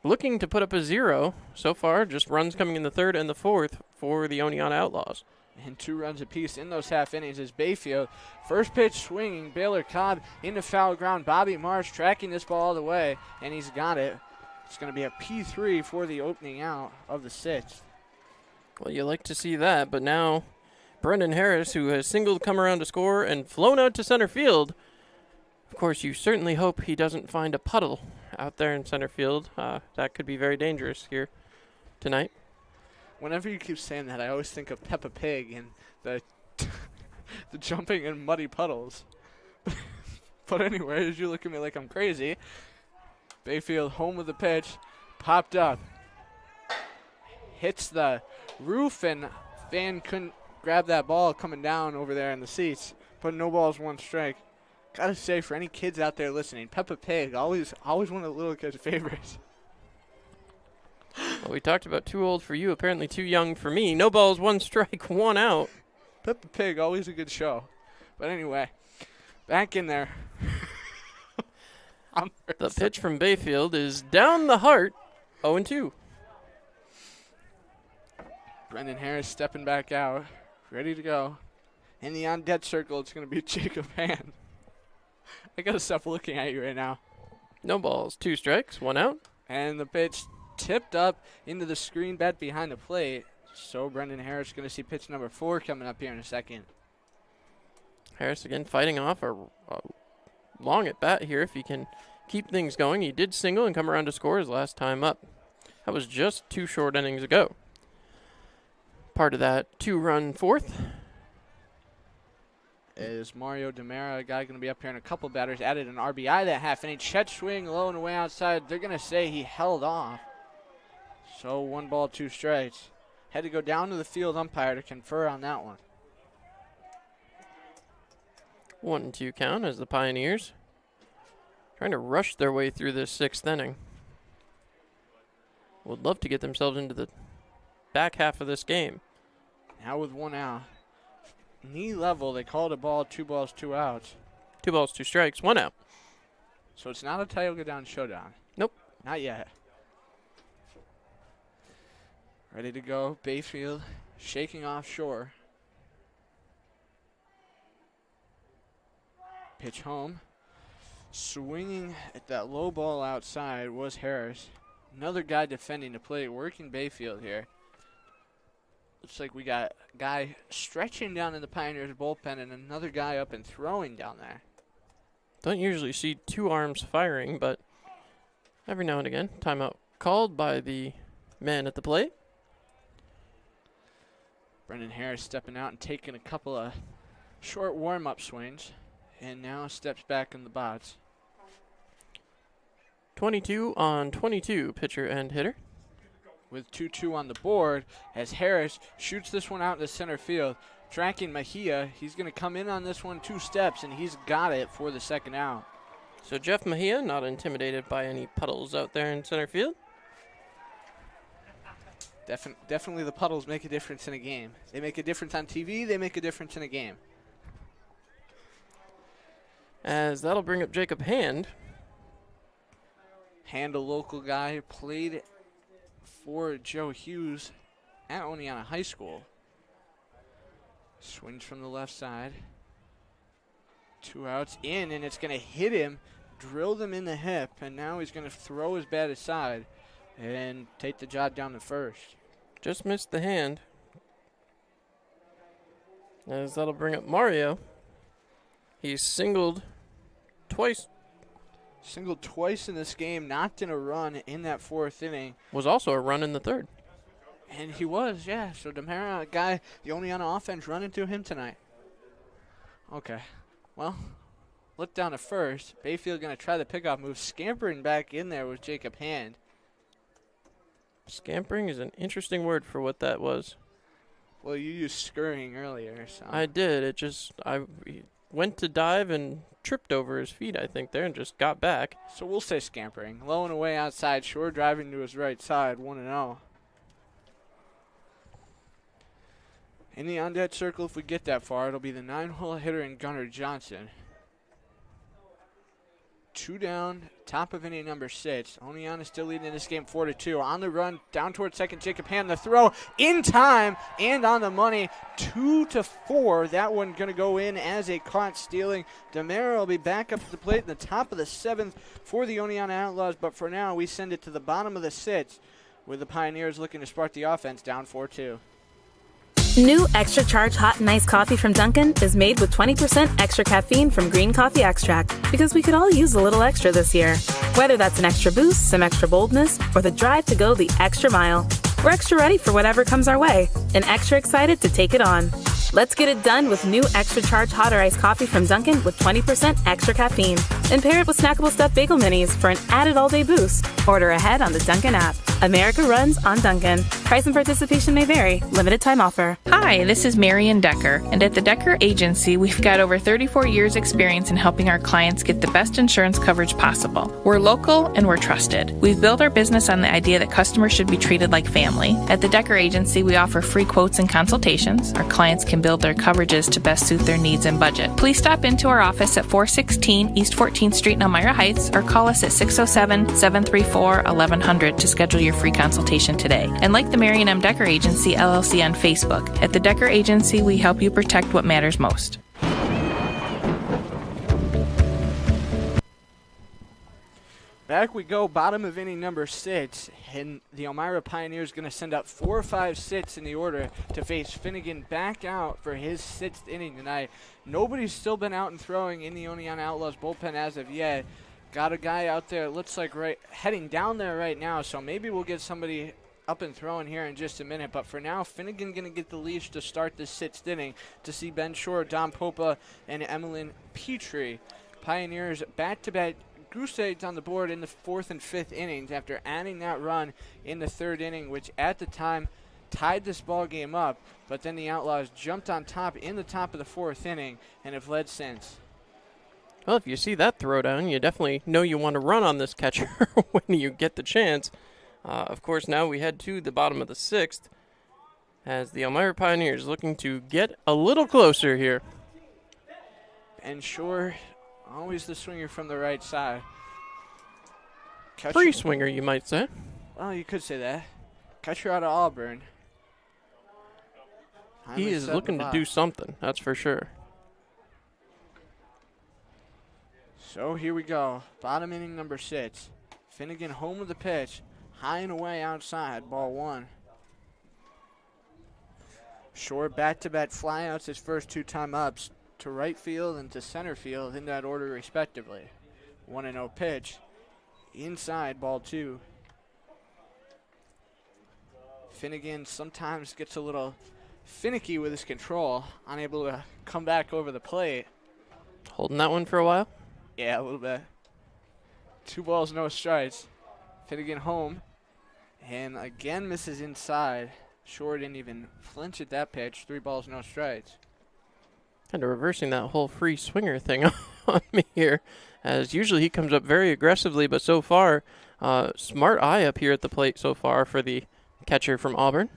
looking to put up a 0 so far. Just runs coming in the 3rd and the 4th for the Oneonta Outlaws. And 2 runs apiece in those half innings is Bayfield. First pitch swinging. Baylor Cobb into foul ground. Bobby Marsh tracking this ball all the way, and he's got it. It's going to be a P3 for the opening out of the 6th. Well, you like to see that, but now Brendan Harris, who has singled, come around to score, and flown out to center field. Of course, you certainly hope he doesn't find a puddle out there in center field. That could be very dangerous here tonight. Whenever you keep saying that, I always think of Peppa Pig and the the jumping in muddy puddles. But anyway, as you look at me like I'm crazy, Bayfield home with the pitch, popped up, hits the roof, and Van couldn't grab that ball coming down over there in the seats. But no balls, 1 strike. Gotta say, for any kids out there listening, Peppa Pig, always one of the little kids' favorites. Well, we talked about too old for you, apparently too young for me. No balls, 1 strike, 1 out. Peppa Pig, always a good show. But anyway, back in there. The pitch from Bayfield is down the heart, 0-2. Brendan Harris stepping back out, ready to go. In the on-deck circle, it's going to be Jacob Hand. I got to stop looking at you right now. No balls, 2 strikes, 1 out. And the pitch tipped up into the screen bat behind the plate. So Brendan Harris going to see pitch number 4 coming up here in a second. Harris again fighting off a long at bat here if he can keep things going. He did single and come around to score his last time up. That was just 2 short innings ago. Part of that 2-run 4th is Mario Demera, a guy going to be up here in a couple batters. Added an RBI that half inning. Chet swing low and away outside. They're going to say he held off. So 1 ball, 2 strikes. Had to go down to the field umpire to confer on that one. 1-2 count as the Pioneers trying to rush their way through this 6th inning. Would love to get themselves into the back half of this game. Now with 1 out. Knee level, they called a ball, 2 balls, 2 outs. 2 balls, 2 strikes, 1 out. So it's not a Tioga Down showdown. Nope. Not yet. Ready to go. Bayfield shaking offshore. Pitch home. Swinging at that low ball outside was Harris. Another guy defending the plate, working Bayfield here. Looks like we got a guy stretching down in the Pioneers bullpen and another guy up and throwing down there. Don't usually see 2 arms firing, but every now and again. Timeout called by the man at the plate. Brendan Harris stepping out and taking a couple of short warm-up swings, and now steps back in the box. 22 on 22, pitcher and hitter. With 2-2 on the board as Harris shoots this one out in the center field. Tracking Mejia. He's going to come in on this one 2 steps, and he's got it for the 2nd out. So Jeff Mejia not intimidated by any puddles out there in center field. Definitely the puddles make a difference in a game. They make a difference on TV. They make a difference in a game. as that'll bring up Jacob Hand. Hand, a local guy, played for Joe Hughes at Oneonta High School. Swings from the left side. 2 outs in, and it's going to hit him, drill them in the hip, and now he's going to throw his bat aside and take the job down to first. Just missed the hand. As that'll bring up Mario. He's singled twice. Singled twice in this game, knocked in a run in that 4th inning. Was also a run in the 3rd. And he was, yeah. So Demera, a guy, the Oneonta offense running to him tonight. Okay. Well, look down to first. Bayfield going to try the pickoff move. Scampering back in there with Jacob Hand. Scampering is an interesting word for what that was. Well, you used scurrying earlier. So. I did. I went to dive and tripped over his feet, I think, there, and just got back. So we'll say scampering. Low and away outside. Shore driving to his right side, 1-0. In the on-deck circle, if we get that far, it'll be the 9-hole hitter in Gunnar Johnson. 2 down, top of inning number 6. Oneonta still leading in this game 4-2. On the run, down towards second, Jacob Hand. The throw in time and on the money, 2-4. That one going to go in as a caught stealing. Demera will be back up to the plate in the top of the 7th for the Oneonta Outlaws. But for now, we send it to the bottom of the 6th with the Pioneers looking to spark the offense down 4-2. New Extra Charge Hot and Iced Coffee from Dunkin' is made with 20% extra caffeine from green coffee extract, because we could all use a little extra this year. Whether that's an extra boost, some extra boldness, or the drive to go the extra mile, we're extra ready for whatever comes our way and extra excited to take it on. Let's get it done with new Extra Charge Hot or Iced Coffee from Dunkin' with 20% extra caffeine. And pair it with snackable stuffed bagel minis for an added all-day boost. Order ahead on the Dunkin' app. America runs on Dunkin'. Price and participation may vary. Limited time offer. Hi, this is Marion Decker, and at the Decker Agency, we've got over 34 years experience in helping our clients get the best insurance coverage possible. We're local and we're trusted. We've built our business on the idea that customers should be treated like family. At the Decker Agency, we offer free quotes and consultations. Our clients can build their coverages to best suit their needs and budget. Please stop into our office at 416 East 14th Street in Elmira Heights, or call us at 607-734-1100 to schedule your free consultation today. And like the Marion M. Decker Agency LLC on Facebook, at the Decker Agency, we help you protect what matters most. Back we go, bottom of inning number 6, and the Elmira Pioneers going to send up 4, 5, 6 in the order to face Finnegan back out for his 6th inning tonight. Nobody's still been out and throwing in the Oneonta Outlaws bullpen as of yet. Got a guy out there, it looks like heading down there right now, so maybe we'll get somebody up and throwing here in just a minute. But for now, Finnegan going to get the leash to start this 6th inning to see Ben Shore, Don Popa, and Emmeline Petrie. Pioneers back-to-back goose eggs on the board in the 4th and 5th innings after adding that run in the 3rd inning, which at the time tied this ball game up. But then the Outlaws jumped on top in the top of the 4th inning and have led since. Well, if you see that throwdown, you definitely know you want to run on this catcher when you get the chance. Of course, now we head to the bottom of the 6th as the Elmira Pioneers looking to get a little closer here. And Shore, always the swinger from the right side. Free swinger, you might say. Well, you could say that. Catcher out of Auburn. He is looking to do something, that's for sure. So here we go. Bottom inning number 6. Finnegan home with the pitch. High and away outside. Ball 1. Shore back-to-back flyouts his first 2 time-ups to right field and to center field in that order respectively. 1-0 pitch. Inside, ball 2. Finnegan sometimes gets a little finicky with his control, unable to come back over the plate. Holding that one for a while? Yeah, a little bit. 2 balls, no strikes. Finnegan home. And again misses inside. Shore didn't even flinch at that pitch. 3 balls, no strikes. Kind of reversing that whole free swinger thing on me here. As usually he comes up very aggressively, but so far, smart eye up here at the plate so far for the catcher from Auburn.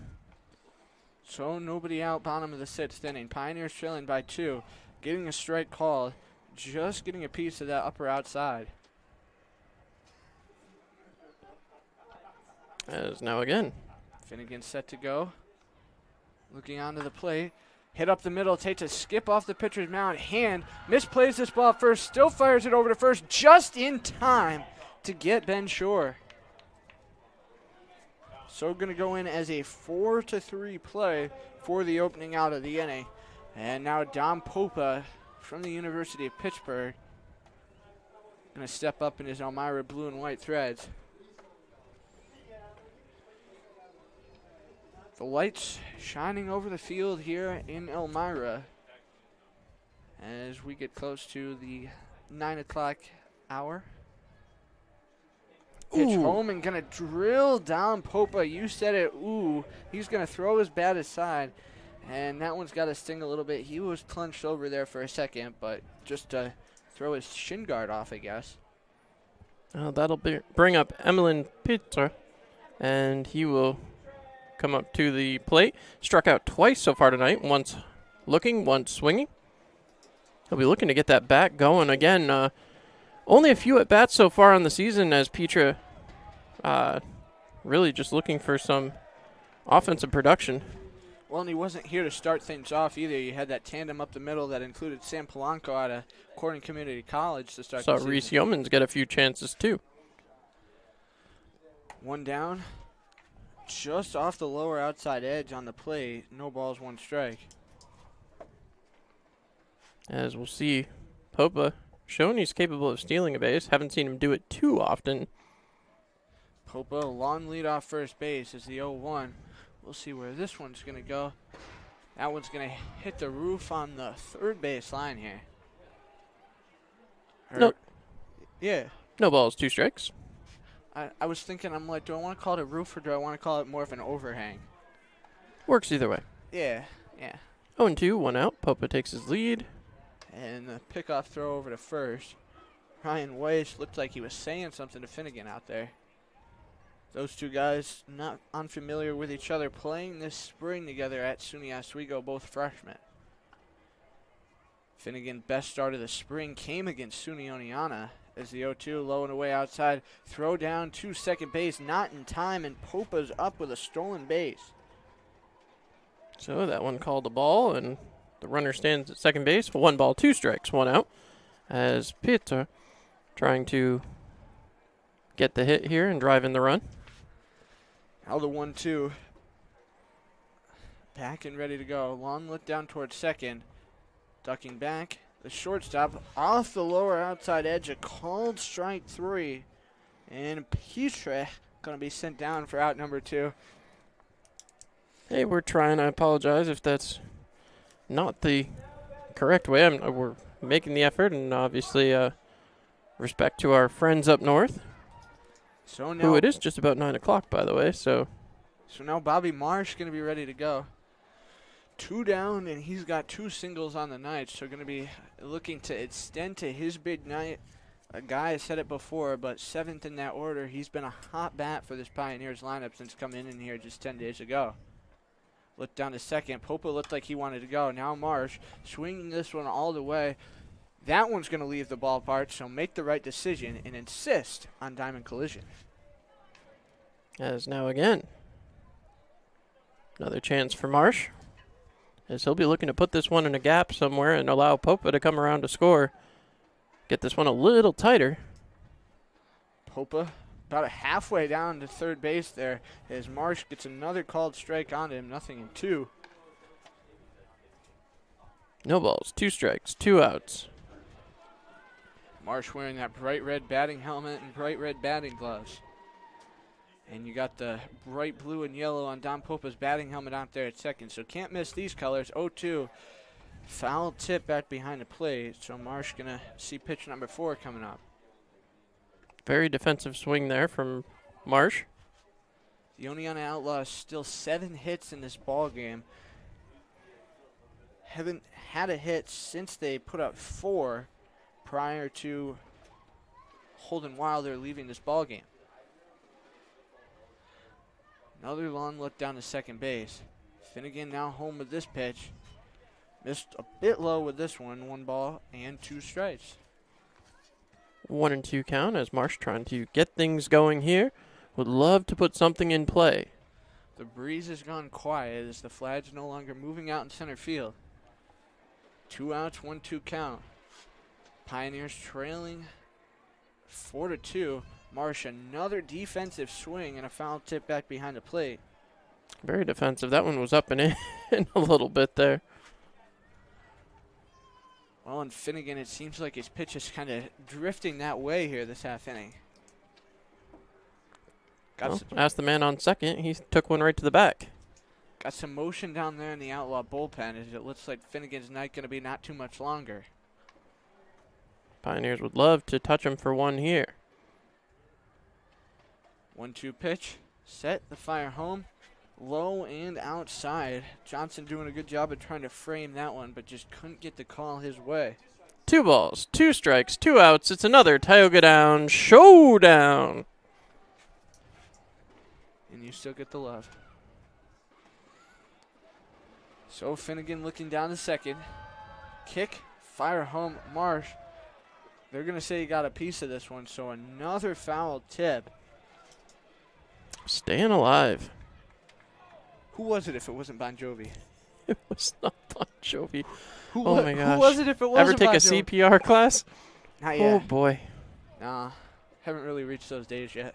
So nobody out, bottom of the 6th inning. Pioneers trailing by 2. Getting a strike call. just getting a piece of that upper outside. As now again. Finnegan set to go. Looking onto the plate. Hit up the middle. Takes a skip off the pitcher's mound. Hand misplays this ball first. Still fires it over to first just in time to get Ben Shore. So going to go in as a 4-3 play for the opening out of the inning. And now Dom Popa from the University of Pittsburgh going to step up in his Elmira blue and white threads. The lights shining over the field here in Elmira as we get close to the 9 o'clock hour. Pitch home and going to drill down Popa. You said it, ooh. He's going to throw his bat aside, and that one's got to sting a little bit. He was clenched over there for a second, but just to throw his shin guard off, I guess. That'll bring up Emlyn Peter, and he will come up to the plate. Struck out twice so far tonight. Once looking, once swinging. He'll be looking to get that bat going again. Only a few at-bats so far on the season as Petra really just looking for some offensive production. Well, and he wasn't here to start things off either. You had that tandem up the middle that included Sam Polanco out of Corning Community College to start the season. Reese Yeomans get a few chances too. One down. Just off the lower outside edge on the plate. No balls, one strike. As we'll see, Popa showing he's capable of stealing a base. Haven't seen him do it too often. Popa, long lead off first base is the 0-1. We'll see where this one's going to go. That one's going to hit the roof on the third base line here. Nope. Yeah. No balls, 2 strikes. I was thinking, I'm like, do I want to call it a roof or do I want to call it more of an overhang? Works either way. Yeah, yeah. 0-2, 1 out. Popa takes his lead. And the pickoff throw over to first. Ryan Weiss looked like he was saying something to Finnegan out there. Those two guys not unfamiliar with each other, playing this spring together at SUNY Oswego, both freshmen. Finnegan's best start of the spring came against SUNY Oneonta as the 0-2 low and away outside. Throw down to second base, not in time, and Popa's up with a stolen base. So that one called a ball, and the runner stands at second base. 1 ball, 2 strikes, 1 out. As Peter trying to get the hit here and drive in the run. Now the 1-2. Back and ready to go. Long look down towards second. Ducking back. The shortstop off the lower outside edge. A called strike 3. And Petre going to be sent down for out number 2. Hey, we're trying. I apologize if that's not the correct way. We're making the effort, and obviously respect to our friends up north. So now who it is just about 9 o'clock, by the way. So now Bobby Marsh going to be ready to go. 2 down, and he's got 2 singles on the night. So going to be looking to extend to his big night. A guy has said it before, but 7th in that order. He's been a hot bat for this Pioneers lineup since coming in here just 10 days ago. Looked down to second. Popa looked like he wanted to go. Now Marsh swinging this one all the way. That one's going to leave the ballpark, so make the right decision and insist on diamond collision. As now again, another chance for Marsh, as he'll be looking to put this one in a gap somewhere and allow Popa to come around to score. Get this one a little tighter. Popa about halfway down to third base there as Marsh gets another called strike on him. 0-2. No balls, 2 strikes, 2 outs. Marsh wearing that bright red batting helmet and bright red batting gloves. And you got the bright blue and yellow on Don Popa's batting helmet out there at second. So can't miss these colors. 0-2. Foul tip back behind the plate. So Marsh going to see pitch number 4 coming up. Very defensive swing there from Marsh. The Oneonta Outlaws still 7 hits in this ball game. Haven't had a hit since they put up 4 prior to Holden Wilder leaving this ball game. Another long look down to second base. Finnegan now home with this pitch. Missed a bit low with this one. 1 ball and 2 strikes. 1-2 count as Marsh trying to get things going here. Would love to put something in play. The breeze has gone quiet as the flag's no longer moving out in center field. 2 outs, 1-2 count. Pioneers trailing 4-2. Marsh, another defensive swing and a foul tip back behind the plate. Very defensive. That one was up and in a little bit there. Well, and Finnegan, it seems like his pitch is kind of drifting that way here this half inning. Well, ask the man on second. He took one right to the back. Got some motion down there in the Outlaw bullpen as it looks like Finnegan's night going to be not too much longer. Pioneers would love to touch him for one here. 1-2 pitch. Set the fire home. Low and outside. Johnson doing a good job of trying to frame that one, but just couldn't get the call his way. 2 balls, 2 strikes, 2 outs. It's another Tioga Down showdown. And you still get the love. So Finnegan looking down to second. Kick, fire home, Marsh. They're going to say he got a piece of this one, so another foul tip. Staying alive. Who was it if it wasn't Bon Jovi? It was not Bon Jovi. Oh my gosh. Who was it if it wasn't Ever take Bon a Jovi? CPR class? Not yet. Oh, boy. Nah, haven't really reached those days yet.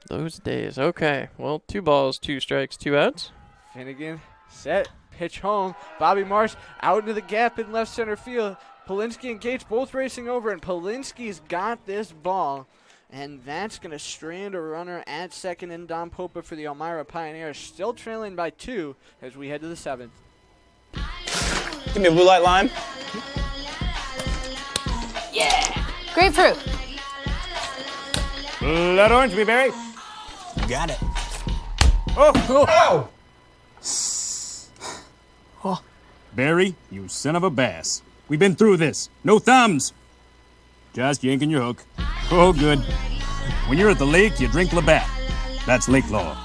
Those days. Okay. Well, 2 balls, 2 strikes, 2 outs. Finnegan, set, pitch home. Bobby Marsh out into the gap in left center field. Polinsky and Gates both racing over, and Polinsky's got this ball. And that's going to strand a runner at second in Don Popa for the Elmira Pioneers, still trailing by 2 as we head to the 7th. Give me a blue light lime. Yeah! Grapefruit. Blood orange, me berry. Got it. Oh! Oh! Barry, you son of a bass. We've been through this. No thumbs. Just yanking your hook. Oh, good. When you're at the lake, you drink Labatt. That's lake law.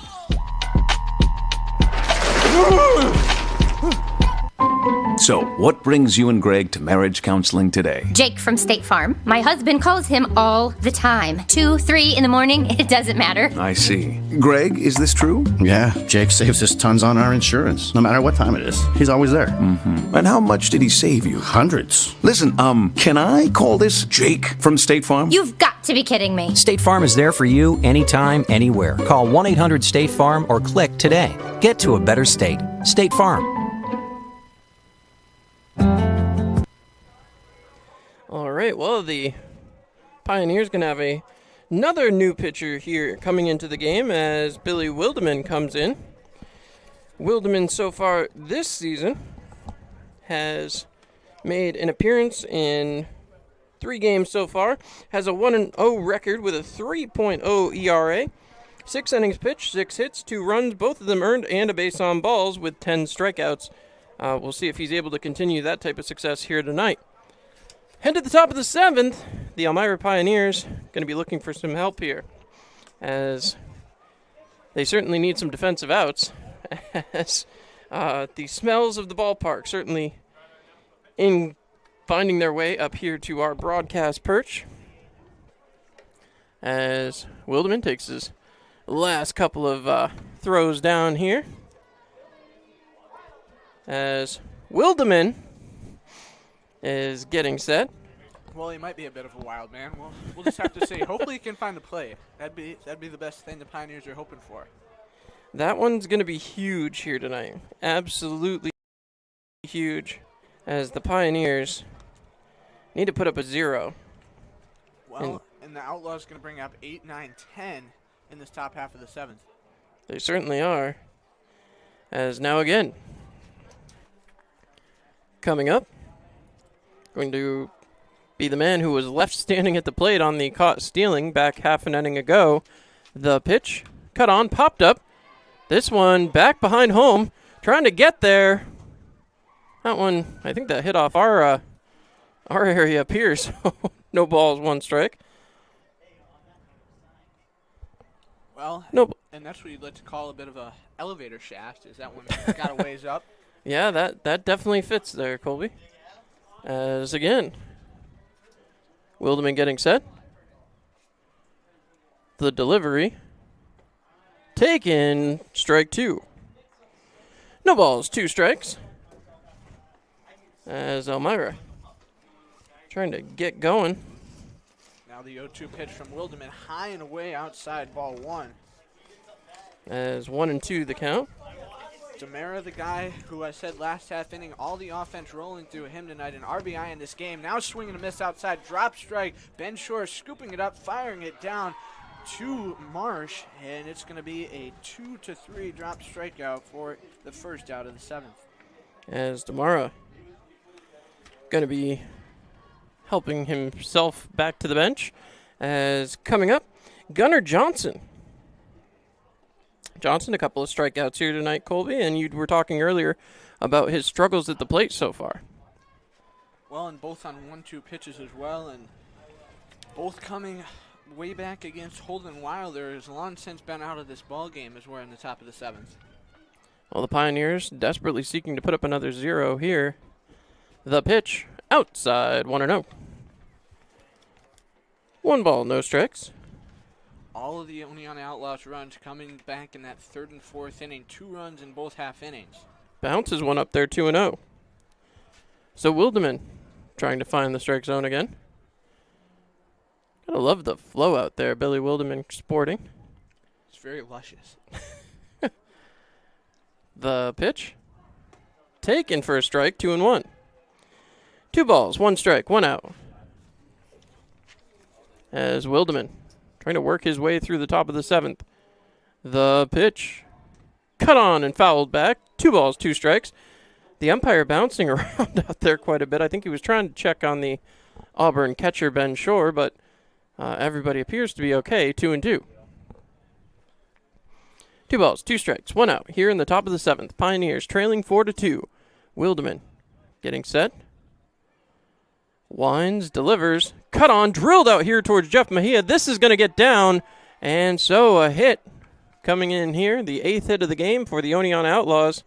So, what brings you and Greg to marriage counseling today? Jake from State Farm. My husband calls him all the time. 2, 3 in the morning, it doesn't matter. I see. Greg, is this true? Yeah, Jake saves us tons on our insurance. No matter what time it is, he's always there. Mm-hmm. And how much did he save you? Hundreds. Listen, can I call this Jake from State Farm? You've got to be kidding me. State Farm is there for you anytime, anywhere. Call 1-800-STATE-FARM or click today. Get to a better state. State Farm. All right, well, the Pioneers going to have another new pitcher here coming into the game as Billy Wildeman comes in. Wildeman so far this season has made an appearance in 3 games so far, has a 1-0 record with a 3.0 ERA, 6 innings pitched, 6 hits, 2 runs, both of them earned, and a base on balls with 10 strikeouts. We'll see if he's able to continue that type of success here tonight. Head to the top of the 7th, the Elmira Pioneers going to be looking for some help here, as they certainly need some defensive outs, as the smells of the ballpark certainly in finding their way up here to our broadcast perch, as Wildeman takes his last couple of throws down here, as Wildeman is getting set. Well, he might be a bit of a wild man. We'll just have to see. Hopefully he can find the play. That'd be the best thing the Pioneers are hoping for. That one's going to be huge here tonight. Absolutely huge, as the Pioneers need to put up a 0. Well, and the Outlaws going to bring up 8, 9, 10 in this top half of the 7th. They certainly are. As now again, coming up, going to be the man who was left standing at the plate on the caught stealing back half an inning ago. The pitch, cut on, popped up. This one back behind home, trying to get there. That one, I think that hit off our area up here, so no balls, 1 strike. Well, nope. And that's what you'd like to call a bit of a elevator shaft. Is that one got a ways up? Yeah, that definitely fits there, Colby. As again, Wildeman getting set. The delivery. Taken, strike 2. No balls, 2 strikes. As Elmira trying to get going. Now the 0-2 pitch from Wildeman, high and away outside, ball 1. As 1-2 the count. Demera, the guy who I said last half inning, all the offense rolling through him tonight, an RBI in this game. Now swinging a miss outside, drop strike. Ben Shore scooping it up, firing it down to Marsh, and it's going to be a 2-3 drop strikeout for the first out of the 7th. As Demara going to be helping himself back to the bench. As coming up, Gunnar Johnson. Johnson, a couple of strikeouts here tonight, Colby, and you were talking earlier about his struggles at the plate so far. Well, and both on 1-2 pitches as well, and both coming way back against Holden Wilder, has long since been out of this ball game as we're in the top of the 7th. Well, the Pioneers desperately seeking to put up another 0 here. The pitch, outside, 1-0. 1 ball, no strikes. All of the Oneonta Outlaws runs coming back in that 3rd and 4th inning. 2 runs in both half innings. Bounces one up there, 2-0. So Wildeman trying to find the strike zone again. Gotta love the flow out there, Billy Wildeman sporting. It's very luscious. The pitch. Taken for a strike, 2-1. 2 balls, 1 strike, 1 out. As Wildeman trying to work his way through the top of the 7th. The pitch. Cut on and fouled back. 2 balls, 2 strikes. The umpire bouncing around out there quite a bit. I think he was trying to check on the Auburn catcher, Ben Shore, but everybody appears to be okay. 2-2. 2 balls, 2 strikes, 1 out. Here in the top of the 7th. Pioneers trailing 4-2. Wildeman getting set. Winds, delivers, cut on, drilled out here towards Jeff Mejia. This is going to get down, and so a hit coming in here, the 8th hit of the game for the Oneonta Outlaws.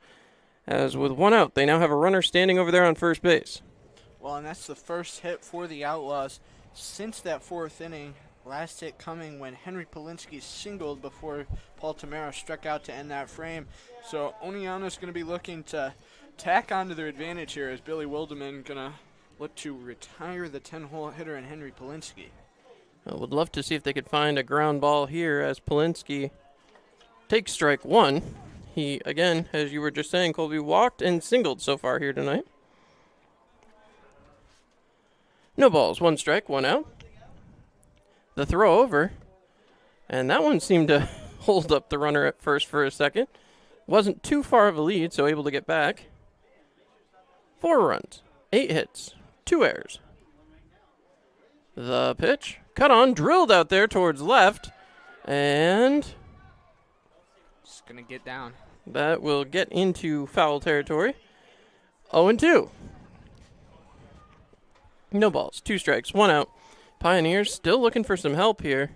As with 1 out, they now have a runner standing over there on first base. Well, and that's the first hit for the Outlaws since that 4th inning. Last hit coming when Henry Polinsky singled before Paul Tamara struck out to end that frame. So Oneonta's going to be looking to tack onto their advantage here as Billy Wildeman going to look to retire the 10-hole hitter in Henry Polinsky. I would love to see if they could find a ground ball here as Polinsky takes strike 1. He, again, as you were just saying, Colby, walked and singled so far here tonight. No balls, 1 strike, 1 out. The throw over, and that one seemed to hold up the runner at first for a second. Wasn't too far of a lead, so able to get back. 4 runs, 8 hits. 2 errors. The pitch. Cut on. Drilled out there towards left. And it's going to get down. That will get into foul territory. 0-2. No balls. 2 strikes. 1 out. Pioneers still looking for some help here.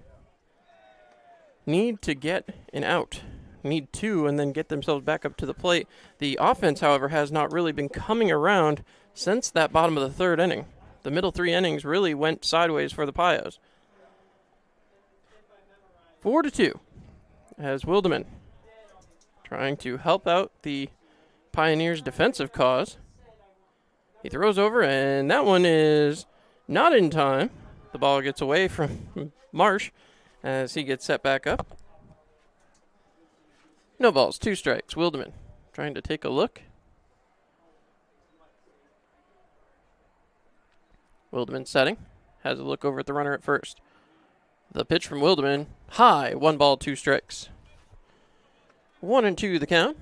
Need to get an out. Need 2 and then get themselves back up to the plate. The offense, however, has not really been coming around since that bottom of the 3rd inning. The middle 3 innings really went sideways for the Pios. 4-2 as Wildeman trying to help out the Pioneers' defensive cause. He throws over, and that one is not in time. The ball gets away from Marsh as he gets set back up. No balls, 2 strikes. Wildeman trying to take a look. Wildeman setting. Has a look over at the runner at first. The pitch from Wildeman. High. 1 ball, 2 strikes. 1-2 the count.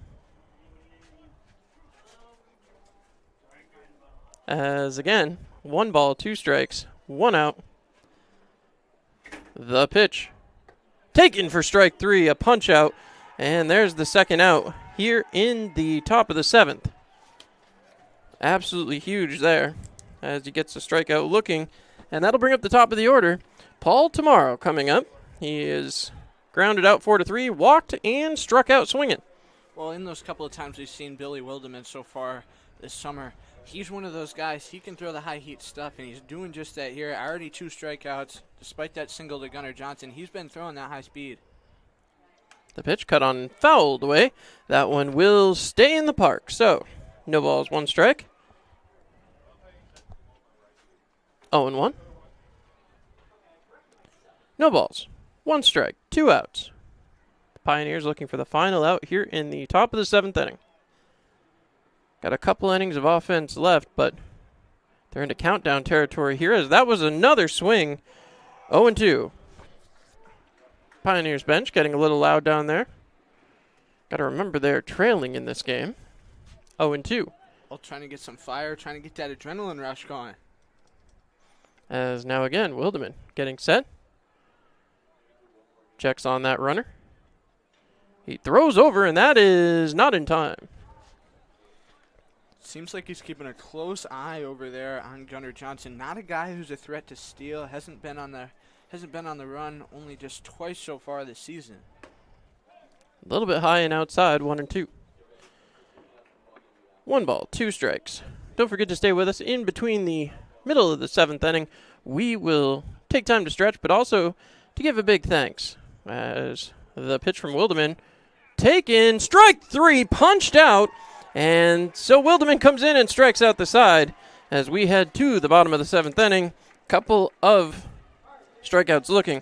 As again, 1 ball, 2 strikes. 1 out. The pitch. Taken for strike 3. A punch out. And there's the 2nd out here in the top of the 7th. Absolutely huge there as he gets a strikeout looking. And that'll bring up the top of the order. Paul Tamaro coming up. He is grounded out 4-3, walked and struck out swinging. Well, in those couple of times we've seen Billy Wilderman so far this summer, he's one of those guys. He can throw the high heat stuff, and he's doing just that here. Already 2 strikeouts. Despite that single to Gunnar Johnson, he's been throwing that high speed. The pitch cut on fouled away. That one will stay in the park. So, no balls, 1 strike. 0-1. No balls, 1 strike, 2 outs. The Pioneers looking for the final out here in the top of the 7th inning. Got a couple innings of offense left, but they're into countdown territory here as that was another swing. 0-2. Pioneers bench getting a little loud down there. Got to remember they're trailing in this game. 0-2. Well, trying to get some fire, trying to get that adrenaline rush going. As now again, Wilderman getting set. Checks on that runner. He throws over, and that is not in time. Seems like he's keeping a close eye over there on Gunnar Johnson. Not a guy who's a threat to steal. Hasn't been on the run only just twice so far this season. A little bit high and outside, 1-2. 1 ball, 2 strikes. Don't forget to stay with us in between the middle of the 7th inning. We will take time to stretch, but also to give a big thanks as the pitch from Wilderman taken, strike 3, punched out, and so Wilderman comes in and strikes out the side as we head to the bottom of the 7th inning. Couple of strikeouts looking.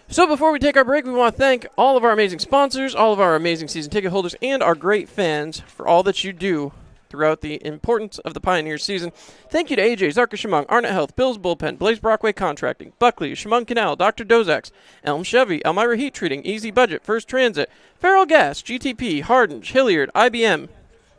So before we take our break, we want to thank all of our amazing sponsors, all of our amazing season ticket holders, and our great fans for all that you do throughout the importance of the Pioneers season. Thank you to AJ, Zarka Shamong, Arnett Health, Bill's Bullpen, Blaze Brockway Contracting, Buckley, Shamong Canal, Dr. Dozax, Elm Chevy, Elmira Heat Treating, Easy Budget, First Transit, Farrell Gas, GTP, Hardinge, Hilliard, IBM,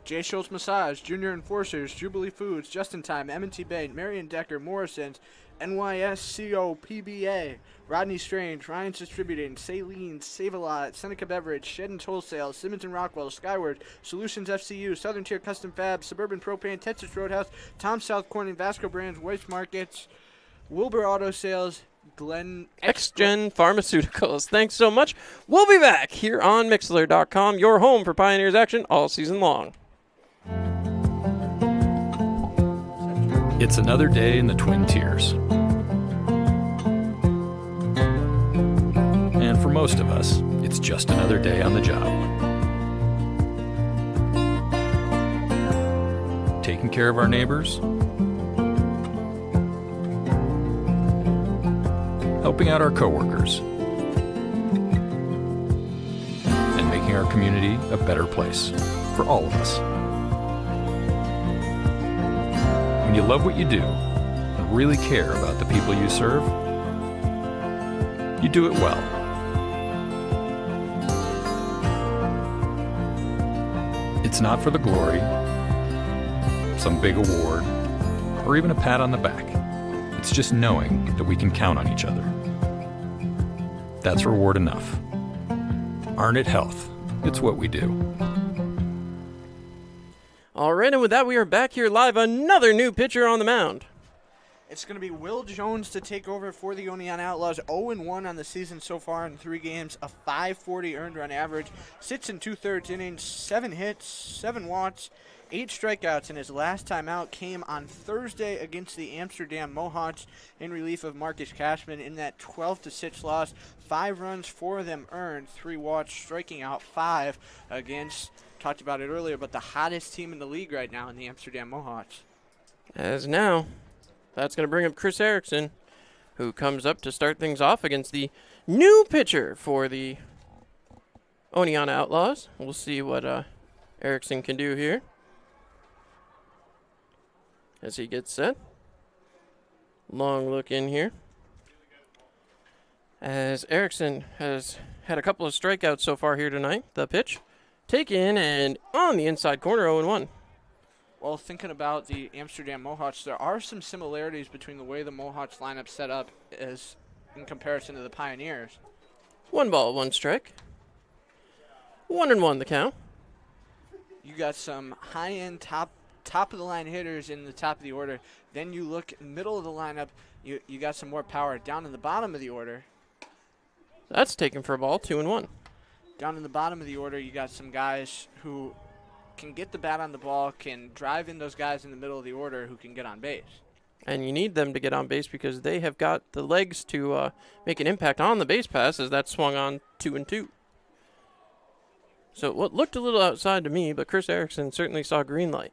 J. Schultz Massage, Junior Enforcers, Jubilee Foods, Just in Time, M&T Bank, Marion Decker, Morrison's, NYSCO, PBA, Rodney Strange, Ryan's Distributing, Saline, Save-A-Lot, Seneca Beverage, Shedden's Wholesale, Simmons & Rockwell, Skyward, Solutions FCU, Southern Tier Custom Fab, Suburban Propane, Texas Roadhouse, Tom South Corning, Vasco Brands, Weis Markets, Wilbur Auto Sales, Glenn XGen Pharmaceuticals. Thanks so much. We'll be back here on Mixlr.com, your home for Pioneers action all season long. It's another day in the Twin Tiers. And for most of us, it's just another day on the job. Taking care of our neighbors, helping out our coworkers, and making our community a better place for all of us. When you love what you do and really care about the people you serve, you do it well. It's not for the glory, some big award, or even a pat on the back. It's just knowing that we can count on each other. That's reward enough. Arnett Health. It's what we do. All right, and with that, we are back here live. Another new pitcher on the mound. It's going to be Will Jones to take over for the Oneonta Outlaws. 0-1 on the season so far in 3 games, a .540 earned run average. Sits in 2/3 innings, 7 hits, 7 walks, 8 strikeouts, and his last time out came on Thursday against the Amsterdam Mohawks in relief of Marcus Cashman in that 12-6 loss. 5 runs, 4 of them earned, 3 walks, striking out 5 against, talked about it earlier, but the hottest team in the league right now in the Amsterdam Mohawks. As now, that's going to bring up Chris Erickson, who comes up to start things off against the new pitcher for the Oneonta Outlaws. We'll see what Erickson can do here as he gets set. Long look in here. As Erickson has had a couple of strikeouts so far here tonight. The pitch taken and on the inside corner, 0-1. Well, thinking about the Amsterdam Mohawks, there are some similarities between the way the Mohawks lineup set up as in comparison to the Pioneers. 1 ball, 1 strike. 1-1 the count. You got some high-end top of the line hitters in the top of the order. Then you look middle of the lineup, you got some more power down in the bottom of the order. That's taken for a ball, 2-1. Down in the bottom of the order, you got some guys who can get the bat on the ball, can drive in those guys in the middle of the order who can get on base. And you need them to get on base because they have got the legs to make an impact on the base pass as that swung on 2-2. So what looked a little outside to me, but Chris Erickson certainly saw green light.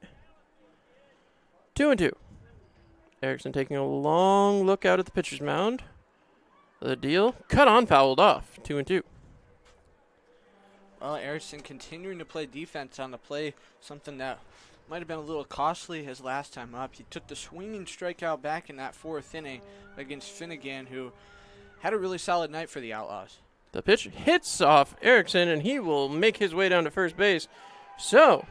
2-2. Erickson taking a long look out at the pitcher's mound. The deal, cut on, fouled off. 2-2. Well, Erickson continuing to play defense on the play, something that might have been a little costly his last time up. He took the swinging strikeout back in that 4th inning against Finnegan, who had a really solid night for the Outlaws. The pitch hits off Erickson, and he will make his way down to first base. So,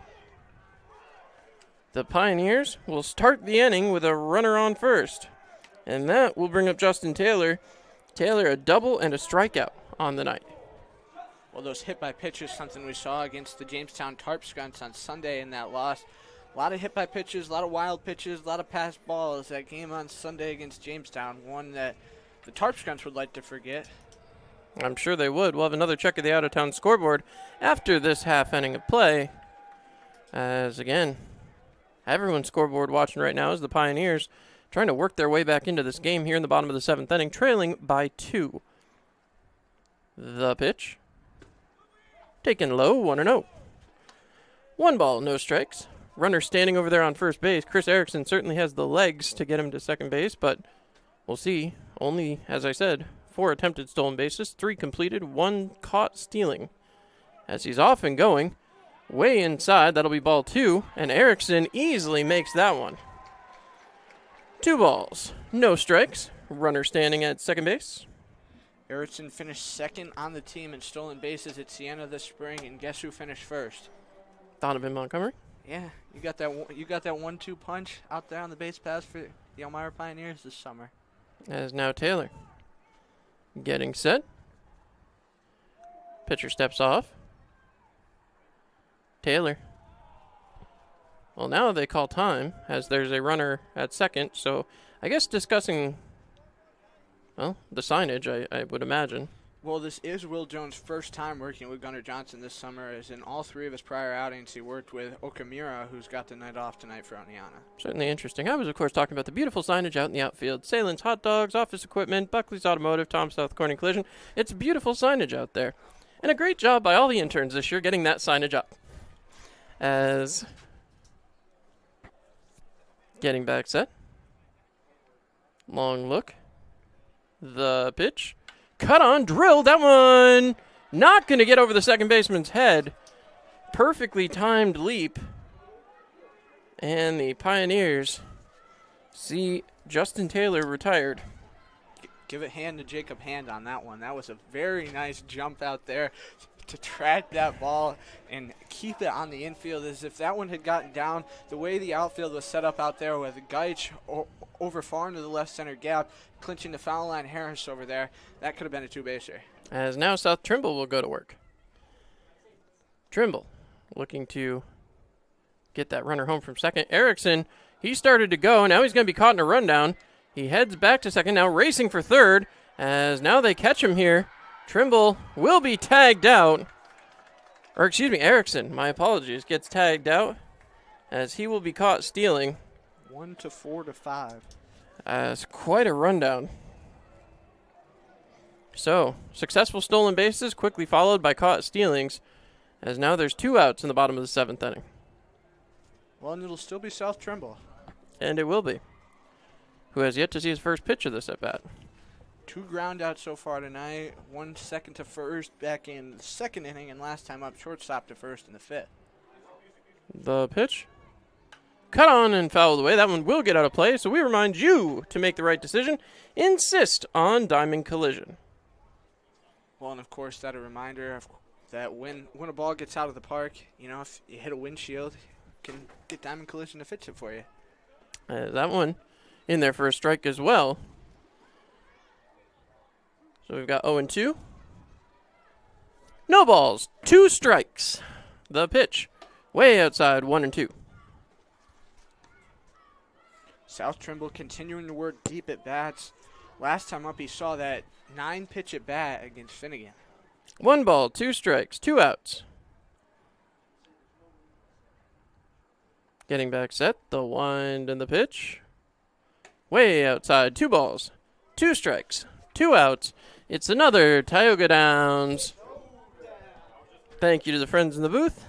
the Pioneers will start the inning with a runner on first. And that will bring up Justin Taylor. Taylor, a double and a strikeout on the night. Well, those hit by pitches, something we saw against the Jamestown Tarp Skunks on Sunday in that loss. A lot of hit by pitches, a lot of wild pitches, a lot of pass balls. That game on Sunday against Jamestown, one that the Tarp Skunks would like to forget. I'm sure they would. We'll have another check of the out-of-town scoreboard after this half inning of play. As, again, everyone's scoreboard watching right now is the Pioneers trying to work their way back into this game here in the bottom of the 7th inning, trailing by 2. The pitch. Taken low, 1-0. 1 ball, no strikes. Runner standing over there on first base. Chris Erickson certainly has the legs to get him to second base, but we'll see. Only, as I said, 4 attempted stolen bases, 3 completed, 1 caught stealing. As he's off and going, way inside, that'll be ball 2, and Erickson easily makes that one. 2 balls, no strikes. Runner standing at second base. Erickson finished second on the team in stolen bases at Siena this spring, and guess who finished first? Donovan Montgomery. Yeah, you got that 1-2 punch out there on the base pass for the Elmira Pioneers this summer. As now Taylor getting set. Pitcher steps off. Taylor. Well, now they call time as there's a runner at second, so I guess discussing, well, the signage, I would imagine. Well, this is Will Jones' first time working with Gunnar Johnson this summer, as in all 3 of his prior outings he worked with Okamura, who's got the night off tonight for Oneonta. Certainly interesting. I was, of course, talking about the beautiful signage out in the outfield. Salen's Hot Dogs, Office Equipment, Buckley's Automotive, Tom South Corning Collision. It's beautiful signage out there. And a great job by all the interns this year getting that signage up. As getting back set. Long look. The pitch. Cut on, drill. That one not going to get over the second baseman's head. Perfectly timed leap. And the Pioneers see Justin Taylor retired. Give a hand to Jacob Hand on that one. That was a very nice jump out there to track that ball and keep it on the infield. As if that one had gotten down, the way the outfield was set up out there with Geich over far into the left center gap, clinching the foul line Harris over there, that could have been a 2-baser. As now South Trimble will go to work. Trimble looking to get that runner home from second. Erickson, he started to go. Now he's going to be caught in a rundown. He heads back to second, now racing for third, as now they catch him here. Trimble will be tagged out. Or, excuse me, Erickson, my apologies, gets tagged out as he will be caught stealing. 1-4-5. As quite a rundown. So, successful stolen bases, quickly followed by caught stealings, as now there's 2 outs in the bottom of the 7th inning. Well, and it'll still be South Trimble. And it will be. Who has yet to see his first pitch of this at-bat. 2 ground outs so far tonight. 1 second to first back in the 2nd inning, and last time up shortstop to first in the 5th. The pitch. Cut on and fouled away. That one will get out of play, so we remind you to make the right decision. Insist on diamond collision. Well, and of course, that a reminder of that when a ball gets out of the park, you know, if you hit a windshield, you can get diamond collision to fix it for you. That one in there for a strike as well. So we've got 0-2. No balls, 2 strikes. The pitch, way outside, 1-2. South Trimble continuing to work deep at bats. Last time up, he saw that 9-pitch at bat against Finnegan. 1 ball, 2 strikes, 2 outs. Getting back set, the wind and the pitch. Way outside, 2 balls, 2 strikes, 2 outs. It's another Tioga Downs. Thank you to the friends in the booth.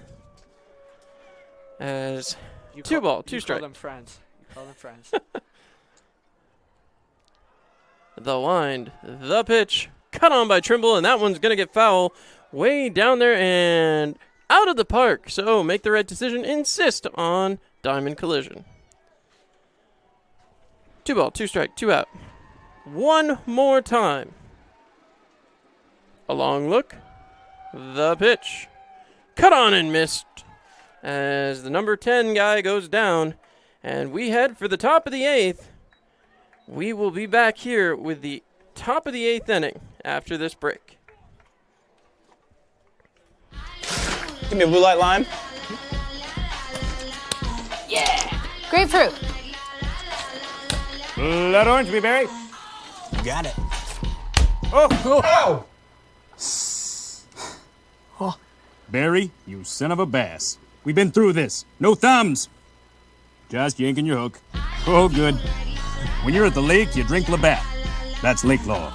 As 2 ball, 2 strikes. You call them friends. You call them friends. The wind, the pitch, cut on by Trimble, and that one's going to get foul way down there and out of the park. So make the right decision, insist on diamond collision. 2 ball, 2 strike, 2 out. One more time. A long look, the pitch, cut on and missed as the number 10 guy goes down, and we head for the top of the 8th. We will be back here with the top of the 8th inning after this break. Give me a blue light lime. Yeah! Grapefruit. Blood orange, me berry. Got it. Oh! Barry, you son of a bass. We've been through this. No thumbs. Just yanking your hook. Oh, good. When you're at the lake, you drink Labatt. That's lake law.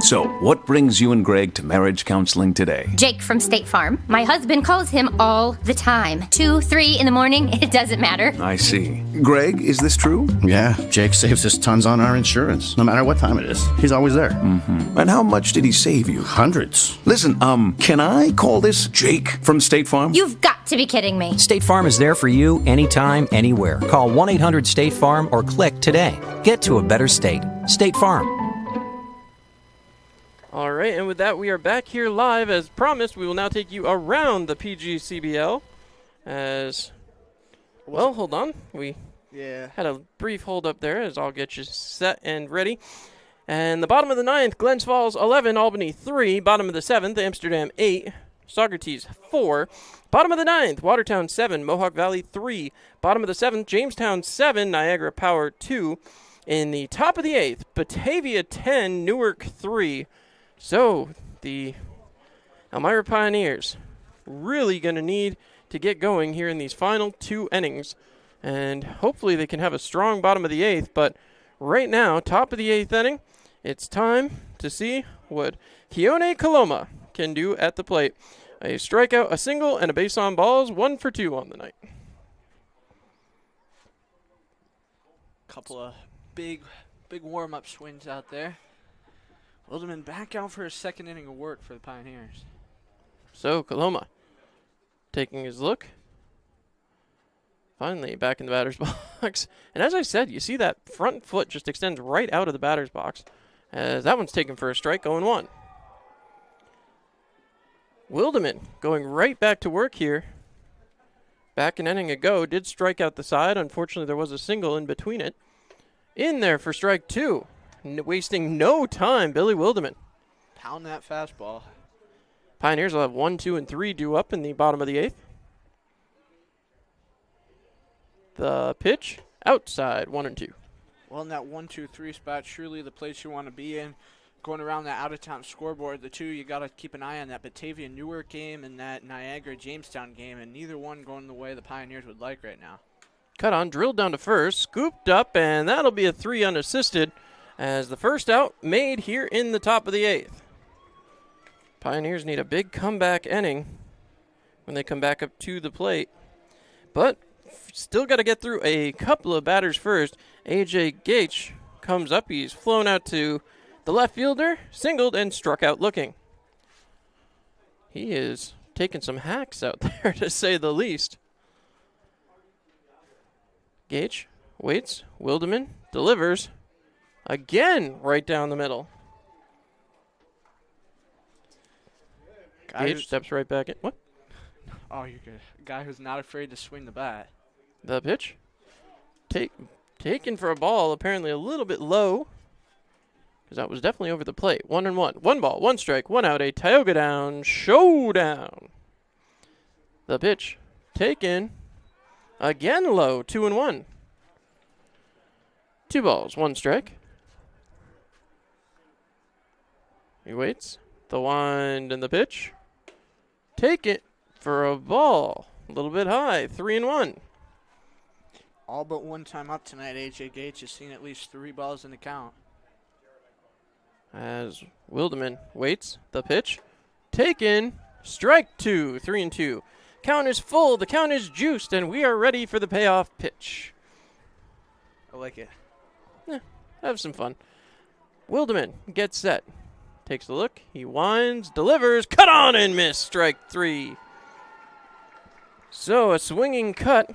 So, what brings you and Greg to marriage counseling today? Jake from State Farm. My husband calls him all the time. 2, 3 in the morning, it doesn't matter. I see. Greg, is this true? Yeah, Jake saves us tons on our insurance. No matter what time it is, he's always there. Mm-hmm. And how much did he save you? Hundreds. Listen, can I call this Jake from State Farm? You've got to be kidding me. State Farm is there for you anytime, anywhere. Call 1-800-STATE-FARM or click today. Get to a better state. State Farm. All right, and with that, we are back here live. As promised, we will now take you around the PGCBL. As well, hold on. We had a brief hold up there, as I'll get you set and ready. And the bottom of the 9th, Glens Falls 11, Albany 3. Bottom of the 7th, Amsterdam 8, Socrates 4. Bottom of the 9th, Watertown 7, Mohawk Valley 3. Bottom of the 7th, Jamestown 7, Niagara Power 2. In the top of the 8th, Batavia 10, Newark 3. So, the Elmira Pioneers really going to need to get going here in these final 2 innings. And hopefully they can have a strong bottom of the 8th. But right now, top of the 8th inning, it's time to see what Keone Coloma can do at the plate. A strikeout, a single, and a base on balls, 1 for 2 on the night. Couple of big warm-up swings out there. Wilderman back out for his 2nd inning of work for the Pioneers. So, Coloma taking his look. Finally back in the batter's box. And as I said, you see that front foot just extends right out of the batter's box. As that one's taken for a strike, 0-1. Wilderman going right back to work here. Back an inning ago, did strike out the side. Unfortunately, there was a single in between it. In there for strike 2. Wasting no time, Billy Wilderman. Pound that fastball. Pioneers will have 1, 2, and 3 due up in the bottom of the 8th. The pitch, outside, 1 and 2. Well, in that 1, 2, 3 spot, surely the place you want to be in. Going around that out-of-town scoreboard, the 2, you got to keep an eye on that Batavia Newark game and that Niagara Jamestown game, and neither one going the way the Pioneers would like right now. Cut on, drilled down to first, scooped up, and that'll be a 3 unassisted. As the first out made here in the top of the 8th. Pioneers need a big comeback inning when they come back up to the plate. But still got to get through a couple of batters first. A.J. Gates comes up. He's flown out to the left fielder, singled, and struck out looking. He is taking some hacks out there, to say the least. Gage waits. Wilderman delivers. Again, right down the middle. Gage steps right back in. What? Oh, you're good. A guy who's not afraid to swing the bat. The pitch. Taken for a ball, apparently a little bit low. Because that was definitely over the plate. 1-1. 1 ball, 1 strike, 1 out. A Tioga Down showdown. The pitch. Taken. Again low. 2-1. 2 balls, 1 strike. He waits. The wind and the pitch. Take it for a ball. A little bit high. 3-1. All but one time up tonight, A.J. Gates has seen at least 3 balls in the count. As Wildeman waits. The pitch. Taken. Strike 2. 3-2. Count is full. The count is juiced, and we are ready for the payoff pitch. I like it. Have some fun. Wildeman gets set. Takes a look. He winds. Delivers. Cut on and miss. Strike 3. So a swinging cut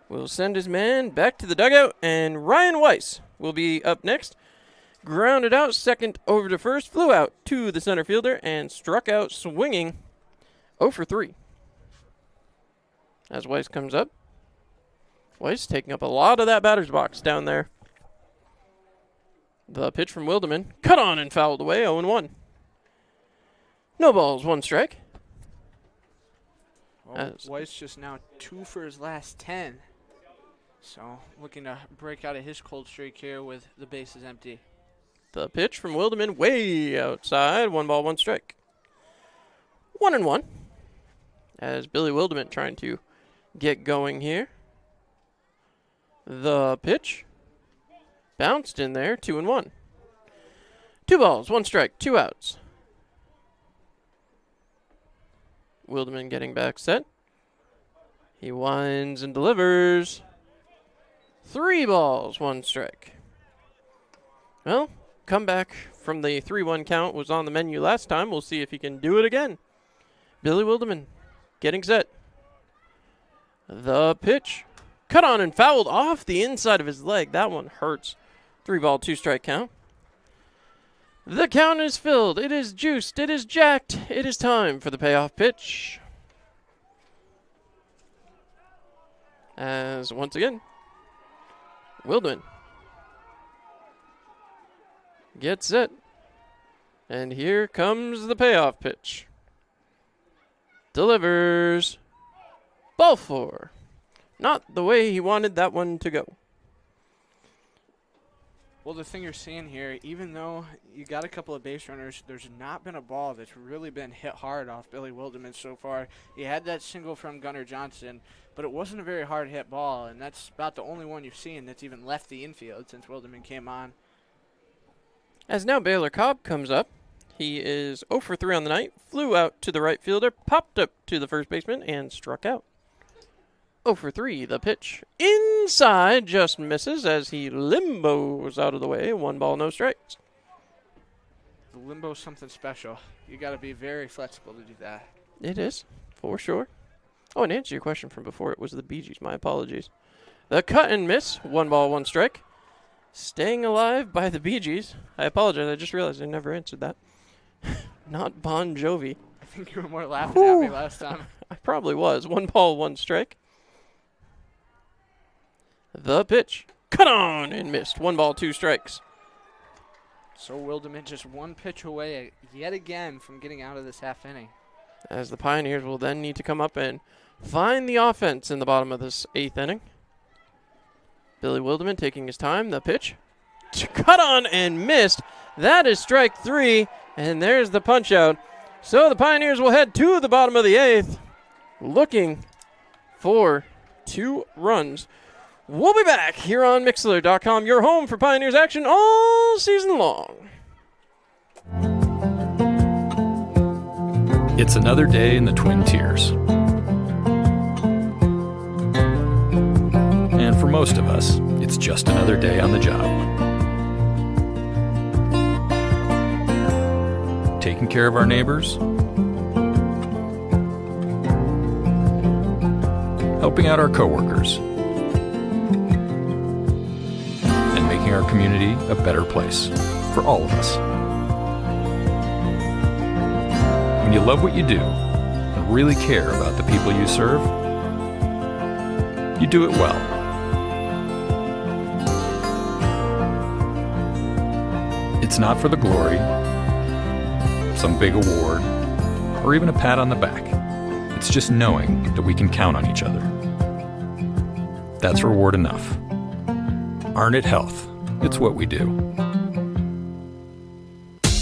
will send his man back to the dugout, and Ryan Weiss will be up next. Grounded out, second over to first, flew out to the center fielder, and struck out swinging 0 for 3. As Weiss comes up, Weiss taking up a lot of that batter's box down there. The pitch from Wildeman, cut on and fouled away, 0-1. No balls, 1 strike. Well, Weiss just now 2 for his last 10. So looking to break out of his cold streak here with the bases empty. The pitch from Wildeman way outside. 1 ball, 1 strike. 1-1. As Billy Wildeman trying to get going here. The pitch bounced in there. 2-1. 2 balls, 1 strike, 2 outs. Wildeman getting back set. He winds and delivers. 3 balls, 1 strike. Well, comeback from the 3-1 count was on the menu last time. We'll see if he can do it again. Billy Wildeman getting set. The pitch. Cut on and fouled off the inside of his leg. That one hurts. 3 ball, 2 strike count. The count is filled. It is juiced. It is jacked. It is time for the payoff pitch. As once again, Wildeman gets set. And here comes the payoff pitch. Delivers. Ball 4. Not the way he wanted that one to go. Well, the thing you're seeing here, even though you got a couple of base runners, there's not been a ball that's really been hit hard off Billy Wildeman so far. He had that single from Gunnar Johnson, but it wasn't a very hard hit ball, and that's about the only one you've seen that's even left the infield since Wildeman came on. As now Baylor Cobb comes up. He is 0 for 3 on the night. Flew out to the right fielder, popped up to the first baseman, and struck out. 0 for 3, the pitch. Inside, just misses as he limbos out of the way. 1 ball, no strikes. The limbo's something special. You got to be very flexible to do that. It is, for sure. Oh, and to answer your question from before, it was the Bee Gees. My apologies. The cut and miss. 1 ball, 1 strike. Staying Alive by the Bee Gees. I apologize. I just realized I never answered that. Not Bon Jovi. I think you were more laughing at me last time. I probably was. 1 ball, 1 strike. The pitch. Cut on and missed. 1 ball, 2 strikes. So Wildeman just 1 pitch away yet again from getting out of this half inning. As the Pioneers will then need to come up and find the offense in the bottom of this 8th inning. Billy Wildeman taking his time. The pitch. Cut on and missed. That is strike 3. And there's the punch out. So the Pioneers will head to the bottom of the 8th, looking for 2 runs. We'll be back here on Mixler.com, your home for Pioneers action all season long. It's another day in the Twin Tiers. And for most of us, it's just another day on the job. Taking care of our neighbors, helping out our coworkers, and making our community a better place for all of us. When you love what you do and really care about the people you serve, you do it well. It's not for the glory, some big award, or even a pat on the back. It's just knowing that we can count on each other. That's reward enough. Arnett Health. It's what we do.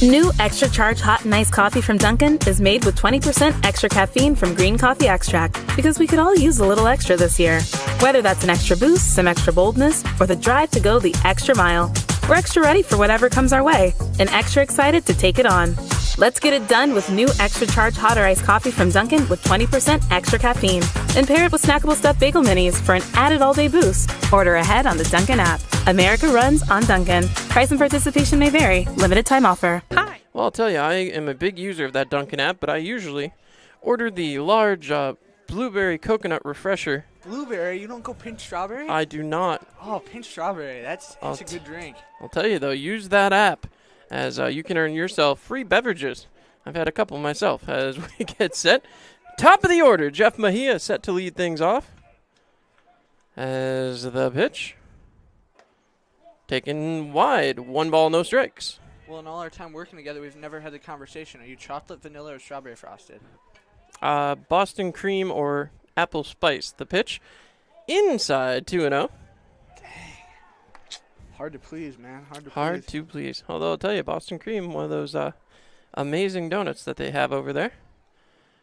New Extra Charge Hot and Iced Coffee from Dunkin' is made with 20% extra caffeine from green coffee extract because we could all use a little extra this year. Whether that's an extra boost, some extra boldness, or the drive to go the extra mile, we're extra ready for whatever comes our way and extra excited to take it on. Let's get it done with new Extra Charge Hot or Iced Coffee from Dunkin' with 20% extra caffeine. And pair it with snackable stuffed bagel minis for an added all-day boost. Order ahead on the Dunkin' app. America runs on Dunkin'. Price and participation may vary. Limited time offer. Hi. Well, I'll tell you, I am a big user of that Dunkin' app, but I usually order the large blueberry coconut refresher. Blueberry? You don't go pink strawberry? I do not. Oh, pink strawberry. That's a good drink. I'll tell you, though, use that app as you can earn yourself free beverages. I've had a couple myself as we get set. Top of the order, Jeff Mejia set to lead things off. As the pitch. Taken wide. 1 ball, no strikes. Well, in all our time working together, we've never had the conversation. Are you chocolate, vanilla, or strawberry frosted? Boston cream or apple spice. The pitch. Inside 2-0. Hard to please, man. Hard to please. Although I'll tell you, Boston cream, one of those amazing donuts that they have over there.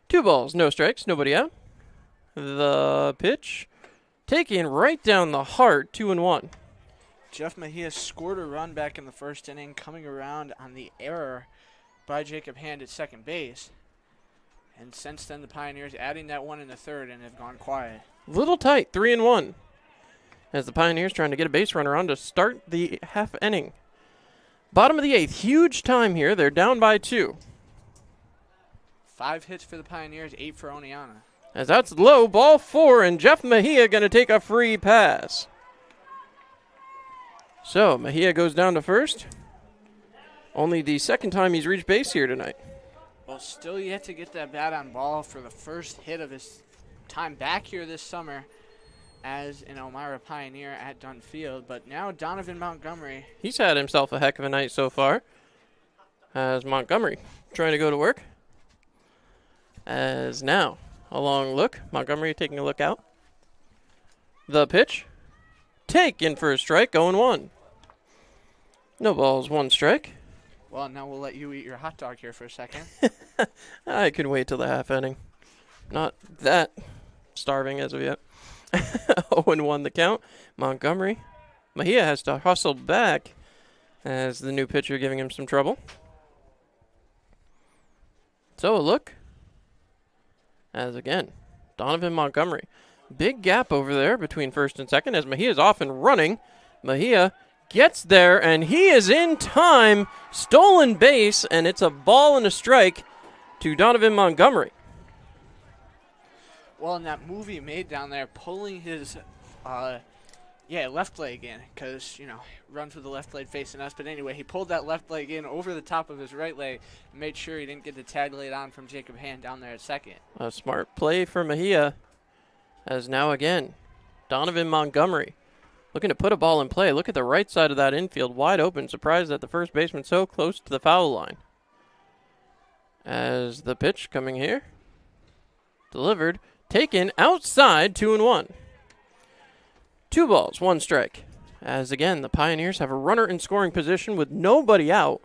2 balls, no strikes, nobody out. The pitch. Taken right down the heart, 2-1. Jeff Mejia scored a run back in the first inning, coming around on the error by Jacob Hand at second base. And since then, the Pioneers adding that one in the third and have gone quiet. Little tight, 3-1. As the Pioneers trying to get a base runner on to start the half inning. Bottom of the 8th, huge time here. They're down by 2. 5 hits for the Pioneers, 8 for Oneonta. As that's low, ball 4, and Jeff Mejia going to take a free pass. So Mejia goes down to first. Only the second time he's reached base here tonight. Well, still yet to get that bat on ball for the first hit of his time back here this summer as an Elmira Pioneer at Dunn Field. But now Donovan Montgomery. He's had himself a heck of a night so far. As Montgomery trying to go to work. As now, a long look. Montgomery taking a look out. The pitch. Taken for a strike, 0-1. No balls, 1 strike. Well, now we'll let you eat your hot dog here for a second. I can wait till the half inning. Not that starving as of yet. 0-1 the count. Montgomery. Mejia has to hustle back as the new pitcher giving him some trouble. So a look. As again, Donovan Montgomery. Big gap over there between first and second as Mejia's off and running. Mejia gets there, and he is in time. Stolen base, and it's a ball and a strike to Donovan Montgomery. Well, in that move he made down there, pulling his left leg in because, runs with the left leg facing us. But anyway, he pulled that left leg in over the top of his right leg and made sure he didn't get the tag laid on from Jacob Hand down there at second. A smart play for Mejia. As now again, Donovan Montgomery looking to put a ball in play. Look at the right side of that infield, wide open. Surprised that the first baseman so close to the foul line. As the pitch coming here. Delivered. Taken outside, 2-1. 2 balls, 1 strike. As again, the Pioneers have a runner in scoring position with nobody out.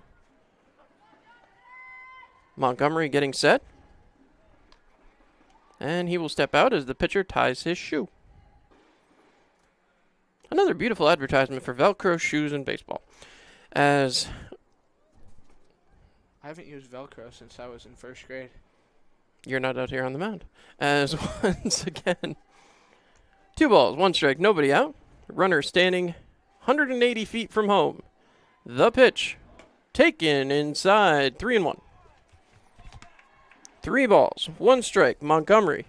Montgomery getting set. And he will step out as the pitcher ties his shoe. Another beautiful advertisement for Velcro shoes in baseball. As I haven't used Velcro since I was in first grade. You're not out here on the mound. As once again, 2 balls, 1 strike, nobody out. Runner standing 180 feet from home. The pitch taken inside, 3-1. 3 balls, 1 strike. Montgomery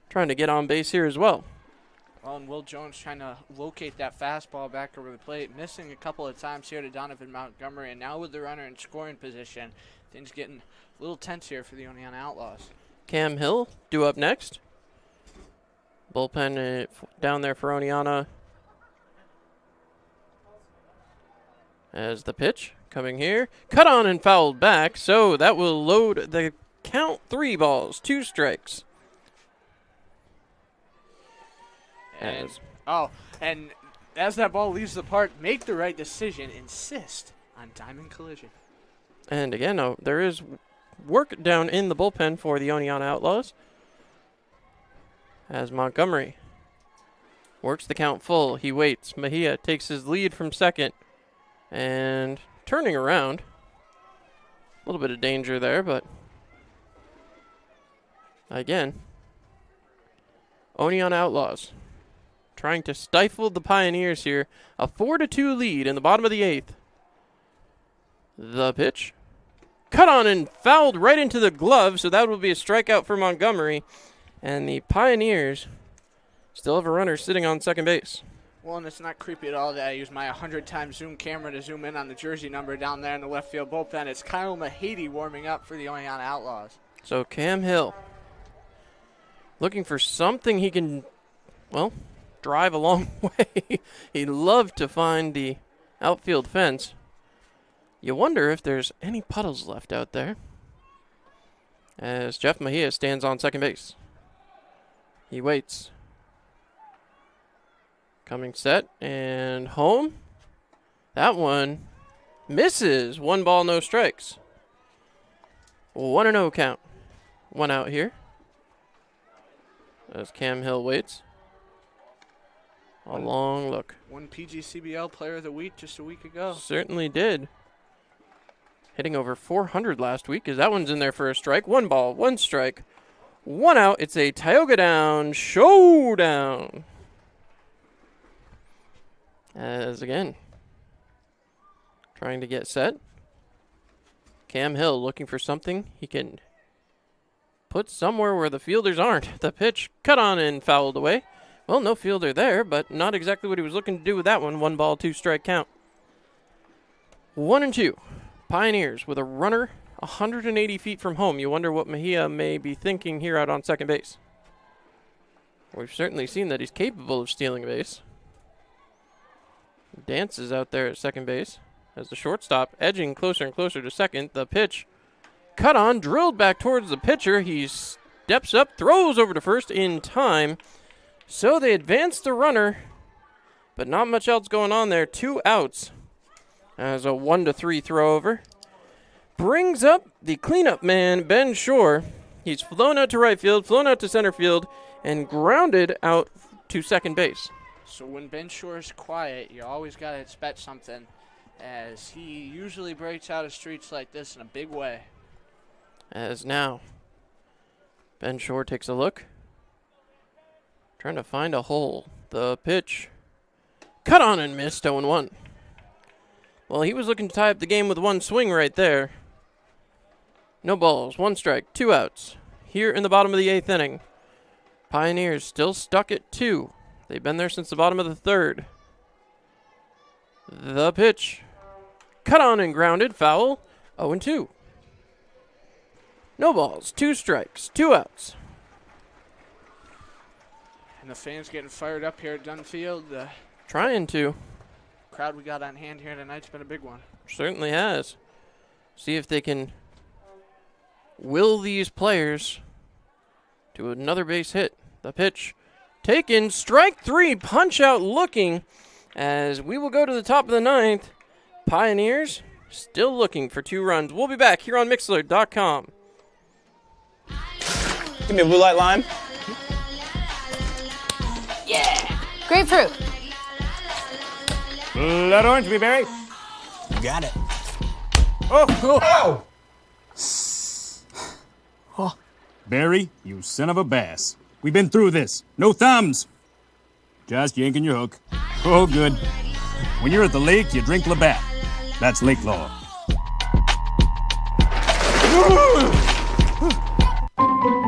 trying to get on base here as well. Well, and Will Jones trying to locate that fastball back over the plate, missing a couple of times here to Donovan Montgomery, and now with the runner in scoring position, things getting a little tense here for the Oneonta Outlaws. Cam Hill due up next. Bullpen down there for Oneonta. As the pitch coming here. Cut on and fouled back, so that will load the count. 3 balls, 2 strikes. And as that ball leaves the park, make the right decision. Insist on diamond collision. And again, there is work down in the bullpen for the Oneonta Outlaws. As Montgomery works the count full. He waits. Mejia takes his lead from second. And turning around. A little bit of danger there, but again, Oneonta Outlaws trying to stifle the Pioneers here. A 4-2 lead in the bottom of the 8th. The pitch. Cut on and fouled right into the glove, so that will be a strikeout for Montgomery. And the Pioneers still have a runner sitting on second base. Well, and it's not creepy at all that I use my 100-time zoom camera to zoom in on the jersey number down there in the left field bullpen. It's Kyle Mahady warming up for the Oneonta Outlaws. So Cam Hill looking for something he can, well, drive a long way. He'd love to find the outfield fence. You wonder if there's any puddles left out there. As Jeff Mejia stands on second base. He waits. Coming set and home. That one misses. 1 ball, no strikes. 1-0 count. 1 out here. As Cam Hill waits. A long look. One PGCBL Player of the Week just a week ago. Certainly did. Hitting over 400 last week, as that one's in there for a strike. 1 ball, 1 strike, 1 out. It's a Tioga Down showdown. As again, trying to get set. Cam Hill looking for something he can put somewhere where the fielders aren't. The pitch cut on and fouled away. Well, no fielder there, but not exactly what he was looking to do with that one. 1 ball, 2 strike count. 1-2. Pioneers with a runner 180 feet from home. You wonder what Mejia may be thinking here out on second base. We've certainly seen that he's capable of stealing a base. Dances out there at second base as the shortstop edging closer and closer to second. The pitch cut on, drilled back towards the pitcher. He steps up, throws over to first in time. So they advance the runner, but not much else going on there. 2 outs as a 1-3 throw over. Brings up the cleanup man, Ben Shore. He's flown out to right field, flown out to center field, and grounded out to second base. So when Ben Shore's quiet, you always got to expect something, as he usually breaks out of streets like this in a big way. As now, Ben Shore takes a look. Trying to find a hole. The pitch. Cut on and missed. 0-1. Well, he was looking to tie up the game with 1 swing right there. No balls. 1 strike. 2 outs. Here in the bottom of the 8th inning. Pioneers still stuck at 2. They've been there since the bottom of the 3rd. The pitch. Cut on and grounded. Foul. 0-2. No balls. 2 strikes. 2 outs. And the fans getting fired up here at Dunfield. Trying to. Crowd we got on hand here tonight's been a big one. Certainly has. See if they can will these players to another base hit. The pitch taken. Strike 3. Punch out looking as we will go to the top of the 9th. Pioneers still looking for 2 runs. We'll be back here on Mixlr.com. Give me a blue light lime. Yeah! Grapefruit. Blood orange, blueberry. Got it. Oh! Barry, you son of a bass. We've been through this. No thumbs. Just yanking your hook. Oh, good. When you're at the lake, you drink Labatt. That's lake law.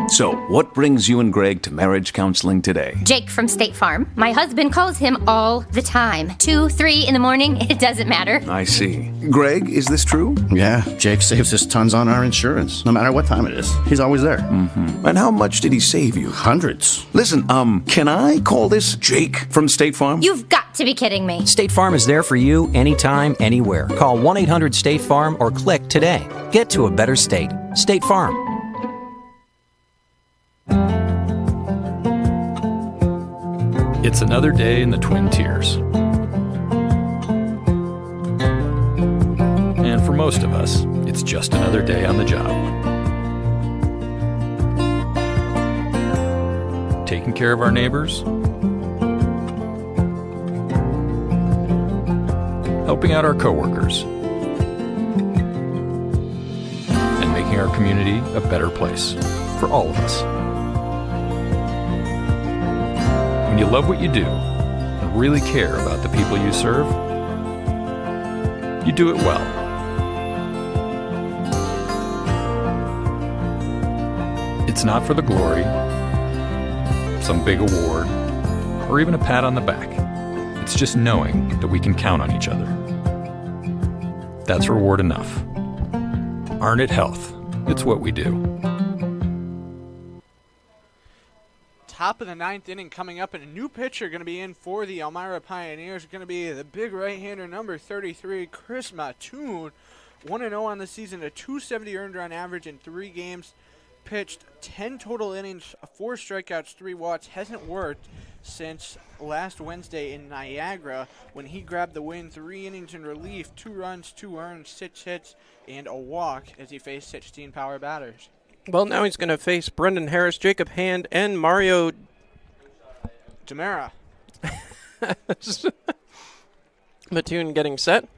So, what brings you and Greg to marriage counseling today? Jake from State Farm. My husband calls him all the time. 2, 3 in the morning, it doesn't matter. I see. Greg, is this true? Yeah, Jake saves us tons on our insurance. No matter what time it is, he's always there. Mm-hmm. And how much did he save you? Hundreds. Listen, can I call this Jake from State Farm? You've got to be kidding me. State Farm is there for you anytime, anywhere. Call 1-800-STATE-FARM or click today. Get to a better state. State Farm. It's another day in the Twin Tiers. And for most of us, It's just another day on the job. Taking care of our neighbors, helping out our coworkers, and making our community a better place for all of us. When you love what you do and really care about the people you serve, you do it well. It's not for the glory, some big award, or even a pat on the back. It's just knowing that we can count on each other. That's reward enough. Arn It Health. It's what we do. Top of the ninth inning coming up, and a new pitcher going to be in for the Elmira Pioneers. Going to be the big right-hander, number 33, Chris Mattoon. 1-0 on the season, a .270 earned run average in 3 games. Pitched 10 total innings, 4 strikeouts, 3 walks. Hasn't worked since last Wednesday in Niagara when he grabbed the win. 3 innings in relief, 2 runs, 2 earned, 6 hits, and a walk as he faced 16 power batters. Well, now he's going to face Brendan Harris, Jacob Hand, and Mario Demera. Mattoon getting set.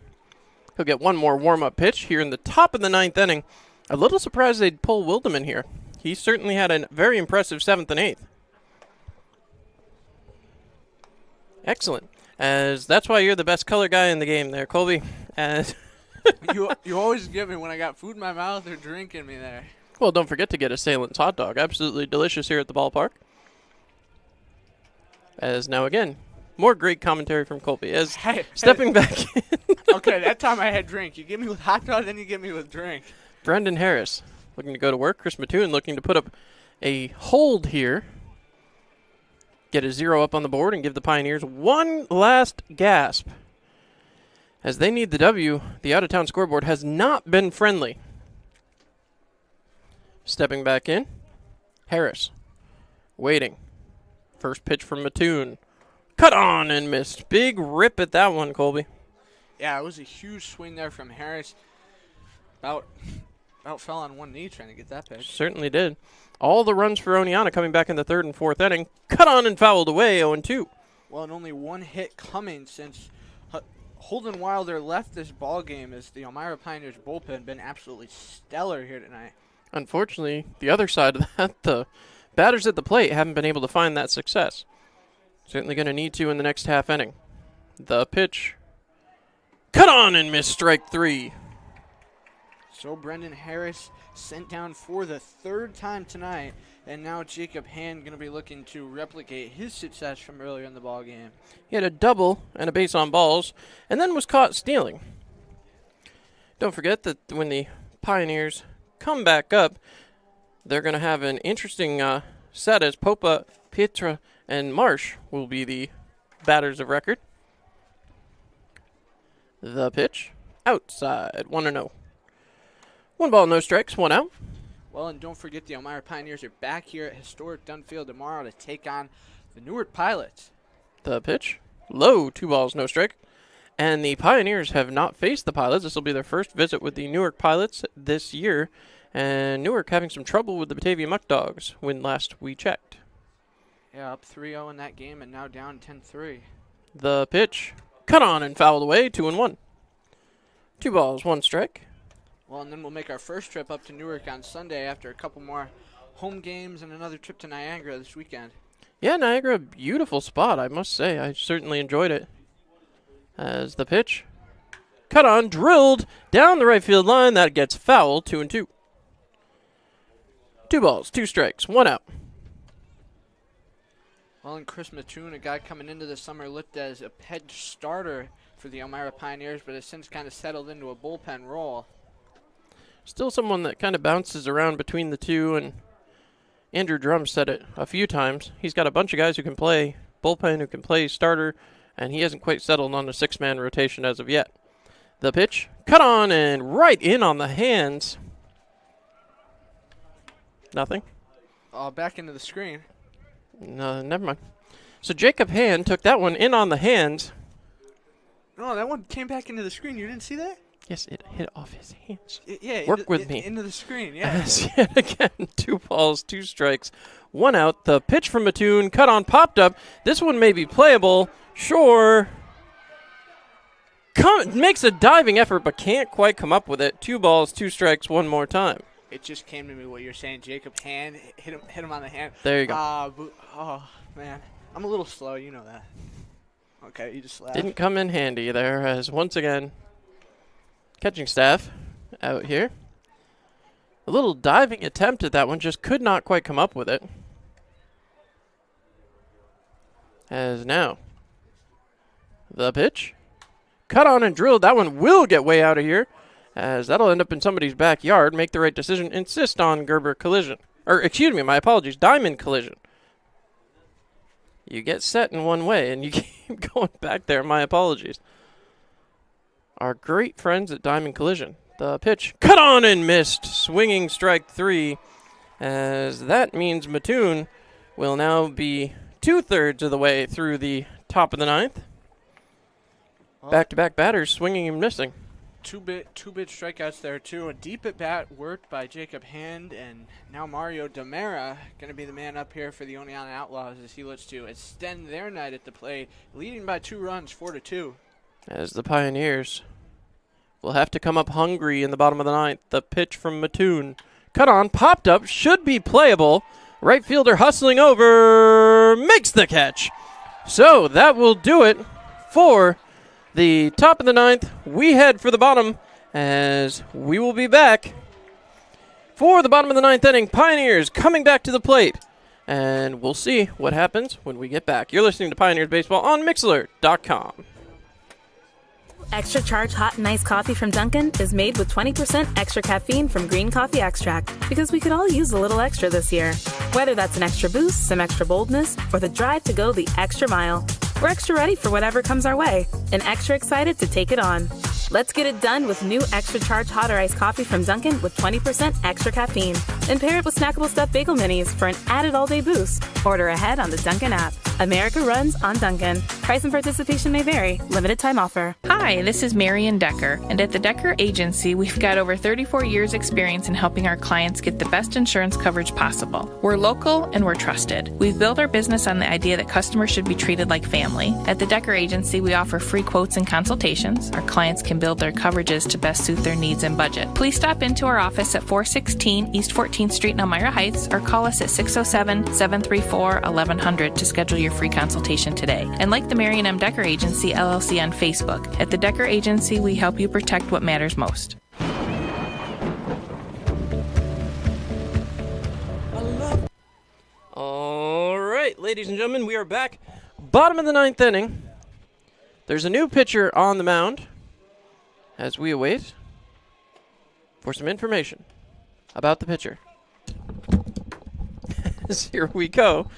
He'll get one more warm-up pitch here in the top of the 9th inning. A little surprised they'd pull Wildeman here. He certainly had a very impressive 7th and 8th. Excellent. As that's why you're the best color guy in the game there, Colby. As you always give me when I got food in my mouth or drinking me there. Well, don't forget to get a Salent's hot dog. Absolutely delicious here at the ballpark. As now again, more great commentary from Colby. As stepping back in. Okay, that time I had drink. You give me with hot dog, then you give me with drink. Brendan Harris looking to go to work. Chris Mattoon looking to put up a hold here. Get a 0 up on the board and give the Pioneers one last gasp. As they need the W, the out-of-town scoreboard has not been friendly. Stepping back in, Harris waiting. First pitch from Mattoon. Cut on and missed. Big rip at that one, Colby. Yeah, it was a huge swing there from Harris. About fell on one knee trying to get that pitch. Certainly did. All the runs for Oneonta coming back in the 3rd and 4th inning. Cut on and fouled away, 0-2. Well, and only one hit coming since Holden Wilder left this ball game, as the Elmira Pioneers bullpen been absolutely stellar here tonight. Unfortunately, the other side of that, the batters at the plate haven't been able to find that success. Certainly going to need to in the next half inning. The pitch. Cut on and missed, strike 3. So Brendan Harris sent down for the 3rd time tonight, and now Jacob Hand going to be looking to replicate his success from earlier in the ball game. He had a double and a base on balls, and then was caught stealing. Don't forget that when the Pioneers come back up, they're going to have an interesting set, as Popa, Pietra, and Marsh will be the batters of record. The pitch. Outside. 1-0. 1 ball, no strikes, 1 out. Well, and don't forget the Elmira Pioneers are back here at historic Dunfield tomorrow to take on the Newark Pilots. The pitch. Low, 2 balls, no strike. And the Pioneers have not faced the Pilots. This will be their first visit with the Newark Pilots this year. And Newark having some trouble with the Batavia Muck Dogs when last we checked. Yeah, up 3-0 in that game and now down 10-3. The pitch. Cut on and fouled away, 2-1. 2 balls, 1 strike. Well, and then we'll make our first trip up to Newark on Sunday after a couple more home games and another trip to Niagara this weekend. Yeah, Niagara, beautiful spot, I must say. I certainly enjoyed it. As the pitch. Cut on, drilled down the right field line. That gets foul, 2-2. 2 balls, 2 strikes, 1 out. Well, and Chris Mattoon, a guy coming into the summer, looked as a head starter for the Elmira Pioneers, but has since kind of settled into a bullpen role. Still someone that kind of bounces around between the two, and Andrew Drum said it a few times. He's got a bunch of guys who can play bullpen, who can play starter, and he hasn't quite settled on a 6-man rotation as of yet. The pitch, cut on and right in on the hands. Nothing. Back into the screen. No, never mind. So Jacob Hand took that one in on the hands. No, that one came back into the screen. You didn't see that? Yes, it hit off his hands. Yeah, Work with me. Into the screen, yeah. As yet again, 2 balls, 2 strikes, 1 out. The pitch from Mattoon, cut on, popped up. This one may be playable. Sure. Makes a diving effort, but can't quite come up with it. 2 balls, 2 strikes, 1 more time. It just came to me what you're saying. Jacob hand hit him on the hand. There you go. Oh man, I'm a little slow. You know that. Okay, you just laughed. Didn't come in handy there, as once again, catching staff out here. A little diving attempt at that one, just could not quite come up with it. As now, the pitch. Cut on and drilled. That one will get way out of here, as that'll end up in somebody's backyard. Make the right decision. Insist on Gerber collision. Or, excuse me, my apologies, diamond collision. You get set in one way, and you keep going back there. My apologies. Our great friends at Diamond Collision. The pitch, cut on and missed. Swinging strike 3, as that means Mattoon will now be 2/3 of the way through the top of the 9th. Back-to-back batters swinging and missing. Two bit strikeouts there too. A deep at bat worked by Jacob Hand, and now Mario Demera going to be the man up here for the Oneonta Outlaws as he looks to extend their night at the plate, leading by 2 runs, 4-2. As the Pioneers will have to come up hungry in the bottom of the 9th. The pitch from Mattoon, cut on, popped up, should be playable. Right fielder hustling over, makes the catch. So that will do it for the top of the 9th. We head for the bottom, as we will be back for the bottom of the 9th inning. Pioneers coming back to the plate, and we'll see what happens when we get back. You're listening to Pioneers Baseball on Mixlr.com. Extra charge hot and iced coffee from Dunkin' is made with 20% extra caffeine from green coffee extract, because we could all use a little extra this year. Whether that's an extra boost, some extra boldness, or the drive to go the extra mile, we're extra ready for whatever comes our way and extra excited to take it on. Let's get it done with new extra charge hot or iced coffee from Dunkin' with 20% extra caffeine. And pair it with snackable stuffed bagel minis for an added all-day boost. Order ahead on the Dunkin' app. America runs on Dunkin'. Price and participation may vary. Limited time offer. Hi, this is Marion Decker, and at the Decker Agency, we've got over 34 years experience in helping our clients get the best insurance coverage possible. We're local and we're trusted. We've built our business on the idea that customers should be treated like family. At the Decker Agency, we offer free quotes and consultations. Our clients can build their coverages to best suit their needs and budget. Please stop into our office at 416 East 14th Street in Elmira Heights, or call us at 607-734-1100 to schedule your free consultation today. And like the Marion M. Decker Agency LLC on Facebook, at the Decker Agency, we help you protect what matters most. All right, ladies and gentlemen, we are back. Bottom of the 9th inning. There's a new pitcher on the mound as we await for some information about the pitcher. Here we go.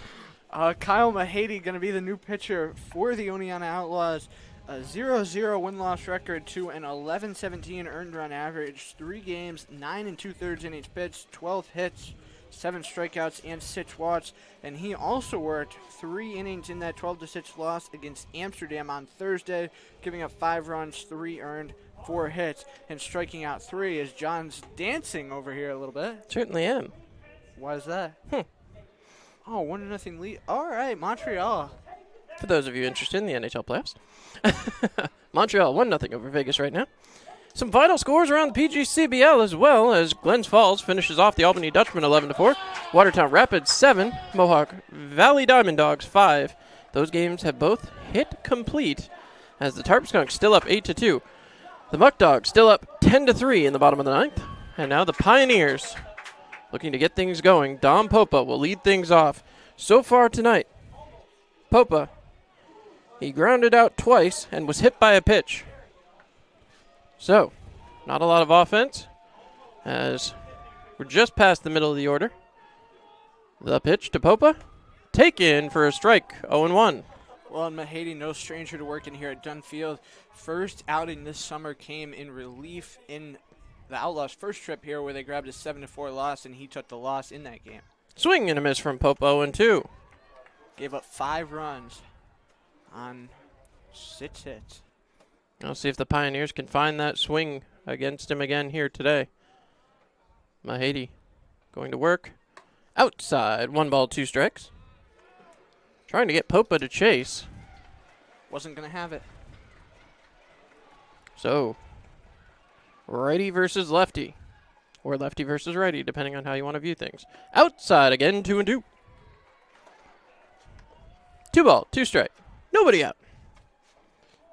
Kyle Mahady going to be the new pitcher for the Oneonta Outlaws. A 0-0 win-loss record to an 11-17 earned run average. 3 games, 9 2/3 innings pitched, 12 hits, 7 strikeouts, and 6 walks. And he also worked 3 innings in that 12-6 loss against Amsterdam on Thursday, giving up 5 runs, 3 earned, 4 hits, and striking out 3. As John's dancing over here a little bit. Certainly am. Why is that? Oh, 1-0 lead. All right, Montreal. For those of you interested in the NHL playoffs. Montreal 1-0 over Vegas right now. Some final scores around the PGCBL as well, as Glens Falls finishes off the Albany Dutchman 11-4. Watertown Rapids 7. Mohawk Valley Diamond Dogs 5. Those games have both hit complete, as the Tarp Skunks still up 8-2. The Muck Dogs still up 10-3 in the bottom of the 9th. And now the Pioneers looking to get things going. Dom Popa will lead things off. So far tonight, Popa, he grounded out twice and was hit by a pitch. So, not a lot of offense, as we're just past the middle of the order. The pitch to Popa, taken for a strike, 0-1. Well, and Mahady, no stranger to working here at Dunn Field. First outing this summer came in relief in the Outlaws' first trip here, where they grabbed a 7-4 loss, and he took the loss in that game. Swing and a miss from Popa, 0-2. Gave up 5 runs on 6 hits. I'll see if the Pioneers can find that swing against him again here today. Mahady going to work. Outside, 1 ball, 2 strikes. Trying to get Popa to chase. Wasn't going to have it. So, righty versus lefty. Or lefty versus righty, depending on how you want to view things. Outside again, 2-2. 2 ball, 2 strike. Nobody out.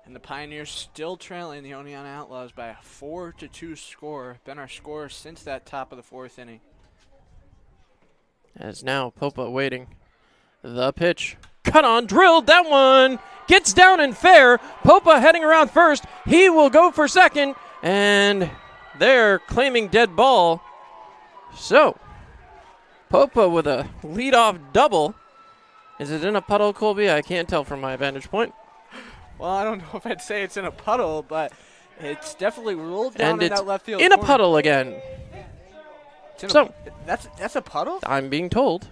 And the Pioneers still trailing the Oneonta Outlaws by a 4-2 score. Been our score since that top of the 4th inning. As now, Popa waiting. The pitch. Cut on, drilled, that one gets down and fair. Popa heading around first. He will go for second, and they're claiming dead ball. So, Popa with a leadoff double. Is it in a puddle, Colby? I can't tell from my vantage point. Well, I don't know if I'd say it's in a puddle, but it's definitely rolled down And in it's that left field in a corner. puddle again. So that's a puddle? I'm being told.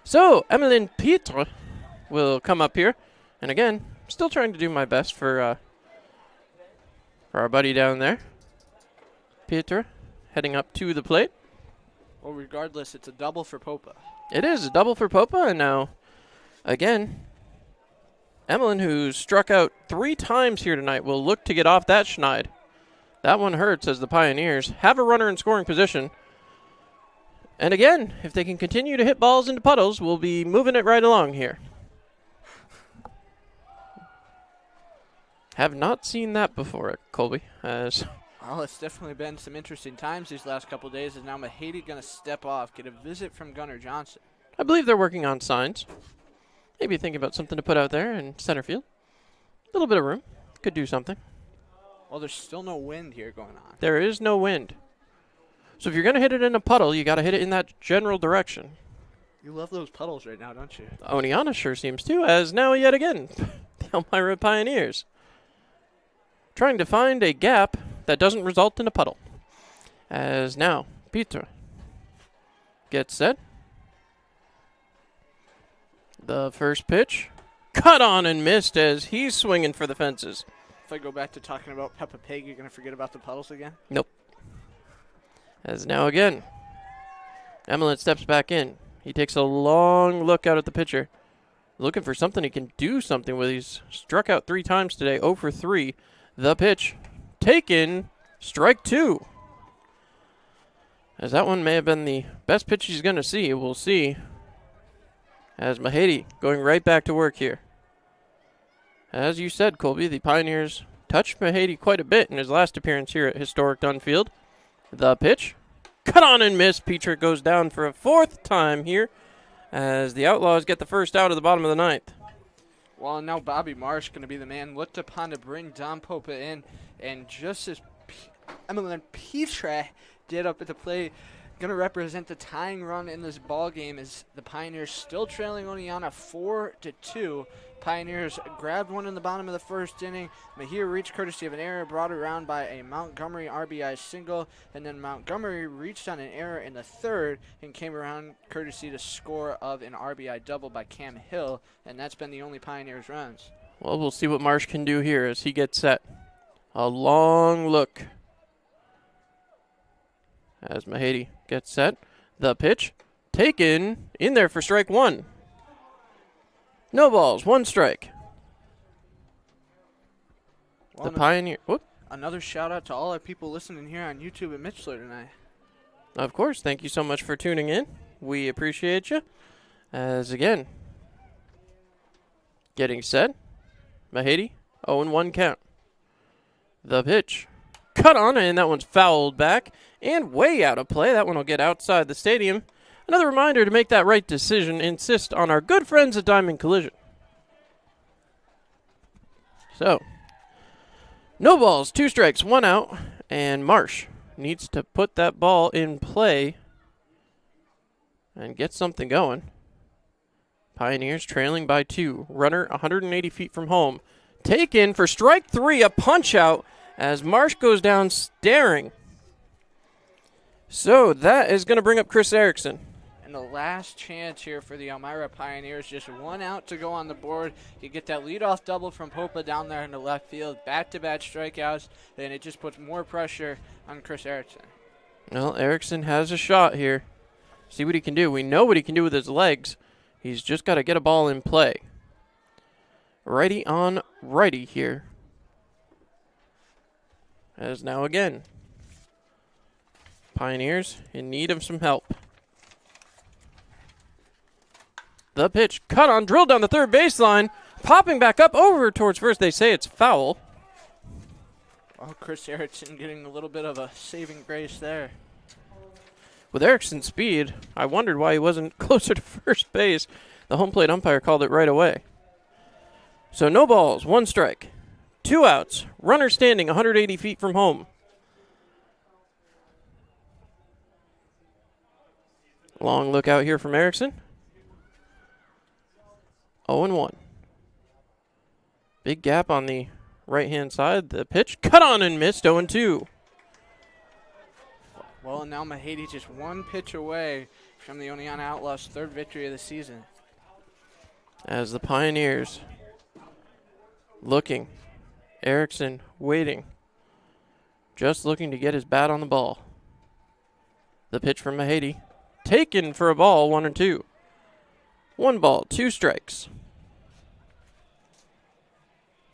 So, Emmeline Pitre will come up here. And again, still trying to do my best for our buddy down there. Pitre heading up to the plate. Well, regardless, it's a double for Popa. It is a double for Popa, and now, again, Emmeline, who's struck out 3 times here tonight, will look to get off that schneid. That one hurts as the Pioneers have a runner in scoring position. And again, if they can continue to hit balls into puddles, we'll be moving it right along here. Have not seen that before, Colby. Well, it's definitely been some interesting times these last couple of days. Is now Mahady going to step off, get a visit from Gunnar Johnson. I believe they're working on signs. Maybe thinking about something to put out there in center field. A little bit of room. Could do something. Well, there's still no wind here going on. There is no wind. So if you're going to hit it in a puddle, you got to hit it in that general direction. You love those puddles right now, don't you? Oneonta sure seems to, as now yet again, the Elmira Pioneers trying to find a gap that doesn't result in a puddle. As now, Peter gets set. The first pitch, cut on and missed as he's swinging for the fences. If I go back to talking about Peppa Pig, you're going to forget about the puddles again? Nope. As now again, Emmeline steps back in. He takes a long look out at the pitcher, looking for something he can do something with. He's struck out 3 times today, 0 for 3. The pitch, taken, strike 2. As that one may have been the best pitch he's going to see. We'll see. As Mahady going right back to work here. As you said, Colby, the Pioneers touched Mahady quite a bit in his last appearance here at historic Dunfield. The pitch, cut on and miss. Peter goes down for a 4th time here as the Outlaws get the first out of the bottom of the 9th. Well, now Bobby Marsh going to be the man looked upon to bring Don Popa in, and just as Emmeline Petre did up at the plate, going to represent the tying run in this ball game is the Pioneers still trailing Oneonta 4-2. Pioneers grabbed one in the bottom of the 1st inning. Mahir reached courtesy of an error, brought around by a Montgomery RBI single, and then Montgomery reached on an error in the 3rd and came around courtesy to score of an RBI double by Cam Hill, and that's been the only Pioneers runs. Well, we'll see what Marsh can do here as he gets set. A long look as Mahady gets set. The pitch, taken, in there for strike 1. No balls, 1 strike. Well, the Pioneer. Whoop. Another shout out to all our people listening here on YouTube at Mitchler tonight. Of course, thank you so much for tuning in. We appreciate you. As again, getting set. Mahady, 0-1 count. The pitch, cut on, and that one's fouled back and way out of play. That one will get outside the stadium. Another reminder to make that right decision, insist on our good friends at Diamond Collision. So, no balls, 2 strikes, 1 out, and Marsh needs to put that ball in play and get something going. Pioneers trailing by 2. Runner 180 feet from home. Taken for strike 3, a punch out as Marsh goes down staring. So that is going to bring up Chris Erickson. And the last chance here for the Elmira Pioneers, just 1 out to go on the board. You get that leadoff double from Popa down there in the left field, back-to-back strikeouts, and it just puts more pressure on Chris Erickson. Well, Erickson has a shot here. See what he can do. We know what he can do with his legs. He's just got to get a ball in play. Righty on righty here. As now again, Pioneers in need of some help. The pitch, cut on, drilled down the third baseline, popping back up over towards first. They say it's foul. Oh, Chris Erickson getting a little bit of a saving grace there. With Erickson's speed, I wondered why he wasn't closer to first base. The home plate umpire called it right away. So no balls, 1 strike, 2 outs, runner standing 180 feet from home. Long look out here from Erickson. 0-1. Big gap on the right-hand side. The pitch cut on and missed, 0-2. Well, and now Mahady just 1 pitch away from the Oneonta Outlaws' 3rd victory of the season. As the Pioneers looking, Erickson waiting, just looking to get his bat on the ball. The pitch from Mahady, taken for a ball, 1-2. 1 ball, 2 strikes.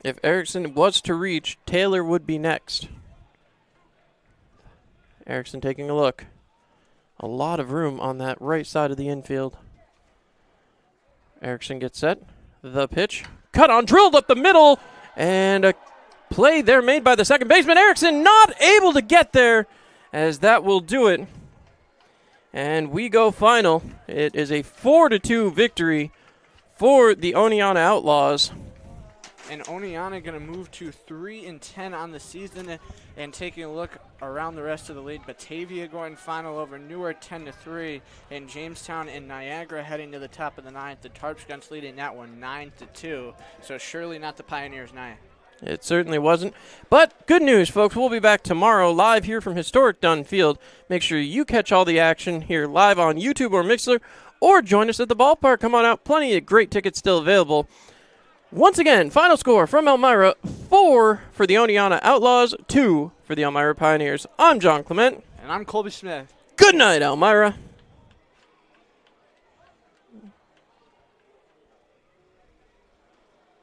If Erickson was to reach, Taylor would be next. Erickson taking a look. A lot of room on that right side of the infield. Erickson gets set. The pitch, cut on, drilled up the middle, and a play there made by the second baseman. Erickson not able to get there, as that will do it. And we go final. It is a 4-2 victory for the Oneonta Outlaws. And Oneonta going to move to 3-10 on the season. And taking a look around the rest of the league, Batavia going final over Newark 10-3, and Jamestown and Niagara heading to the top of the 9th. The Tarpsguns leading that one 9-2. So surely not the Pioneers' night. It certainly wasn't. But good news, folks. We'll be back tomorrow live here from historic Dunn Field. Make sure you catch all the action here live on YouTube or Mixler, or join us at the ballpark. Come on out. Plenty of great tickets still available. Once again, final score from Elmira, 4 for the Oneonta Outlaws, 2 for the Elmira Pioneers. I'm John Clement. And I'm Colby Smith. Good night, Elmira.